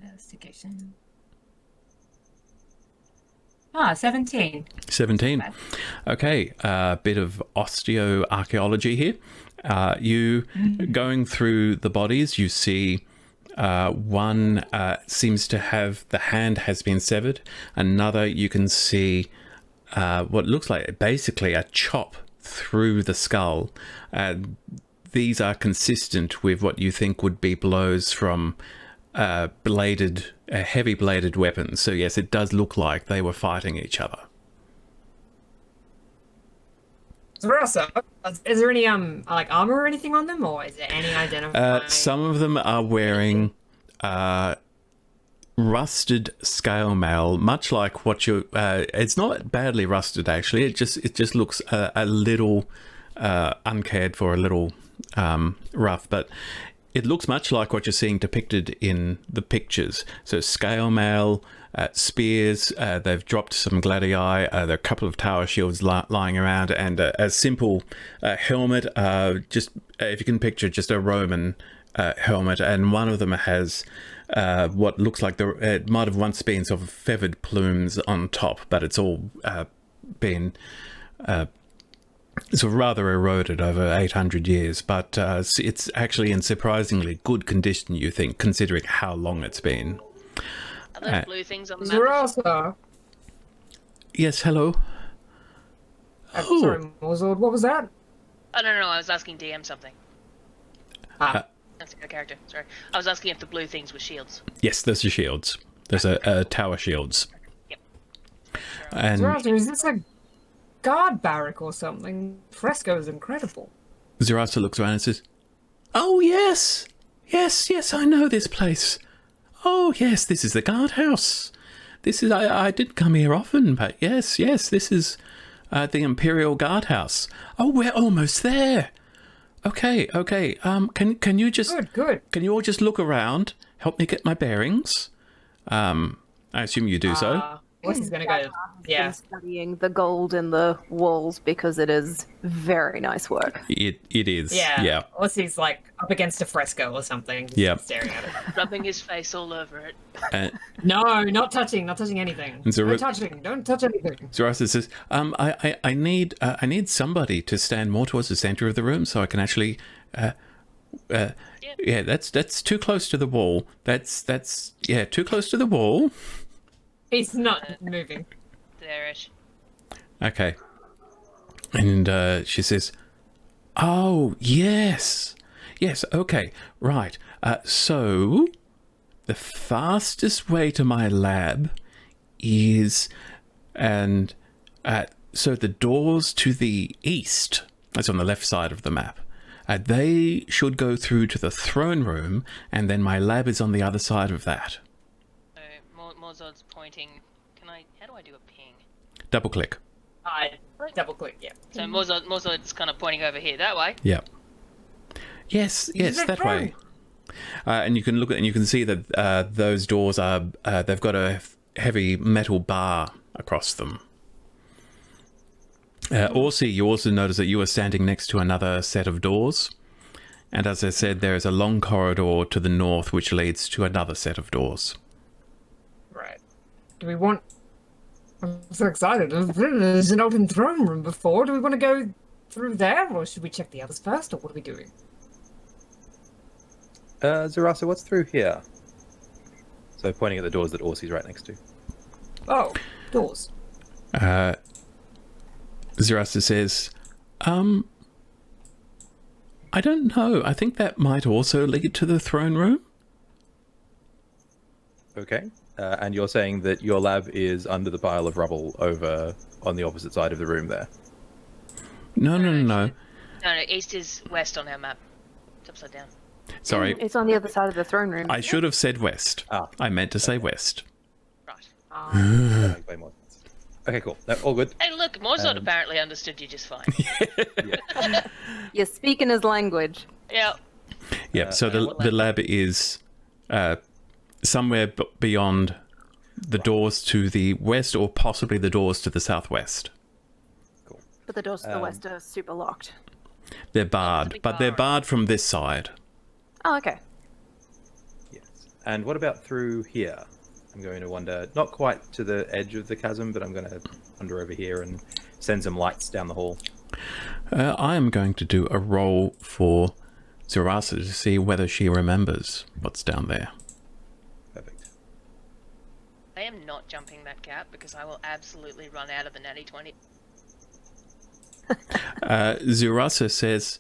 Speaker 6: Investigation. 17.
Speaker 1: 17. Okay, a bit of osteoarchaeology here. You going through the bodies, you see one seems to have the hand has been severed. Another, you can see what looks like basically a chop through the skull. These are consistent with what you think would be blows from heavy bladed weapons. So yes, it does look like they were fighting each other.
Speaker 2: Is there any like armor or anything on them, or is there any identifying?
Speaker 1: Some of them are wearing rusted scale mail, much like what you. It's not badly rusted actually. It just looks a little uncared for, a little rough, but it looks much like what you're seeing depicted in the pictures. So scale mail, spears, they've dropped some gladii, there are a couple of tower shields lying around, and a simple helmet, just if you can picture just a Roman helmet, and one of them has what looks like it might have once been sort of feathered plumes on top, but it's all been sort of rather eroded over 800 years, but it's actually in surprisingly good condition, you think, considering how long it's been.
Speaker 4: Are those blue things on the map?
Speaker 2: Zerasa.
Speaker 1: Yes, hello. Oh.
Speaker 2: Sorry, Morzord, what was that?
Speaker 4: Oh, no, I was asking DM something. That's a good character, sorry. I was asking if the blue things were shields.
Speaker 1: Yes, those are shields. Those are tower shields.
Speaker 4: Yep.
Speaker 1: And
Speaker 2: Zerasa, is this a guard barrack or something? Fresco is incredible.
Speaker 1: Zerasa looks around and says, "Oh, yes, I know this place. Oh, yes, this is the guardhouse. This is, I did come here often, but yes, this is the Imperial Guardhouse. Oh, we're almost there. Okay, can you just...
Speaker 2: Good.
Speaker 1: Can you all just look around, help me get my bearings? I assume you do so.
Speaker 2: What's he's gonna go? Yeah.
Speaker 3: Been studying the gold in the walls because it is very nice work.
Speaker 1: It is,
Speaker 2: Yeah.
Speaker 1: yeah.
Speaker 2: Ussie's like up against a fresco or something. Just
Speaker 1: Yep.
Speaker 2: Staring at it.
Speaker 4: Rubbing his face all over it.
Speaker 2: No, not touching anything.
Speaker 1: And
Speaker 2: Don't touch anything.
Speaker 1: Zerasa says, I need somebody to stand more towards the center of the room so I can actually, yeah, that's too close to the wall. That's too close to the wall.
Speaker 2: He's not moving.
Speaker 4: There-ish.
Speaker 1: Okay. And she says, oh, yes, okay, right. So the fastest way to my lab is, so the doors to the east, that's on the left side of the map, they should go through to the throne room, and then my lab is on the other side of that.
Speaker 4: So Morzod's pointing. How do I do a ping?
Speaker 1: Double click.
Speaker 2: Double click, yeah.
Speaker 4: So Morzod's kind of pointing over here that way.
Speaker 1: Yeah. Yes, that way. And you can look at, and you can see that those doors are they've got a heavy metal bar across them. Also, you also notice that you are standing next to another set of doors, and as I said, there is a long corridor to the north which leads to another set of doors.
Speaker 2: Right. Do we want... I'm so excited. There's an open throne room before. Do we want to go through there, or should we check the others first, or what are we doing?
Speaker 5: Zerasa, what's through here? So pointing at the doors that Orsi's right next to.
Speaker 2: Oh, doors.
Speaker 1: Zerasa says, I don't know. I think that might also lead to the throne room.
Speaker 5: Okay. And you're saying that your lab is under the pile of rubble over on the opposite side of the room there?
Speaker 1: No.
Speaker 4: No, east is west on our map. It's upside down.
Speaker 1: Sorry.
Speaker 3: It's on the other side of the throne room.
Speaker 1: I should have said west. I meant to say west.
Speaker 4: Right.
Speaker 5: That makes way more sense. Okay, cool. No, all good.
Speaker 4: Hey, look, Morzod apparently understood you just fine.
Speaker 3: You're speaking his language.
Speaker 4: Yeah.
Speaker 1: Yep, so the lab is somewhere beyond the doors to the west, or possibly the doors to the southwest.
Speaker 5: Cool.
Speaker 3: But the doors to the west are super locked.
Speaker 1: They're barred, but they're barred from this side.
Speaker 3: Oh, okay.
Speaker 5: Yes. And what about through here? I'm going to wander, not quite to the edge of the chasm, but I'm going to wander over here and send some lights down the hall.
Speaker 1: I am going to do a roll for Zerasa to see whether she remembers what's down there.
Speaker 5: Perfect.
Speaker 4: I am not jumping that gap because I will absolutely run out of the natty 20.
Speaker 1: Zerasa says,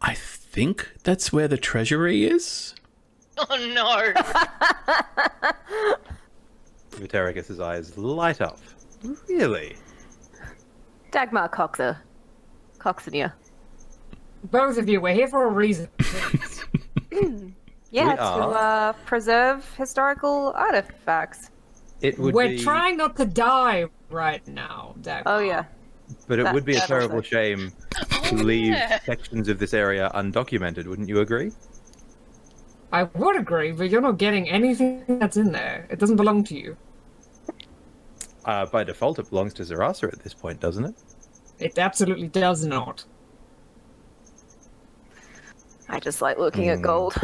Speaker 1: I think that's where the treasury is.
Speaker 4: Oh no!
Speaker 5: Vitericus's eyes light up. Really?
Speaker 3: Dagmar Coxania.
Speaker 2: Both of you, we're here for a reason.
Speaker 3: Yeah,
Speaker 5: We
Speaker 3: to preserve historical artifacts.
Speaker 5: It would
Speaker 2: We're
Speaker 5: be,
Speaker 2: trying not to die right now, Dagmar.
Speaker 3: Oh, yeah.
Speaker 5: but it would be a
Speaker 3: That's
Speaker 5: terrible
Speaker 3: also-
Speaker 5: shame to leave
Speaker 4: yeah.
Speaker 5: sections of this area undocumented. Wouldn't you agree?
Speaker 2: I would agree, but you're not getting anything that's in there. It doesn't belong to you.
Speaker 5: By default, it belongs to Zerasa at this point, doesn't it?
Speaker 2: It absolutely does not.
Speaker 3: I just like looking at gold.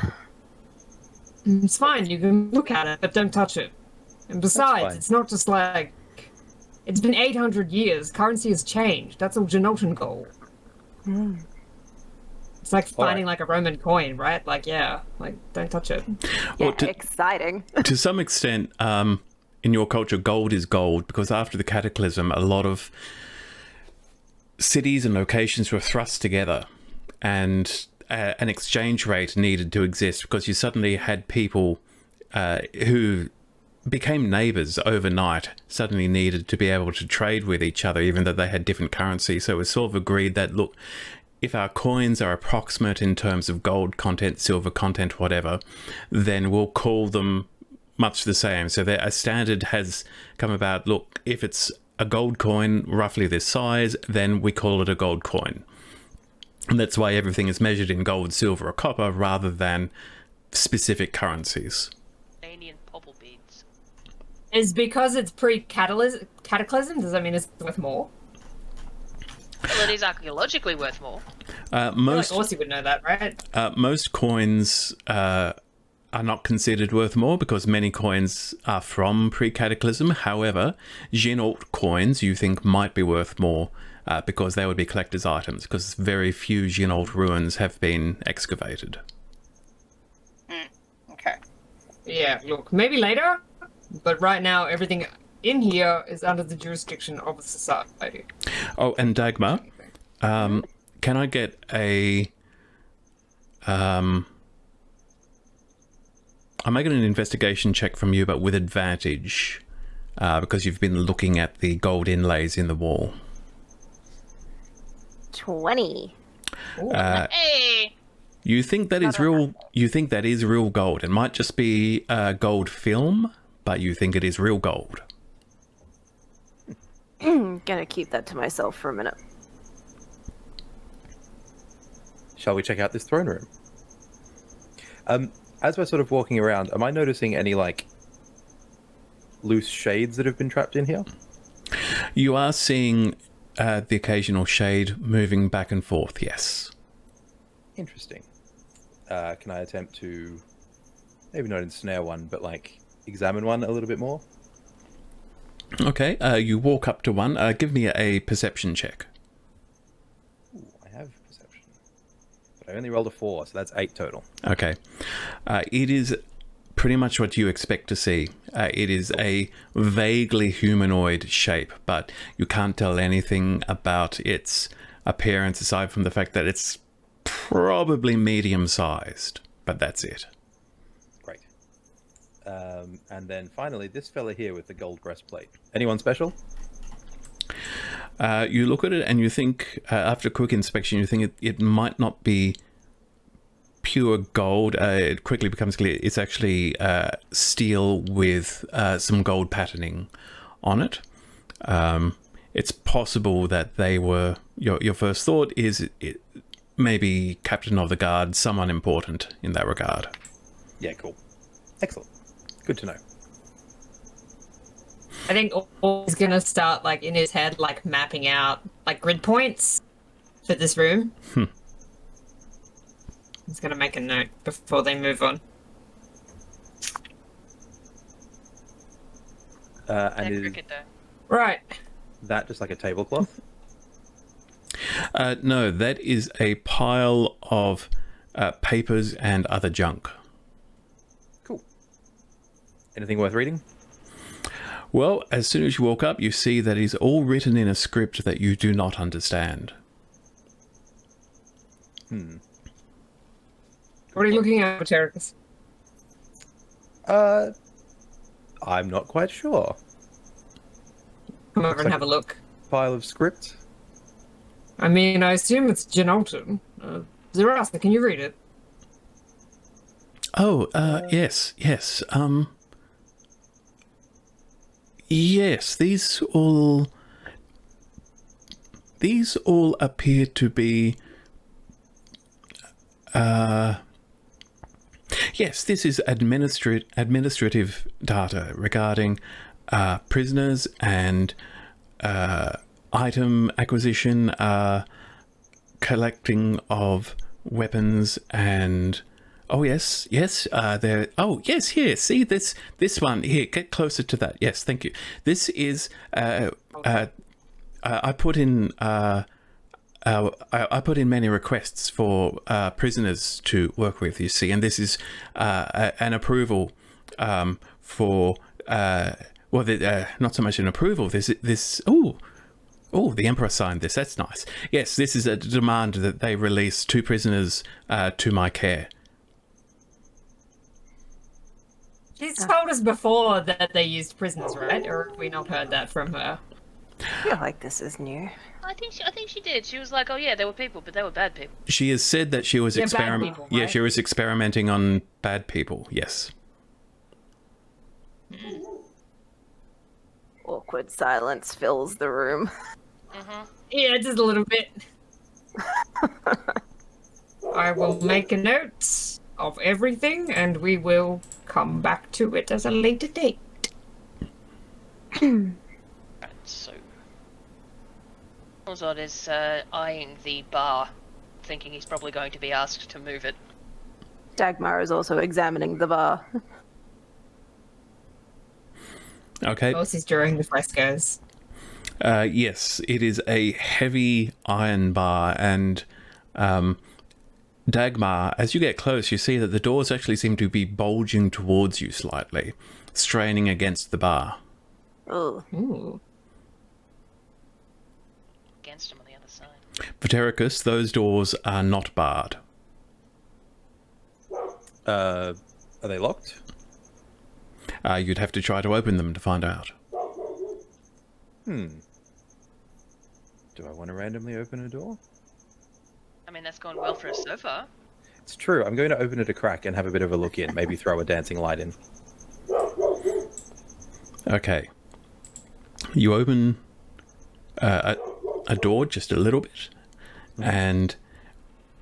Speaker 2: It's fine, you can look at it, but don't touch it. And besides,
Speaker 5: fine.
Speaker 2: it's not just like... It's been 800 years, currency has changed. That's all Genotan gold. It's like finding like a Roman coin, right? Like, yeah, like, don't touch it.
Speaker 1: Well,
Speaker 3: Yeah, exciting.
Speaker 1: to some extent, in your culture, gold is gold, because after the cataclysm, a lot of cities and locations were thrust together, and an exchange rate needed to exist, because you suddenly had people who became neighbors overnight suddenly needed to be able to trade with each other, even though they had different currency. So it was sort of agreed that, look, if our coins are approximate in terms of gold content, silver content, whatever, then we'll call them much the same. So a standard has come about. Look, if it's a gold coin roughly this size, then we call it a gold coin. And that's why everything is measured in gold, silver, or copper rather than specific currencies.
Speaker 4: Canadian popple beads.
Speaker 2: Is because it's pre-cataclysm, does that mean it's worth more?
Speaker 4: Well, it is archaeologically worth more.
Speaker 1: Most
Speaker 2: Like Orsi would know that, right?
Speaker 1: most coins are not considered worth more because many coins are from pre-cataclysm. However, Ginault coins you think might be worth more because they would be collector's items, because very few Ginault ruins have been excavated.
Speaker 4: Okay.
Speaker 2: Yeah, look, maybe later, but right now everything in here is under the jurisdiction of the society.
Speaker 1: Oh, and Dagmar, can I get a I'm making an investigation check from you, but with advantage, because you've been looking at the gold inlays in the wall.
Speaker 3: 20.
Speaker 4: Hey!
Speaker 1: You think that is real? You think that is real gold? It might just be gold film, but you think it is real gold.
Speaker 3: Gonna keep that to myself for a minute.
Speaker 5: Shall we check out this throne room? As we're sort of walking around, am I noticing any, like, loose shades that have been trapped in here?
Speaker 1: You are seeing the occasional shade moving back and forth, yes.
Speaker 5: Interesting. Can I attempt to, maybe not ensnare one, but, like, examine one a little bit more?
Speaker 1: Okay, you walk up to one. Give me a perception check.
Speaker 5: Ooh, I have perception. But I only rolled a 4, so that's 8 total.
Speaker 1: Okay. It is pretty much what you expect to see. It is a vaguely humanoid shape, but you can't tell anything about its appearance aside from the fact that it's probably medium-sized, but that's it.
Speaker 5: Great. And then finally, this fella here with the gold breastplate. Anyone special?
Speaker 1: You look at it and you think, after a quick inspection, you think it might not be pure gold. It quickly becomes clear it's actually steel with some gold patterning on it. It's possible that they were... Your first thought is it maybe captain of the guard, someone important in that regard.
Speaker 5: Yeah, cool. Excellent. Good to know.
Speaker 2: I think he's gonna start, like, in his head, like, mapping out, like, grid points for this room. He's gonna make a note before they move on.
Speaker 5: And is
Speaker 4: Cricket, though.
Speaker 2: Right.
Speaker 5: that just like a tablecloth?
Speaker 1: No, that is a pile of papers and other junk.
Speaker 5: Cool. Anything worth reading?
Speaker 1: Well, as soon as you walk up, you see that it's all written in a script that you do not understand.
Speaker 2: What are you looking at, Terracus?
Speaker 5: I'm not quite sure.
Speaker 2: Come over and have a look.
Speaker 5: Pile of script?
Speaker 2: I mean, I assume it's Genalton. Zerasta, can you read it?
Speaker 1: Oh, yes. Yes, these all appear to be... Yes, this is administrative data regarding prisoners and item acquisition, collecting of weapons, and yes, there. Oh yes, here. See this one here. Get closer to that. Yes, thank you. This is I put in. I put in many requests for prisoners to work with, you see, and this is an approval for, not so much an approval. The Emperor signed this. That's nice. Yes, this is a demand that they release 2 prisoners to my care.
Speaker 2: She's told us before that they used prisoners, right? Or have we not heard that from her?
Speaker 3: I feel like this is new.
Speaker 4: I think she did. She was like, "Oh yeah, they were people, but they were bad people."
Speaker 1: She has said that she was
Speaker 2: bad people,
Speaker 1: Yeah,
Speaker 2: right?
Speaker 1: she was experimenting on bad people. Yes.
Speaker 3: Awkward silence fills the room.
Speaker 2: Yeah, just a little bit. I will make a note of everything, and we will come back to it at a later date.
Speaker 4: Right, so Ozod is eyeing the bar, thinking he's probably going to be asked to move it.
Speaker 3: Dagmar is also examining the bar.
Speaker 1: Okay.
Speaker 2: Of course, he's drawing the frescoes.
Speaker 1: Yes, it is a heavy iron bar, and Dagmar, as you get close, you see that the doors actually seem to be bulging towards you slightly, straining against the bar.
Speaker 3: Oh,
Speaker 2: Ooh.
Speaker 4: Against him on the other side.
Speaker 1: Ptericus, those doors are not barred.
Speaker 5: Are they locked?
Speaker 1: you'd have to try to open them to find out.
Speaker 5: Do I want to randomly open a door?
Speaker 4: I mean, that's gone well for us so far.
Speaker 5: It's true. I'm going to open it a crack and have a bit of a look in. Maybe throw a dancing light in.
Speaker 1: Okay. You open a door just a little bit, and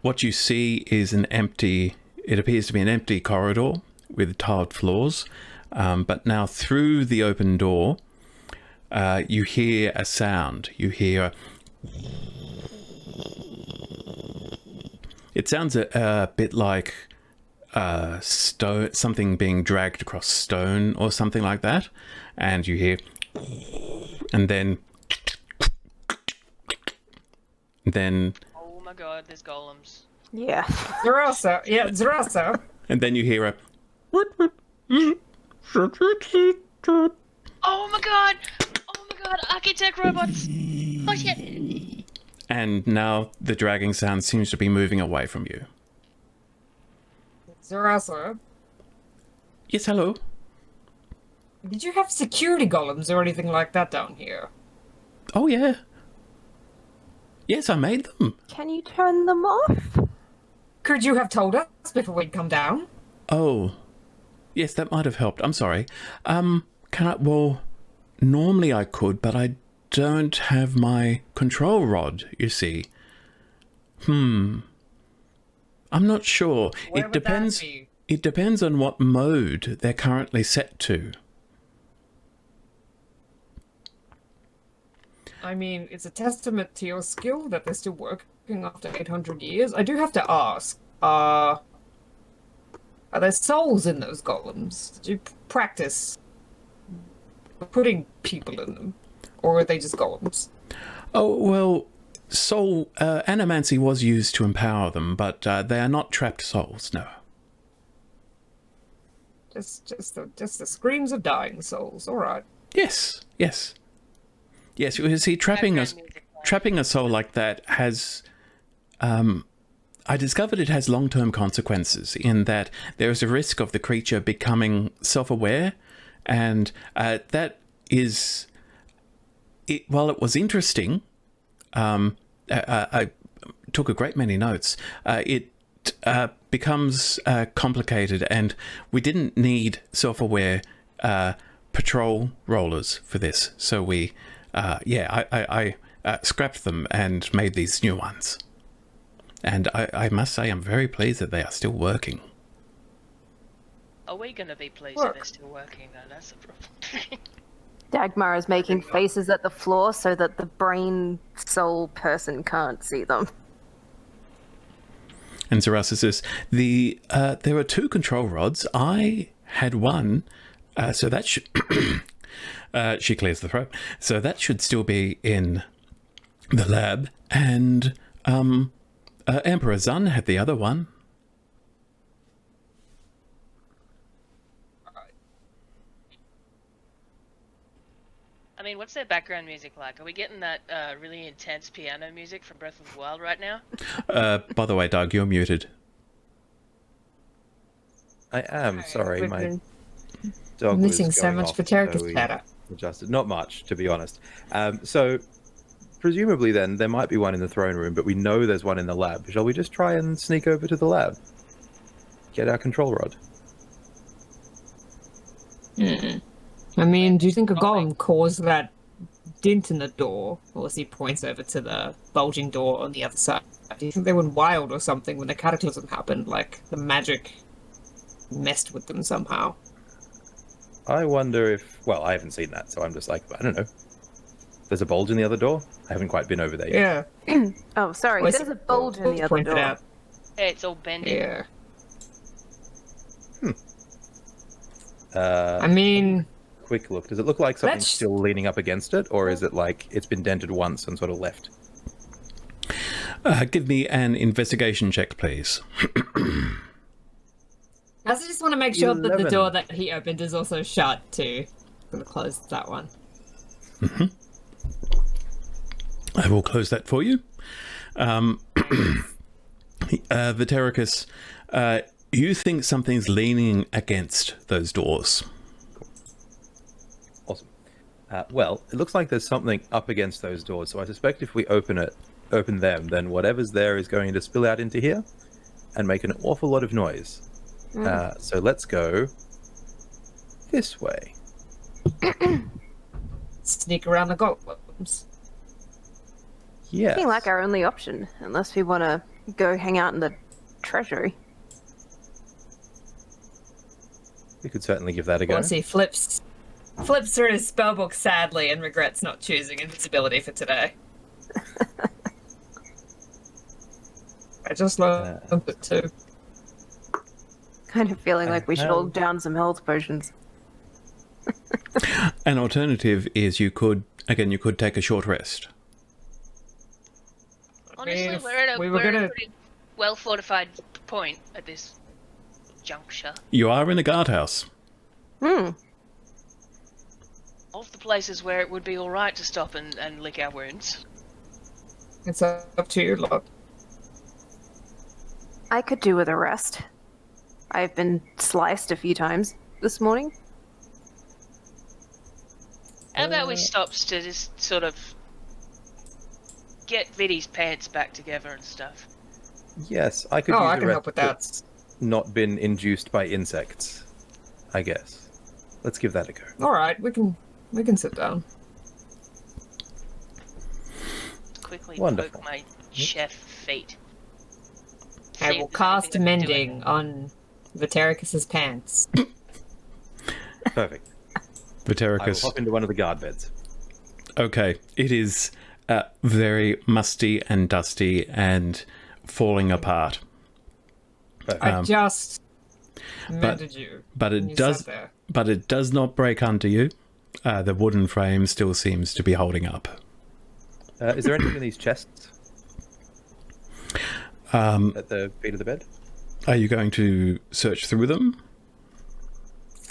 Speaker 1: what you see is it appears to be an empty corridor with tiled floors, but now through the open door, you hear a sound. You hear it sounds a bit like stone, something being dragged across stone or something like that, and you hear, and then
Speaker 4: Oh my god, there's golems.
Speaker 3: Yeah.
Speaker 2: Zeraso.
Speaker 1: and then you hear a
Speaker 4: Oh my god! Architect robots! Oh shit!
Speaker 1: and now the dragging sound seems to be moving away from you.
Speaker 2: Zeraso,
Speaker 1: Yes, hello.
Speaker 2: did you have security golems or anything like that down here?
Speaker 1: Oh yeah. Yes, I made them.
Speaker 3: Can you turn them off?
Speaker 2: Could you have told us before we'd come down?
Speaker 1: Oh, yes, that might have helped. I'm sorry. Can I? Well, normally I could, but I don't have my control rod, you see. I'm not sure.
Speaker 2: Where
Speaker 1: It
Speaker 2: would that
Speaker 1: depends.
Speaker 2: be?
Speaker 1: It depends on what mode they're currently set to.
Speaker 2: I mean, it's a testament to your skill that they're still working after 800 years. I do have to ask, are there souls in those golems? Did you practice putting people in them? Or are they just golems?
Speaker 1: Oh, well, soul animancy was used to empower them, but they are not trapped souls, no.
Speaker 2: Just the screams of dying souls, alright.
Speaker 1: Yes. Yes, you see, trapping a soul like that has... I discovered it has long-term consequences in that there is a risk of the creature becoming self-aware, and that is... while it was interesting, I took a great many notes, it becomes complicated, and we didn't need self-aware patrol rollers for this, so we... I scrapped them and made these new ones. And I must say I'm very pleased that they are still working.
Speaker 4: Are we gonna be pleased that they're still working though? That's the problem.
Speaker 3: Dagmar is making faces at the floor so that the brain soul person can't see them.
Speaker 1: And Zerasa says, there are 2 control rods. I had one, so that should... she clears the throat. So that should still be in the lab. And Emperor Zun had the other one.
Speaker 4: I mean, what's their background music like? Are we getting that really intense piano music from Breath of the Wild right now?
Speaker 1: By the way, Doug, you're muted.
Speaker 5: I am, sorry.
Speaker 2: We've
Speaker 5: My
Speaker 2: been
Speaker 5: dog
Speaker 2: missing
Speaker 5: was
Speaker 2: so
Speaker 5: going
Speaker 2: much
Speaker 5: off,
Speaker 2: for Terrica's
Speaker 5: so we
Speaker 2: chatter.
Speaker 5: adjusted. Not much, to be honest. So, presumably then, there might be one in the throne room, but we know there's one in the lab. Shall we just try and sneak over to the lab? Get our control rod.
Speaker 2: I mean, do you think a golem caused that dint in the door? Or as he points over to the bulging door on the other side. Do you think they went wild or something when the cataclysm happened? Like, the magic messed with them somehow?
Speaker 5: I wonder if... Well, I haven't seen that, so I'm just like, I don't know. There's a bulge in the other door? I haven't quite been over there yet.
Speaker 2: Yeah.
Speaker 3: Oh, sorry,
Speaker 2: Well,
Speaker 3: there's a bulge in the other
Speaker 2: pointed
Speaker 3: door.
Speaker 2: out.
Speaker 4: It's all bending.
Speaker 2: Yeah.
Speaker 5: I
Speaker 2: I mean...
Speaker 5: Quick look. Does it look like something's
Speaker 2: Let's-
Speaker 5: still leaning up against it, or is it like it's been dented once and sort of left?
Speaker 1: Give me an investigation check, please.
Speaker 2: I just want to make sure that the
Speaker 5: 11.
Speaker 2: door that he opened is also shut too. I'm gonna close that one.
Speaker 1: I will close that for you. Vitericus, you think something's leaning against those doors.
Speaker 5: Well, it looks like there's something up against those doors, so I suspect if we open them, then whatever's there is going to spill out into here and make an awful lot of noise. So let's go this way.
Speaker 2: Sneak around the golems.
Speaker 5: Yeah.
Speaker 3: Looking like our only option, unless we want to go hang out in the treasury.
Speaker 5: We could certainly give that a go.
Speaker 2: Once he flips through his spellbook sadly and regrets not choosing invisibility for today. I just love it too.
Speaker 3: Kind of feeling like we should all down some health potions.
Speaker 1: An alternative is you could take a short rest.
Speaker 4: Honestly, we're at a pretty well-fortified point at this juncture.
Speaker 1: You are in a guardhouse.
Speaker 4: Of the places where it would be alright to stop and lick our wounds.
Speaker 2: It's up to you, lot.
Speaker 3: I could do with a rest. I've been sliced a few times this morning.
Speaker 4: How about we stop to just sort of get Viddy's pants back together and stuff?
Speaker 5: Yes, I could use
Speaker 2: I
Speaker 5: a
Speaker 2: can
Speaker 5: rest
Speaker 2: help with that.
Speaker 5: that's not been induced by insects, I guess. Let's give that a go.
Speaker 2: Alright, we can sit down.
Speaker 4: Quickly
Speaker 5: Wonderful.
Speaker 4: poke my chef feet.
Speaker 2: I
Speaker 4: See
Speaker 2: will
Speaker 4: if there's
Speaker 2: cast
Speaker 4: anything I can do
Speaker 2: mending on Vitericus's pants.
Speaker 5: Perfect. I will
Speaker 1: Vitericus.
Speaker 5: hop into one of the guard beds.
Speaker 1: Okay, it is very musty and dusty and falling apart.
Speaker 5: Perfect.
Speaker 2: I just mended you.
Speaker 1: But
Speaker 2: when
Speaker 1: it
Speaker 2: you
Speaker 1: does.
Speaker 2: sat there.
Speaker 1: But it does not break under you. The wooden frame still seems to be holding up.
Speaker 5: Is there anything in these chests at the feet of the bed?
Speaker 1: Are you going to search through them?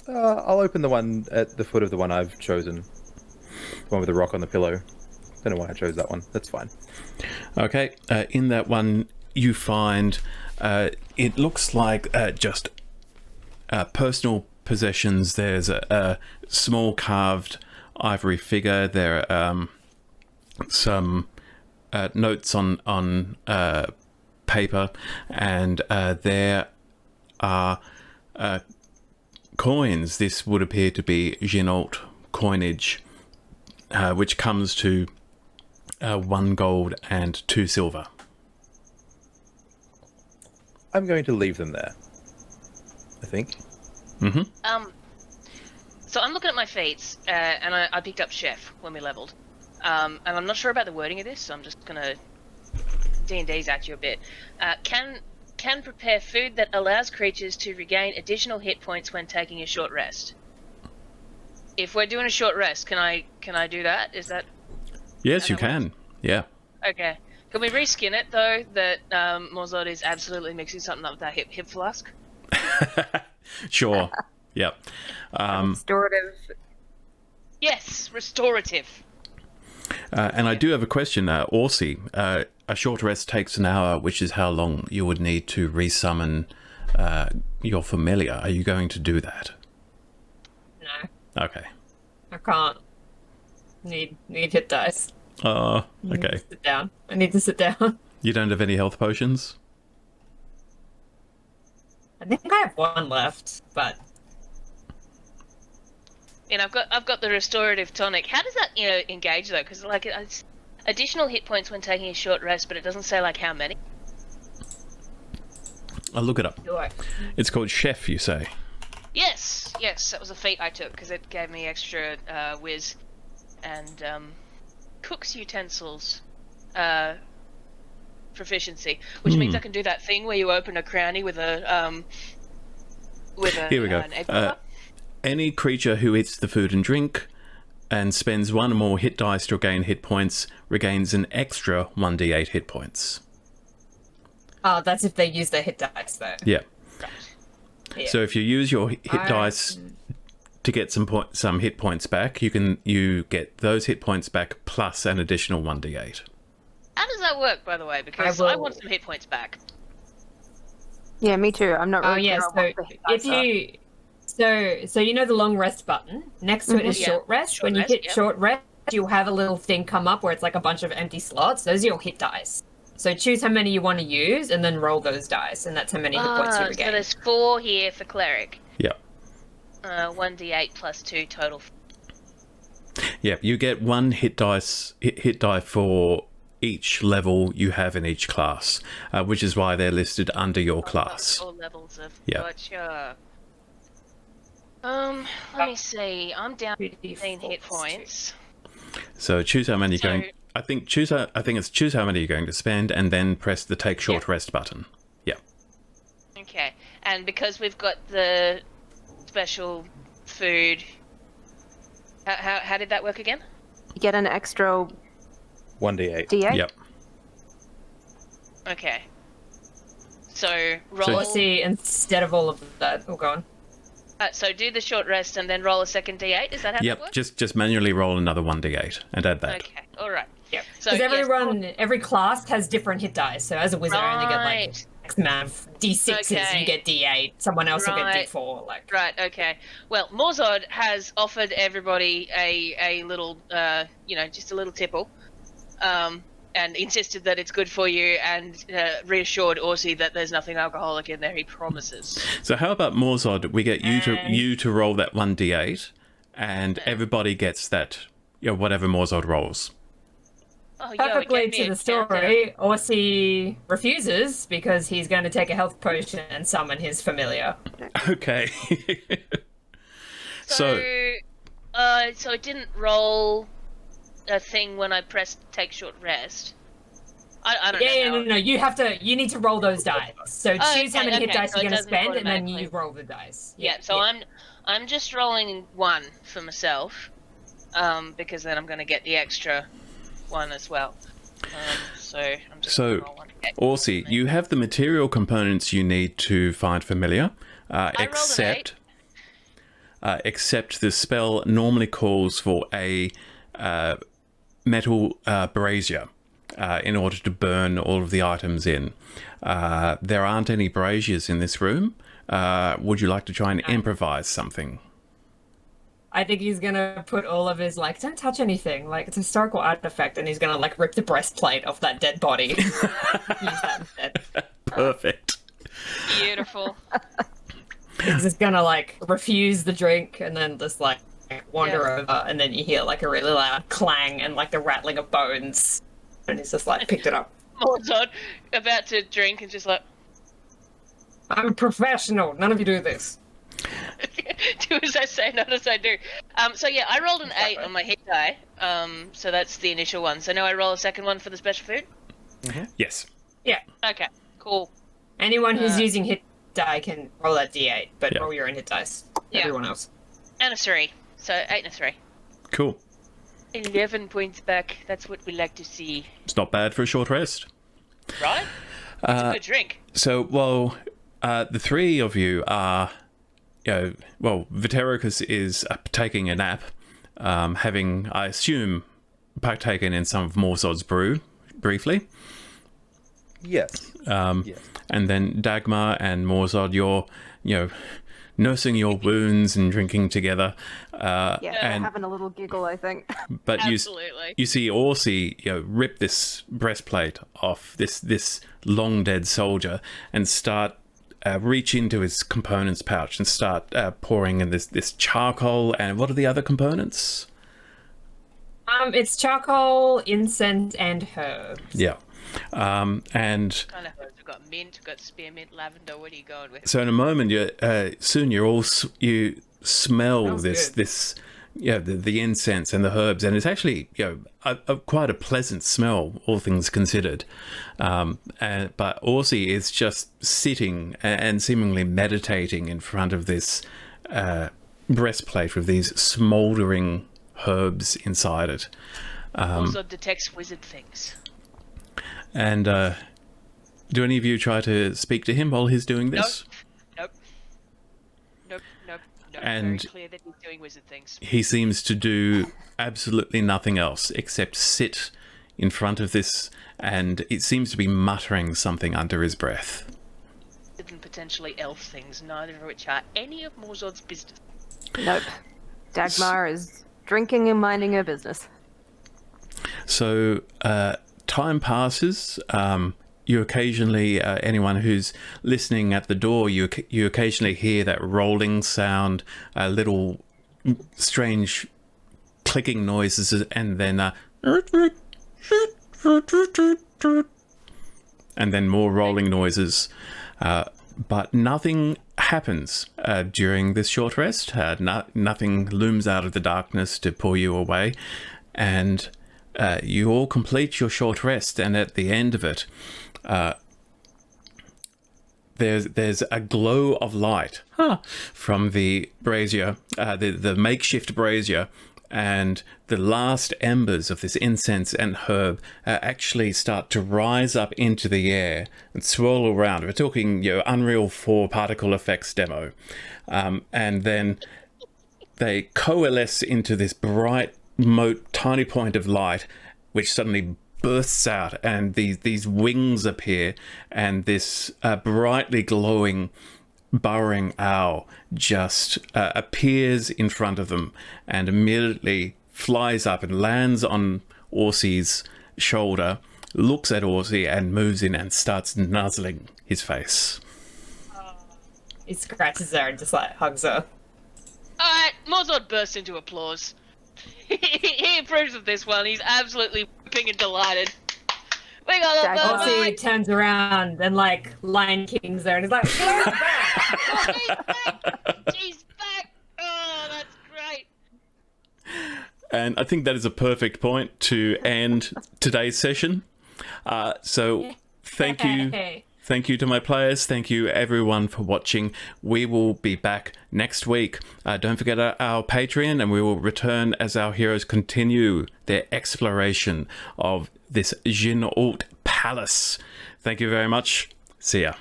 Speaker 5: I'll open the one at the foot of the one I've chosen. The one with the rock on the pillow. Don't know why I chose that one. That's fine.
Speaker 1: Okay, in that one you find it looks like just personal possessions. There's a small carved ivory figure. There are some notes on paper, and there are coins. This would appear to be Ginault coinage, which comes to 1 gold and 2 silver.
Speaker 5: I'm going to leave them there, I think.
Speaker 4: So I'm looking at my feats, and I picked up chef when we leveled. And I'm not sure about the wording of this, so I'm just gonna D&D's at you a bit. Can prepare food that allows creatures to regain additional hit points when taking a short rest. If we're doing a short rest, can I do that? Is that?
Speaker 1: Yes, you can. Yeah.
Speaker 4: Okay. Can we reskin it though? That Morzod is absolutely mixing something up with that hip flask.
Speaker 1: Sure. Yep.
Speaker 3: Restorative.
Speaker 4: Yes, restorative.
Speaker 1: And I do have a question, Orsi. A short rest takes an hour, which is how long you would need to resummon your familiar. Are you going to do that?
Speaker 2: No,
Speaker 1: Okay.
Speaker 2: I can't. Need hit dice.
Speaker 1: Okay.
Speaker 2: Sit down. I need to sit down.
Speaker 1: You don't have any health potions?
Speaker 2: I think I have 1 left, but
Speaker 4: And I've got the restorative tonic. How does that engage though? Because like it's additional hit points when taking a short rest, but it doesn't say like how many.
Speaker 1: I'll look it up.
Speaker 2: do I?
Speaker 1: It's called Chef, you say?
Speaker 4: Yes, that was a feat I took because it gave me extra whiz and cook's utensils proficiency, which means I can do that thing where you open a crownie with a
Speaker 1: Here we go.
Speaker 4: an egg cup.
Speaker 1: Any creature who eats the food and drink and spends 1 or more hit dice to regain hit points regains an extra 1d8 hit points.
Speaker 2: Oh, that's if they use their hit dice, though.
Speaker 1: Yeah.
Speaker 2: Yeah.
Speaker 1: So if you use your hit dice to get some hit points back, you get those hit points back plus an additional 1d8.
Speaker 4: How does that work, by the way? Because I want some hit points back.
Speaker 3: Yeah, me too. I'm not
Speaker 2: Oh
Speaker 3: really
Speaker 2: yeah,
Speaker 3: clear on
Speaker 2: so
Speaker 3: what the hit dice are.
Speaker 2: So you know the long rest button? Next to it is
Speaker 4: Yeah.
Speaker 2: short rest.
Speaker 4: Short
Speaker 2: When you
Speaker 4: rest,
Speaker 2: hit
Speaker 4: yep.
Speaker 2: short rest, you'll have a little thing come up where it's like a bunch of empty slots. Those are your hit dice. So choose how many you want to use and then roll those dice, and that's how many hit points you
Speaker 4: So
Speaker 2: regain.
Speaker 4: there's 4 here for cleric.
Speaker 1: Yeah.
Speaker 4: 1d8 plus 2 total.
Speaker 1: Yeah, you get one hit die for each level you have in each class, which is why they're listed under your class.
Speaker 4: All levels of.
Speaker 1: Yeah.
Speaker 4: Gotcha. Let me see. I'm down 15 hit points.
Speaker 1: So choose how many you're
Speaker 4: So-
Speaker 1: going. I think it's choose how many you're going to spend, and then press the take short rest button. Yeah.
Speaker 4: Okay, and because we've got the special food, how did that work again?
Speaker 3: You get an extra
Speaker 5: 1d8.
Speaker 3: D8.
Speaker 1: Yep.
Speaker 4: Okay. So roll.
Speaker 2: Let's see, instead of all of that, oh, go on.
Speaker 4: So do the short rest and then roll a second d8. Is that how that
Speaker 1: Yep.
Speaker 4: works?
Speaker 1: Just manually roll another 1d8 and add that.
Speaker 4: Okay. All right.
Speaker 2: Yeah.
Speaker 4: So
Speaker 2: Because
Speaker 4: yes,
Speaker 2: every class has different hit dice. So as a wizard, I only get like
Speaker 4: Right.
Speaker 2: X amount of D6s.
Speaker 4: Okay.
Speaker 2: You get D8. Someone else will get
Speaker 4: Right.
Speaker 2: D4. Like.
Speaker 4: Right. Okay. Well, Morzod has offered everybody a little, just a little tipple, and insisted that it's good for you, and reassured Orsi that there's nothing alcoholic in there. He promises.
Speaker 1: So how about Morzod? We get you to roll that 1d8, and everybody gets that, whatever Morzod rolls.
Speaker 4: Oh, yo,
Speaker 2: Perfectly
Speaker 4: it gave me
Speaker 2: to
Speaker 4: a
Speaker 2: the story, Orsi refuses because he's going to take a health potion and summon his familiar.
Speaker 1: Okay.
Speaker 4: So it didn't roll a thing when I pressed take short rest. I don't know.
Speaker 2: No. You need to roll those dice. So
Speaker 4: Oh,
Speaker 2: choose how
Speaker 4: okay,
Speaker 2: many hit
Speaker 4: okay,
Speaker 2: dice
Speaker 4: so
Speaker 2: you're
Speaker 4: it
Speaker 2: going to
Speaker 4: doesn't
Speaker 2: spend, and then
Speaker 4: automatically-
Speaker 2: you roll the dice.
Speaker 4: Yeah, so I'm just rolling 1 for myself, because then I'm going to get the extra 1 as well. So I'm just
Speaker 1: So,
Speaker 4: gonna roll 1. Okay.
Speaker 1: Orsi, you have the material components you need to find familiar,
Speaker 4: rolled an
Speaker 1: except the spell normally calls for a metal brazier in order to burn all of the items in. There aren't any braziers in this room. Would you like to try and improvise something?
Speaker 2: I think he's gonna put all of his don't touch anything, it's a historical artifact, and he's gonna rip the breastplate off that dead body. Use that instead.
Speaker 1: Perfect.
Speaker 4: Beautiful.
Speaker 2: He's just gonna refuse the drink and then just wander over, and then you hear a really loud clang and the rattling of bones, and he's just picked it up.
Speaker 4: Morzod about to drink and just
Speaker 2: I'm a professional. None of you do this.
Speaker 4: do as I say, not as I do. So yeah, I rolled an 8 on my hit die. So that's the initial one. So now I roll a second one for the special food.
Speaker 1: Yes.
Speaker 2: Yeah.
Speaker 4: Okay, cool.
Speaker 2: Anyone who's using hit die can roll that d8, but
Speaker 1: Yeah.
Speaker 2: roll your own hit dice.
Speaker 4: Yeah.
Speaker 2: Everyone else.
Speaker 4: And a 3. So 8 and a 3.
Speaker 1: Cool.
Speaker 4: 11 points back. That's what we like to see.
Speaker 1: It's not bad for a short rest.
Speaker 4: Right? It's a good drink.
Speaker 1: So, the three of you are, Vitericus is taking a nap, having, I assume, partaken in some of Morzod's brew briefly.
Speaker 5: Yes. Yes.
Speaker 1: And then Dagmar and Morzod, you're, nursing your wounds and drinking together.
Speaker 3: Yeah,
Speaker 1: and
Speaker 3: having a little giggle, I think.
Speaker 1: but
Speaker 4: Absolutely.
Speaker 1: you see Orsi, rip this breastplate off this long dead soldier and start reach into his components pouch and start pouring in this charcoal. And what are the other components?
Speaker 2: It's charcoal, incense, and herbs.
Speaker 1: Yeah. And
Speaker 4: Kind of herbs. We've got mint, we've got spearmint, lavender. What are you going with?
Speaker 1: so in a moment, you smell
Speaker 2: Smells
Speaker 1: this the incense and the herbs, and it's actually quite a pleasant smell, all things considered. But Orsi is just sitting and seemingly meditating in front of this breastplate with these smouldering herbs inside it.
Speaker 4: Also detects wizard things.
Speaker 1: And do any of you try to speak to him while he's doing this?
Speaker 4: Nope.
Speaker 1: And-
Speaker 4: Very clear that he's doing wizard things.
Speaker 1: He seems to do absolutely nothing else except sit in front of this, and it seems to be muttering something under his breath.
Speaker 4: enchanted and potentially elf things, neither of which are any of Morzod's business.
Speaker 3: Nope. Dagmar is drinking and minding her business.
Speaker 1: So time passes. You occasionally, anyone who's listening at the door, you occasionally hear that rolling sound, little strange clicking noises, and then more rolling noises. But nothing happens during this short rest. Nothing looms out of the darkness to pull you away, and you all complete your short rest. And at the end of it, there's a glow of light from the brazier, the makeshift brazier, and the last embers of this incense and herb actually start to rise up into the air and swirl around. We're talking, Unreal 4 particle effects demo, and then they coalesce into this bright, tiny point of light, which suddenly bursts out, and these wings appear, and this brightly glowing burrowing owl just appears in front of them and immediately flies up and lands on Orsi's shoulder, looks at Orsi and moves in and starts nuzzling his face.
Speaker 2: He scratches her and just hugs her.
Speaker 4: Alright, Morzod bursts into applause. He approves of this one. He's absolutely whipping and delighted. We got the
Speaker 2: Also, he turns around and Lion King's there, and he's like, "She's back!
Speaker 4: She's back! Oh, that's great."
Speaker 1: And I think that is a perfect point to end today's session. So thank you. Thank you to my players. Thank you, everyone, for watching. We will be back next week. Don't forget our Patreon, and we will return as our heroes continue their exploration of this Jin Alt Palace. Thank you very much. See ya.